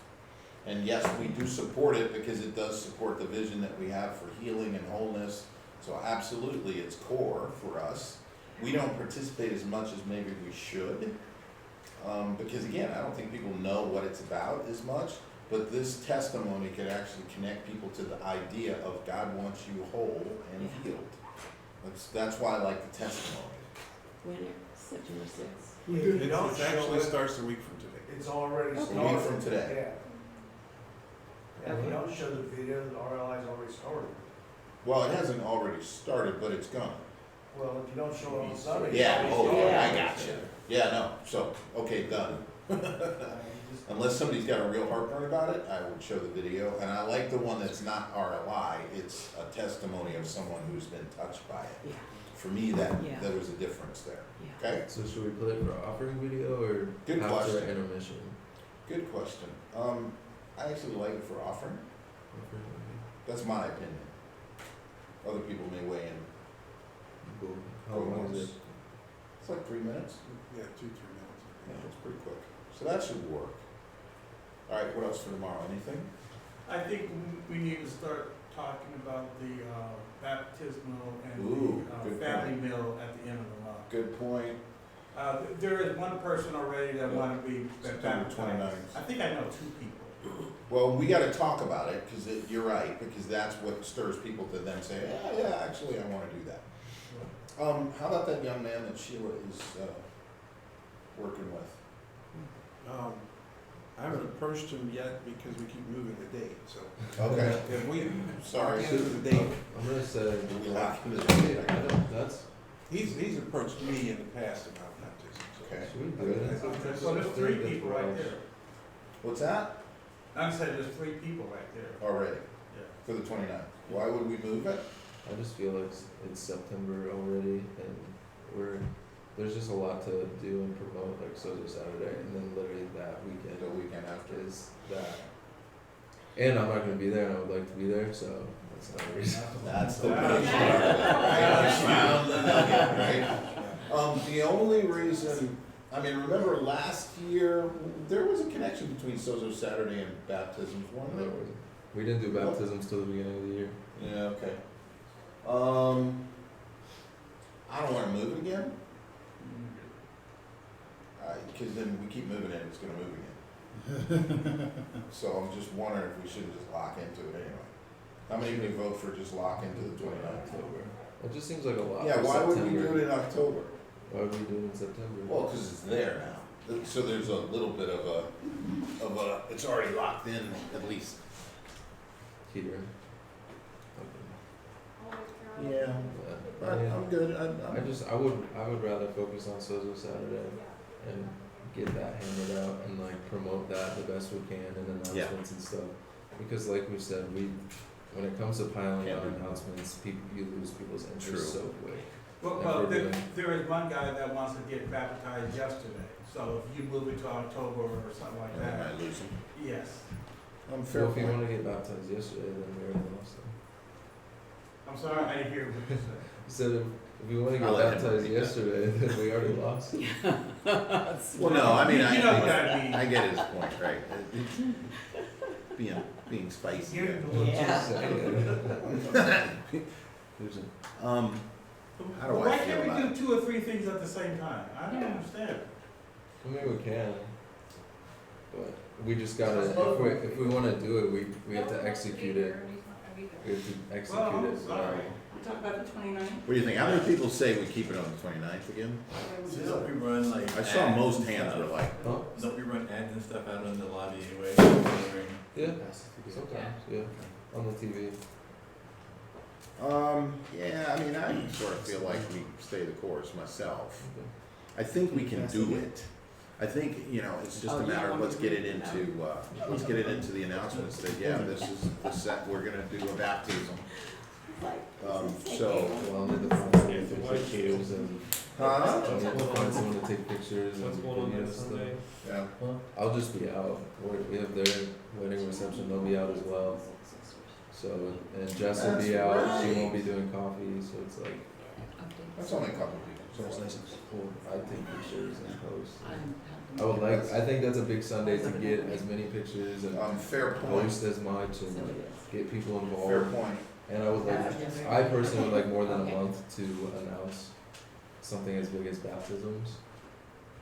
S15: And yes, we do support it because it does support the vision that we have for healing and wholeness. So absolutely, it's core for us. We don't participate as much as maybe we should. Because again, I don't think people know what it's about as much. But this testimony could actually connect people to the idea of God wants you whole and healed. That's why I like the testimony.
S10: When September 6th.
S7: We do,
S12: It
S7: don't show
S12: actually
S7: it,
S12: starts a week from today.
S7: it's already
S10: Okay.
S7: started.
S15: A week from today.
S7: Yeah. Yeah, if you
S10: Okay.
S7: don't show the video, the RLI's already started.
S15: Well, it hasn't already started, but it's gonna.
S7: Well, if you don't show it on Sunday.
S15: Yeah,
S7: it's
S15: oh,
S7: already
S15: yeah, I
S7: started.
S15: gotcha. Yeah, no, so, okay, done.
S7: Just-
S15: Unless somebody's got a real heartburn about it, I would show the video, and I like the one that's not RLI, it's a testimony of someone who's been touched by it.
S10: Yeah,
S15: For me, that,
S10: Yeah.
S15: there was a difference there,
S10: yeah.
S15: okay?
S5: So should we play it for offering video or
S15: Good
S5: after
S15: question.
S5: intermission?
S15: Good question. I actually like it for offering,
S5: Offering would
S15: that's my opinion. Other people may weigh in.
S5: be cool. How long is it?
S15: It's like 3 minutes.
S12: Yeah, 2-3 minutes.
S15: Yeah, it's pretty quick. So that should work. All right, what else for tomorrow? Anything?
S11: I think we need to start talking about the baptismal
S15: Ooh,
S11: and
S15: good
S11: the family meal at the end of the month.
S15: Good point.
S11: There is one person already that wanted to be
S15: September
S11: baptized.
S15: 29th.
S11: I think I know 2 people.
S15: Well, we gotta talk about it, cause you're right, because that's what stirs people to then say, yeah, actually, I wanna do that. How about that young man that Sheila is, working with?
S12: I haven't approached him yet because we keep moving the date, so.
S15: Okay,
S12: If we,
S15: sorry.
S12: lock into the date,
S5: I'm gonna say.
S15: We lock into the
S5: Yeah,
S15: date.
S5: I don't, that's,
S12: he's approached me in the past about baptism, so.
S15: Okay.
S5: should we do it?
S11: So there's 3 people right there.
S15: What's that?
S11: I'm saying there's 3 people right there.
S15: Already,
S11: Yeah.
S15: for the 29th. Why would we move it?
S5: I just feel like it's September already and there's just a lot to do and promote, like Sozo Saturday, and then literally that weekend
S15: The weekend after.
S5: is that. And I'm not gonna be there and I would like to be there, so that's another reason.
S15: That's the
S11: Yeah.
S15: right? The only reason, I mean, remember last year, there was a connection between Sozo Saturday and baptisms, wasn't there?
S5: We didn't do baptisms till the beginning of the year.
S15: Yeah, okay. I don't wanna move it again, cause then we keep moving it, it's gonna move again. So I'm just wondering if we shouldn't just lock into it anyway. How many of you vote for just lock into the 29th?
S5: October. It just seems like a lot.
S15: Yeah,
S5: for
S15: why would we
S5: September.
S15: do it in October?
S5: Why would we do it in September?
S15: Well, cause it's there now, so there's a little bit of a, it's already locked in, at least.
S5: Here.
S15: Yeah. I'm good,
S5: I would rather focus on Sozo Saturday and get that hammered out and like promote that the best we can and announcements and stuff. Because like we said, when it comes to piling
S15: Can't
S5: on
S15: do-
S5: announcements, you lose people's interest
S15: True.
S5: so quick.
S11: Well, there is one guy that wants to get baptized yesterday, so if you move it to October or something like
S15: I
S11: that,
S15: might lose them.
S11: yes.
S15: Fair
S5: So if you
S15: point.
S5: wanna get baptized yesterday, then we already lost them.
S11: I'm sorry, I didn't hear what you said.
S5: You said if you wanna
S15: I'll
S5: get
S15: let him
S5: baptized
S15: repeat that.
S5: yesterday, then we already lost them.
S15: Well, no, I mean,
S11: You know what I mean.
S15: I get his point, right? Being being spicy.
S11: You're a little too
S10: Yeah.
S15: How do
S11: Well,
S15: I
S11: why
S15: feel
S11: can't
S15: about
S11: we
S15: it?
S11: do 2 or 3 things at the same time? I don't understand.
S5: I mean, we can, but we just gotta, if we wanna do it, we have to execute it. We have to execute it.
S11: Sorry.
S4: We talk about the 29th?
S15: What do you think? How many people say we keep it on the 29th again?
S14: Don't we run like?
S15: I saw
S14: ads
S15: most
S14: and
S15: hands
S14: stuff?
S15: were like,
S5: Huh?
S14: Don't we run ads and stuff out in the lobby anyway?
S5: Yeah, sometimes, yeah, on the TV.
S15: yeah, I mean, I sort of feel like we stay the course myself. I think we can do it. I think, you know, it's just
S10: Oh,
S15: a
S10: you
S15: matter of
S10: want
S15: let's
S10: me
S15: get
S10: to
S15: it
S10: read it
S15: into, let's get it into the announcements that, yeah, this is the set, we're gonna do a baptism. So,
S5: Well, I'll need to find
S3: Yeah,
S5: some
S3: the white
S5: pictures and,
S15: huh?
S5: I'll need to find someone to take pictures and
S3: What's going on
S5: videos
S3: that
S5: and stuff.
S3: Sunday?
S15: Yeah.
S5: I'll just be out. We have their wedding reception, they'll be out as well. So, and Jess will be
S15: That's
S5: out, she
S15: right.
S5: won't be doing coffee, so it's like,
S15: That's only a couple people.
S5: cool, I take pictures and post. I would like, I think that's a big Sunday to get as many pictures and
S15: Fair point,
S5: post as much and get people
S15: fair
S5: involved.
S15: point.
S5: And I would like, I personally would like more than a month to announce something as big as baptisms.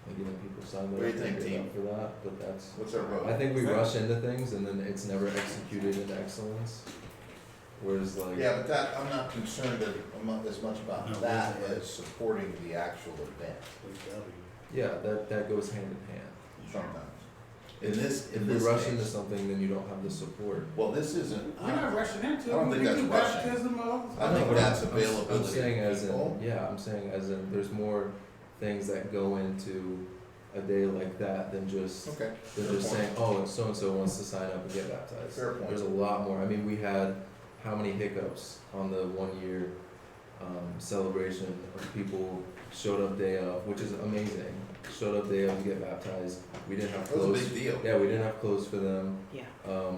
S5: And getting people signed up
S15: What do you think,
S5: and
S15: team?
S5: up for that, but that's,
S15: What's our vote?
S5: I think we rush into things and then it's never executed in excellence. Whereas like,
S15: Yeah, but that, I'm not concerned as much about
S9: No,
S15: that
S9: we're-
S15: as supporting the actual event
S5: yeah, that goes hand in hand.
S15: sometimes. In this,
S5: If
S15: in
S5: we
S15: this
S5: rush into
S15: case,
S5: something, then you don't have the support.
S15: well, this isn't,
S11: We're not rushing into it.
S15: I don't think
S11: We
S15: that's
S11: do
S15: rushing.
S11: baptism all the
S15: I
S11: time.
S15: think
S5: No,
S15: that's
S5: I'm
S15: availability
S5: saying
S15: to
S5: as
S15: people.
S5: in, yeah, I'm saying as in, there's more things that go into a day like that than just
S15: Okay.
S5: They're
S15: Fair
S5: just
S15: point.
S5: saying, oh, and so-and-so wants to sign up and get baptized.
S15: Fair point.
S5: There's a lot more. I mean, we had how many hiccups on the 1 year celebration of people showed up day of, which is amazing. Showed up day of to get baptized. We didn't have
S15: That was a
S5: clothes.
S15: big deal.
S5: Yeah, we didn't have clothes for them.
S10: Yeah.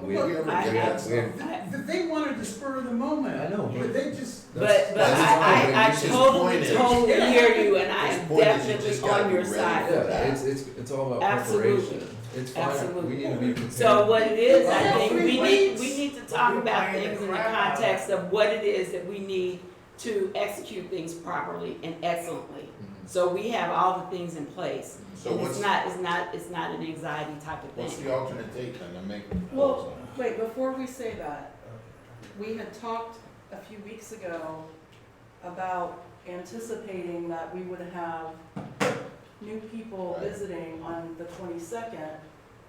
S5: We
S11: Well,
S5: had,
S15: ever
S10: I-
S15: get
S10: I-
S15: that stuff?
S11: They wanted the spur of the moment.
S5: I know, but
S11: They just.
S10: But
S5: that's fine,
S10: I
S5: but you
S10: totally,
S15: His
S10: totally
S11: point is-
S10: hear you, and I
S15: his
S10: am
S15: point is you
S10: definitely
S15: just gotta
S10: on
S15: be
S10: your
S15: ready
S10: side
S15: for
S10: with
S5: yeah,
S10: that.
S5: it's all about
S10: Absolutely.
S5: preparation. It's fine.
S10: Absolutely.
S5: We need to be prepared.
S10: So what it is, I
S11: All
S10: think,
S11: 3
S10: we
S11: weeks.
S10: need to talk
S11: We're
S10: about
S11: playing the
S10: things in the
S11: crap out of
S10: context
S11: it.
S10: of what it is that we need to execute things properly and excellently.
S5: Mhm.
S10: So we have all the things in place.
S15: So
S10: And
S15: what's,
S10: it's not an anxiety type of
S15: what's
S10: thing.
S15: the alternate date then? I'm making.
S4: Well, wait, before we say that, we had talked a few weeks ago about anticipating that we would have new people
S15: Right.
S4: visiting on the 22nd,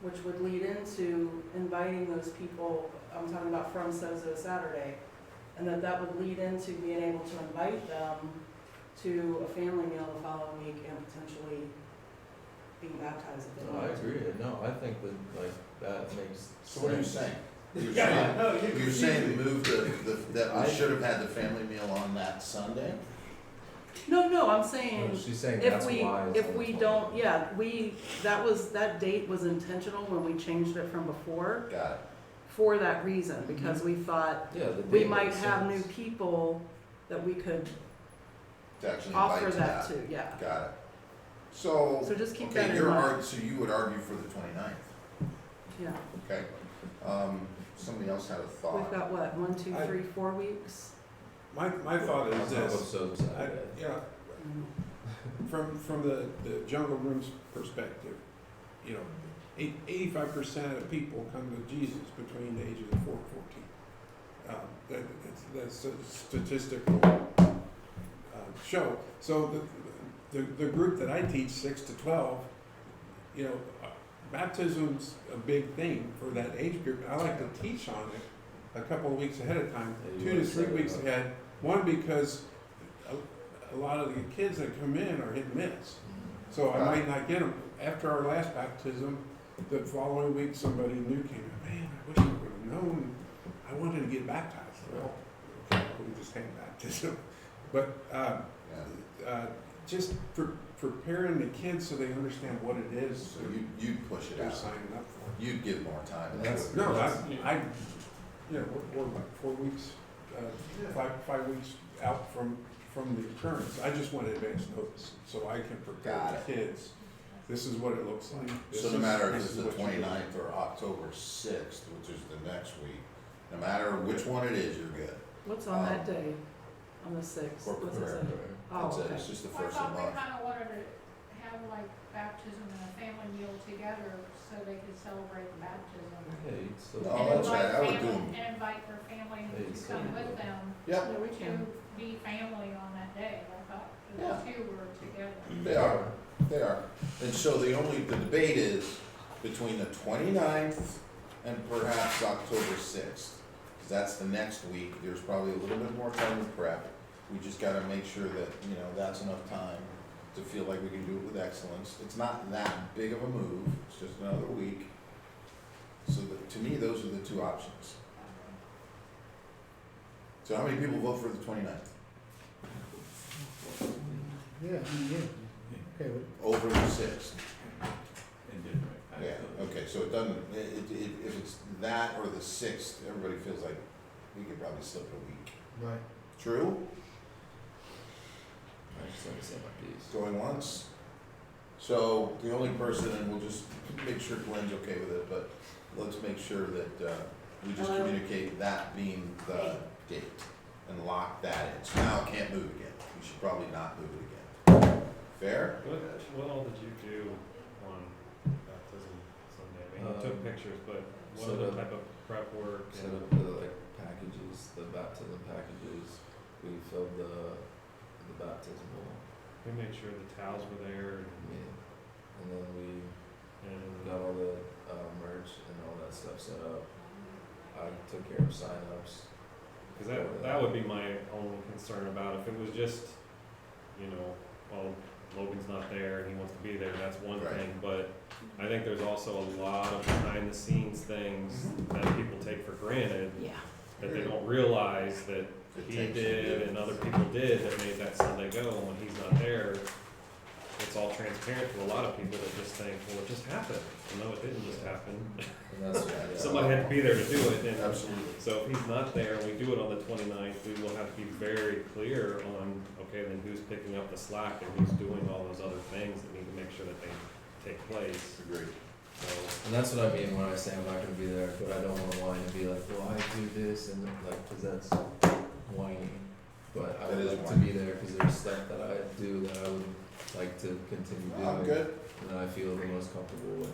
S4: which would lead into inviting those people, I'm talking about from Sozo Saturday, and that would lead into being able to invite them to a family meal the following week and potentially being baptized if they
S5: No, I
S4: want.
S5: agree. No, I think that like that makes
S15: So what are you
S5: sense.
S15: saying? You're
S11: Yeah,
S15: saying,
S11: no,
S15: you're saying move that we
S5: I-
S15: should have had the family meal on that Sunday?
S4: No, I'm
S5: No,
S4: saying,
S5: she's saying
S4: if
S5: that's
S4: we,
S5: why. it's
S4: if
S5: on the
S4: we
S5: 20th.
S4: don't, yeah, that date was intentional when we changed it from before,
S15: Got it.
S4: for that reason, because we thought
S5: Yeah, the
S4: we
S5: date
S4: might
S5: makes
S4: have new
S5: sense.
S4: people that we could
S15: To actually
S4: offer
S15: invite to
S4: that
S15: that.
S4: to, yeah.
S15: Got it. So,
S4: So just keep
S15: okay,
S4: that in mind.
S15: so you would argue for the 29th,
S4: Yeah,
S15: okay? Somebody else had a
S4: we've
S15: thought.
S4: got what, 1, 2,
S12: I-
S4: 3, 4 weeks?
S12: My thought
S5: On
S12: is
S5: top of
S12: this,
S5: Sozo
S12: I,
S5: Saturday.
S12: yeah, from the jungle room's perspective, you know, 85% of people come to Jesus between the ages of 4 and 14. That's a statistical show. So the group that I teach, 6 to 12, you know, baptism's a big thing for that age group. I like to teach on it a couple of weeks ahead of time,
S5: Yeah, you
S12: 2
S5: wanna
S12: to 3
S5: set it
S12: weeks
S5: up.
S12: ahead. One, because a lot of the kids that come in are hit and miss. So I might not get them. After our last baptism, the following week, somebody new came in, man, I wish I would have known, I wanted to get baptized. Well, okay, we just had baptism. But
S15: Yeah.
S12: just preparing the kids so they understand what it is
S15: So you'd push it
S12: they're
S15: out.
S12: signing up for.
S15: You'd give more time. and
S5: That's-
S15: that
S12: No,
S15: would-
S12: I, you know, we're about 4 weeks, 5 weeks out from the occurrence. I just want advance notice so I can prepare
S15: Got
S12: the kids this is what it looks like. This
S15: So no
S12: is-
S15: matter if
S12: this
S15: it's
S12: is
S15: the
S12: what you're doing.
S15: 29th or October 6th, which is the next week, no matter which one it is, you're good.
S4: What's on that day, on the sixth?
S15: Or
S4: What's it
S15: correct.
S4: say? Oh,
S15: That's it,
S4: okay.
S15: it's just the
S8: Well, I
S15: first of
S8: thought
S15: the
S8: we
S15: month.
S8: kinda wanted to have like baptism and a family meal together so they could celebrate the baptism.
S5: Hey, so.
S15: No,
S8: And
S15: that's right,
S8: invite
S15: I would
S8: family-
S15: do 'em.
S8: And invite their family
S5: Hey,
S8: to
S5: so-
S8: come with them.
S15: Yep,
S4: Yeah, we
S8: To
S4: can.
S8: be family on that day, I thought the
S15: Yeah.
S8: two were together.
S15: they are, they are. And so the debate is between the 29th and perhaps October 6th. Cause that's the next week, there's probably a little bit more time to prep. We just gotta make sure that, that's enough time to feel like we can do it with excellence. It's not that big of a move, it's just another week. So to me, those are the two options. So how many people vote for the 29th?
S9: Yeah, okay,
S15: Over the 6th?
S14: And different.
S15: Yeah, okay, so it doesn't, if it's that or the 6th, everybody feels like we could probably slip it a week.
S9: right.
S15: True?
S5: I just like to say my piece.
S15: Going once? So the only person, and we'll just make sure Glenn's okay with it, but let's make sure that, we just
S10: Hello?
S15: communicate that being the date and lock that in. So now it can't move again. We should probably not move it again. Fair?
S6: What all did you do on baptism Sunday? I mean, you took pictures, but what
S5: set
S6: other
S5: up-
S6: type of prep work?
S5: Set
S6: and-
S5: up the like packages, the baptism packages. We filled the baptismal,
S6: We made sure the towels were there
S5: and then we
S6: and
S5: got all the merch and all that stuff set up. I took care of signups.
S6: Cause that would be my only concern about if it was just, well, Logan's not there and he wants to be there, that's one
S15: Right.
S6: thing, but I think there's also a lot of behind the scenes things that people take for granted,
S10: Yeah.
S6: that they don't realize that
S15: It
S6: he
S15: takes
S6: did and other people did that made that Sunday go, and when he's not there, it's all transparent to a lot of people that just think, well, it just happened. Well, no, it didn't just happen.
S5: And that's, yeah.
S6: Somebody had to be there to do it, and
S15: Absolutely.
S6: so if he's not there and we do it on the 29th, we will have to be very clear on, okay, then who's picking up the slack and who's doing all those other things that need to make sure that they take place.
S15: Agreed.
S6: So,
S5: And that's what I mean when I say I'm not gonna be there, but I don't wanna whine and be like, well, I do this and like, cause that's whiny. But I
S15: That
S5: would
S15: is
S5: like to
S15: whiny.
S5: be there, cause there's stuff that I do that I would like to continue doing.
S15: I'm good.
S5: And I feel the most comfortable with.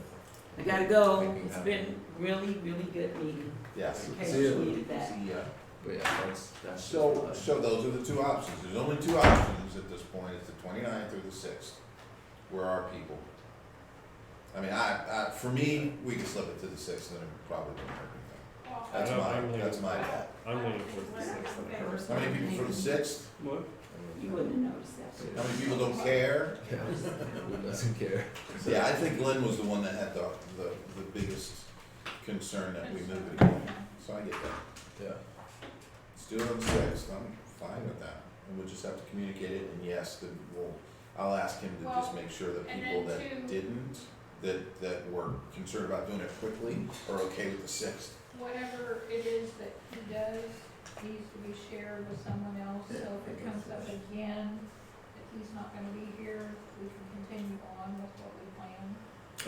S10: I gotta go.
S5: Making
S10: It's
S5: happen.
S10: been really, really good meeting.
S15: Yes.
S10: Okay,
S5: See ya.
S10: needed that.
S15: See ya.
S5: But yeah, that's just
S15: So,
S5: what I-
S15: so those are the two options. There's only two options at this point. It's the 29th or the 6th. Where are people? I mean, for me, we could slip it to the 6th and it probably wouldn't hurt anything.
S8: Well,
S15: That's
S6: I know,
S15: my, that's my bet.
S6: I'm leaning towards the 6th and the first.
S15: How many people for the 6th?
S6: What?
S10: You wouldn't have noticed that.
S15: How many people don't care?
S5: Yeah, who doesn't care?
S15: Yeah, I think Glenn was the one that had the biggest concern that we move it again. So I get that.
S5: Yeah.
S15: Let's do it on the 6th. I'm fine with that. And we'll just have to communicate it. And yes, I'll ask him to just make sure that
S8: and
S15: people
S8: then
S15: that
S8: too-
S15: didn't, that were concerned about doing it quickly are okay with the 6th.
S8: Whatever it is that he does needs to be shared with someone else, so if it comes up again, that he's not gonna be here, we can continue on with what we planned.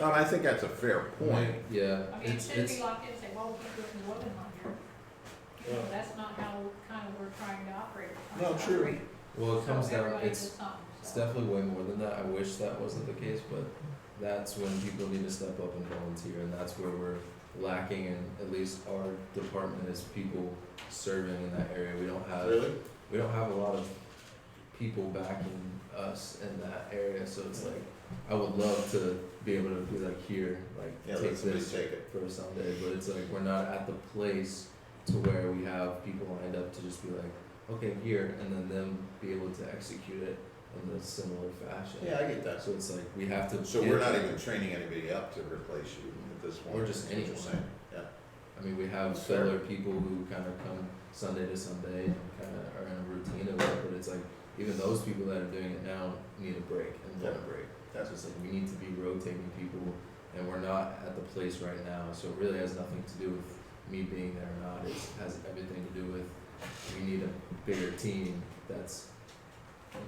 S15: And I think that's a fair point.
S5: Yeah,
S8: I mean, it
S5: it's,
S8: shouldn't
S5: it's,
S8: be locked in, say, well, we can't do it because Logan's not here. That's not how kind of we're trying to operate. We're trying
S15: No,
S8: to
S15: true.
S8: operate
S5: well, it comes
S8: so
S5: down,
S8: everybody
S5: it's,
S8: does something,
S5: it's
S8: so.
S5: definitely way more than that. I wish that wasn't the case, but that's when people need to step up and volunteer, and that's where we're lacking in at least our department is people serving in that area. We don't have a lot of people backing us in that area, so it's like I would love to be able to be like here, like
S15: Yeah,
S5: take
S15: let somebody
S5: this
S15: take it.
S5: for a Sunday, but it's like we're not at the place to where we have people lined up to just be like, okay, here, and then them be able to execute it in a similar fashion.
S15: Yeah, I get that.
S5: So it's like we have to.
S15: So
S5: get-
S15: we're not even training anybody up to replace you at this point.
S5: Or just
S15: is what you're
S5: anyone.
S15: saying. Yeah.
S5: I mean, we have
S15: That's fair.
S5: filler people who kind of come Sunday to Sunday and kind of are in a routine of it, but it's like even those people that are doing it now need a break and want a break. That's just like we need to be rotating people, and we're not at the place right now. So it really has nothing to do with me being there or not. It has everything to do with we need a bigger team that's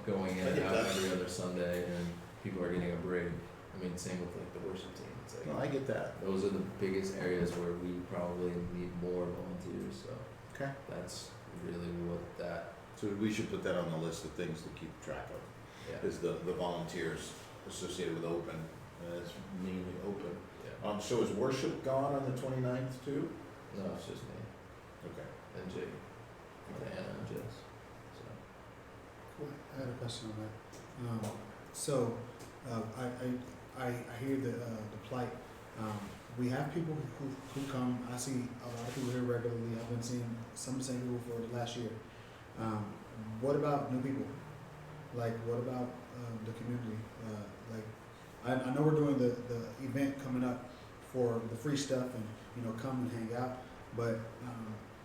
S5: going in
S15: I
S5: and
S15: get
S5: out
S15: that.
S5: every other Sunday, and people are getting a break. I mean, same with like the worship team, it's
S15: No,
S5: like,
S15: I get that.
S5: those are the biggest areas where we probably need more volunteers, so.
S15: Okay.
S5: That's really what that,
S15: So we should put that on the list of things to keep track of,
S5: yeah,
S15: is the volunteers associated with open, it's mainly open.
S5: yeah.
S15: So is worship gone on the 29th too?
S5: No, it's just me
S15: Okay.
S5: and Jay, Diana and Jess, so.
S9: I had a question on that. So, I hear the plight. We have people who come, I see a lot of people here regularly, I've been seeing some of the same people for the last year. What about new people? Like, what about, the community? I know we're doing the event coming up for the free stuff and, you know, come and hang out, but,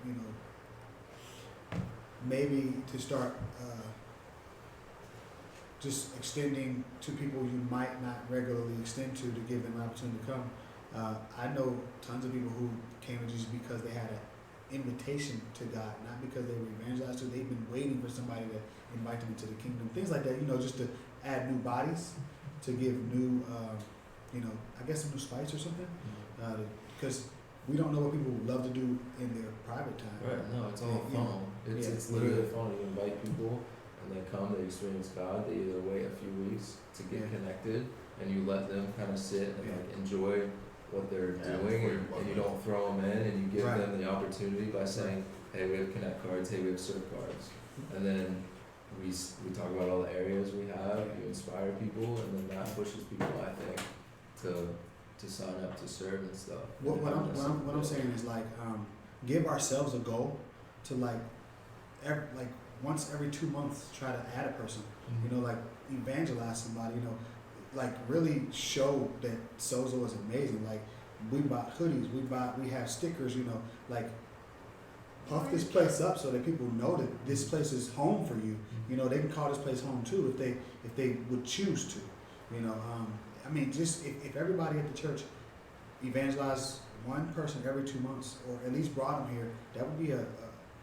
S9: you know, maybe to start, just extending to people you might not regularly extend to give them an opportunity to come. I know tons of people who came to Jesus because they had an invitation to God, not because they were evangelized to. They've been waiting for somebody to invite them into the kingdom, things like that, you know, just to add new bodies, to give new, you know, I guess a new spice or something, because we don't know what people love to do in their private time.
S5: Right, no, it's all
S9: You know,
S5: fun. It's literally fun. You invite people and they come, they experience God, they either wait a few weeks to get connected and you let them kind of sit and like enjoy what they're doing and you don't throw them in and you give them the opportunity by saying, hey, we have connect cards, hey, we have serve cards. And then we talk about all the areas we have, you inspire people and then that pushes people, I think, to sign up to serve and stuff.
S9: What I'm saying is like, give ourselves a goal to like once every 2 months try to add a person, you know, like evangelize somebody, you know, like really show that Sozo is amazing. Like we bought hoodies, we have stickers, you know, like puff this place up so that people know that this place is home for you. You know, they can call this place home too if they would choose to, you know. I mean, just if everybody at the church evangelized one person every 2 months, or at least brought them here, that would be a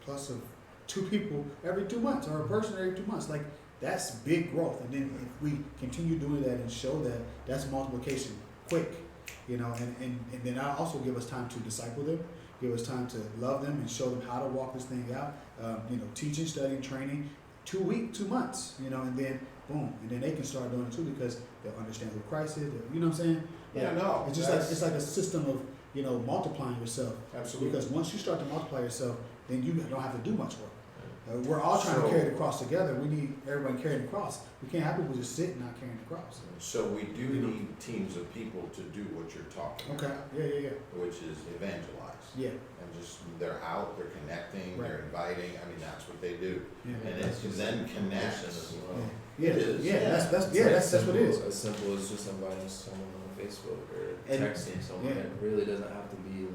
S9: plus of 2 people every 2 months, or a person every 2 months. Like that's big growth. And then if we continue doing that and show that, that's multiplication quick, you know. And then that'll also give us time to disciple them, give us time to love them and show them how to walk this thing out. You know, teaching, studying, training, 2 months, you know, and then boom, and then they can start doing it too because they'll understand who Christ is. You know what I'm saying?
S15: Yeah, no.
S9: It's just like it's like a system of, you know, multiplying yourself.
S15: Absolutely.
S9: Because once you start to multiply yourself, then you don't have to do much work. We're all trying to carry the cross together. We need everybody carrying the cross. We can't have people just sitting not carrying the cross.
S15: So we do need teams of people to do what you're talking
S9: Okay.
S15: about.
S9: Yeah.
S15: Which is evangelize.
S9: Yeah.
S15: And just, they're out, they're connecting,
S9: Right.
S15: they're inviting, I mean, that's what they do.
S9: Yeah.
S15: And it's then connects.
S5: As well.
S9: Yeah.
S15: It is.
S9: Yeah. That's
S5: It's
S9: what it is.
S5: As simple as just inviting someone on Facebook or
S15: And-
S5: texting someone.
S9: Yeah.
S5: It really doesn't have to be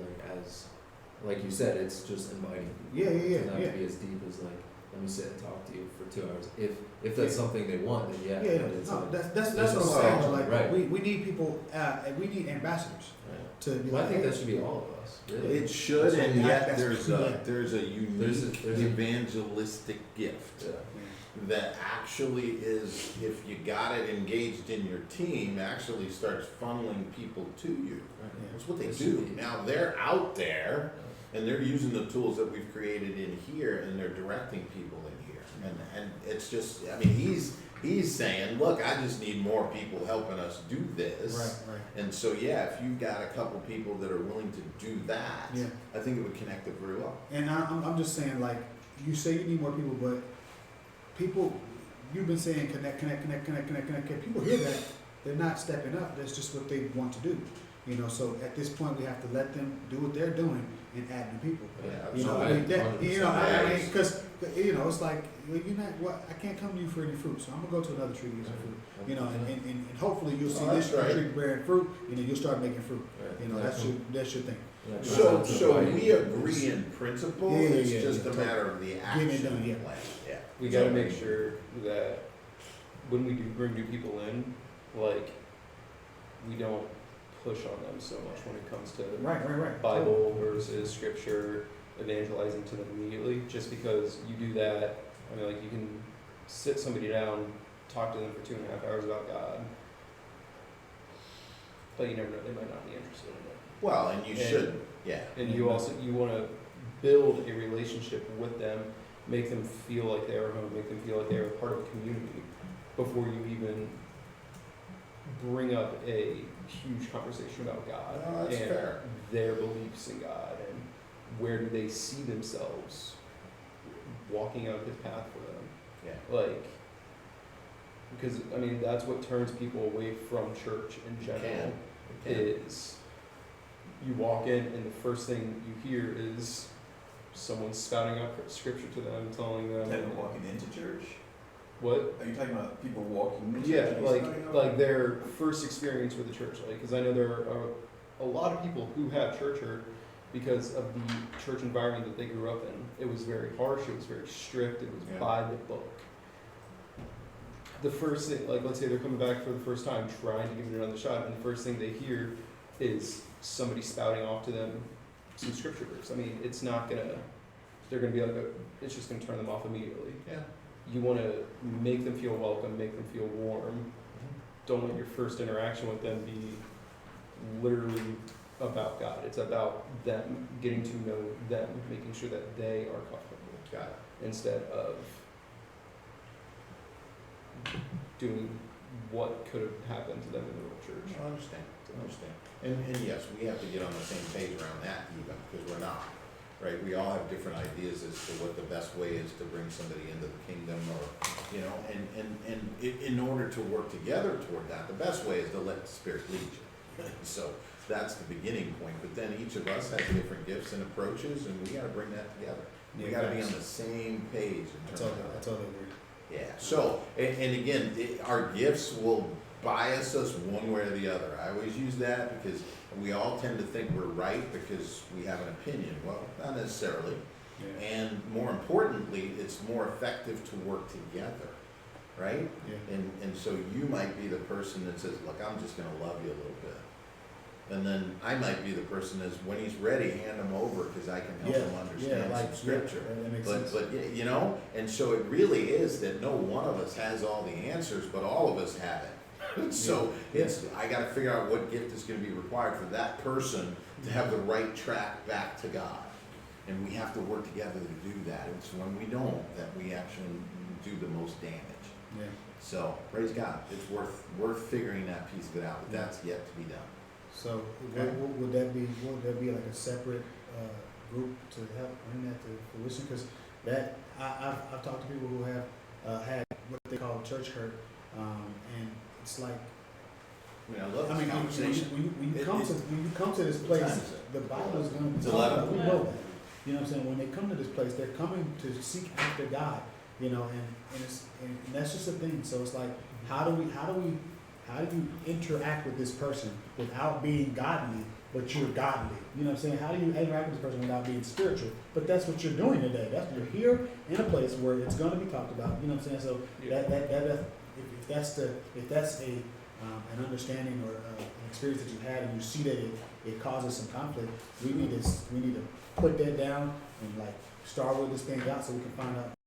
S5: like you said, it's just inviting people.
S9: Yeah.
S5: It doesn't have to be as deep as like, let me sit and talk to you for 2 hours. If that's something they want, then yeah.
S9: Yeah.
S5: but it's
S9: No,
S5: like,
S9: that's
S5: there's
S9: what
S5: a
S9: I'm saying.
S5: spectrum,
S9: Like
S5: right.
S9: we need people. We need ambassadors
S5: right.
S9: to be
S5: Well, I
S9: like,
S5: think
S9: hey,
S5: that should be all of us, really.
S15: It should, and yet
S9: That's
S15: there's
S9: cool.
S15: a unique
S5: There's a-
S15: evangelistic gift.
S5: Yeah.
S15: That actually is, if you got it engaged in your team, actually starts funneling people to you.
S5: Right.
S15: That's what they
S5: It
S15: do.
S5: should be.
S15: Now, they're out there, and they're using the tools that we've created in here, and they're directing people in here. And it's just, I mean, he's saying, look, I just need more people helping us do this.
S9: Right.
S15: And so, yeah, if you've got a couple people that are willing to do that,
S9: Yeah.
S15: I think it would connect it very well.
S9: And I'm just saying, like, you say you need more people, but people, you've been saying connect. People hear that, they're not stepping up. That's just what they want to do. You know, so at this point, we have to let them do what they're doing and add new people.
S15: Yeah,
S9: You know,
S15: absolutely.
S9: I mean, that, you know, I mean,
S15: 100%.
S9: because you know, it's like, well, you're not. What I can't come to you for any fruit, so I'm gonna go to another tree to get some fruit. You know, and hopefully you'll see
S15: Oh,
S9: this
S15: that's right.
S9: tree bearing fruit, and then you'll start making fruit.
S5: Right.
S9: You know, that's your thing.
S5: Yeah,
S15: So
S5: inviting
S15: we agree in principle,
S9: Yeah,
S15: it's
S9: yeah,
S15: just
S9: yeah,
S15: a matter of the
S9: Getting
S15: action
S9: it done, yeah.
S15: plan, yeah.
S3: We gotta make sure that when we do bring new people in, like, we don't push on them so much when it comes to
S9: Right.
S3: Bible versus scripture, evangelizing to them immediately. Just because you do that, I mean, like, you can sit somebody down, talk to them for 2.5 hours about God,
S5: but you never know, they might not be interested in it.
S15: Well, and you
S5: And-
S15: should, yeah.
S5: And you also, you wanna build a relationship with them, make them feel like they are home, make them feel like they are part of a community before you even bring up a huge conversation about God
S15: No, that's
S5: and
S15: fair.
S5: their beliefs in God and where do they see themselves walking out His path for them.
S15: Yeah.
S5: Like, because I mean that's what turns people away from church in general.
S15: It can.
S5: Is you walk in and the first thing you hear is someone spouting out scripture to them, telling them
S14: Like walking into church?
S5: what.
S14: Are you talking about people walking into
S5: Yeah,
S14: church? and
S5: like
S14: starting out?
S5: like their first experience with the church, like because I know there are a lot of people who have church hurt because of the church environment that they grew up in. It was very harsh. It was very strict. It was
S15: Yeah.
S5: by the book. The first thing, like let's say they're coming back for the first time, trying to give it another shot, and the first thing they hear is somebody spouting off to them some scripture verse. I mean, it's not gonna. They're gonna be like, it's just gonna turn them off immediately.
S15: Yeah.
S5: You want to make them feel welcome, make them feel warm. Don't let your first interaction with them be literally about God. It's about them, getting to know them, making sure that they are comfortable
S15: Got it.
S5: instead of doing what could have happened to them in the real church.
S15: I understand, I understand. And yes, we have to get on the same page around that even, because we're not, right? We all have different ideas as to what the best way is to bring somebody into the kingdom or, you know, and in order to work together toward that, the best way is to let the Spirit lead you. So that's the beginning point, but then each of us has different gifts and approaches, and we gotta bring that together. We
S9: Yeah,
S15: gotta be
S9: facts.
S15: on the same page in terms of.
S9: I totally agree.
S15: Yeah, so, and again, our gifts will bias us one way or the other. I always use that because we all tend to think we're right because we have an opinion. Well, not necessarily.
S9: Yeah.
S15: And more importantly, it's more effective to work together, right?
S9: Yeah.
S15: And so you might be the person that says, look, I'm just gonna love you a little bit. And then I might be the person that's, when he's ready, hand him over because I can help him understand some scripture.
S9: That makes
S15: But,
S9: sense.
S15: but, you know, and so it really is that no one of us has all the answers, but all of us have it. So it's, I gotta figure out what gift is gonna be required for that person to have the right track back to God. And we have to work together to do that. It's when we don't that we actually do the most damage.
S9: Yeah.
S15: So, praise God, it's worth figuring that piece of it out, but that's yet to be done.
S9: So
S15: Okay.
S9: would that be like a separate group to help bring that to fruition? Because that I've talked to people who have had what they call church hurt, and it's like,
S15: I mean, I love
S9: I
S15: this
S9: mean,
S15: conversation.
S9: when you come to this
S15: What
S9: place,
S15: time is it?
S9: the Bible is going to be
S15: It's
S9: talking
S15: 11.
S9: about. We know that. You know what I'm saying? When they come to this place, they're coming to seek after God. You know, and that's just a thing. So it's like, how do you interact with this person without being godly, but you're godly? You know what I'm saying? How do you interact with this person without being spiritual? But that's what you're doing today. You're here in a place where it's going to be talked about. You know what I'm saying? So if that's an understanding or an experience that you had, and you see that it causes some conflict, we need to put that down and like start with this thing out so we can find out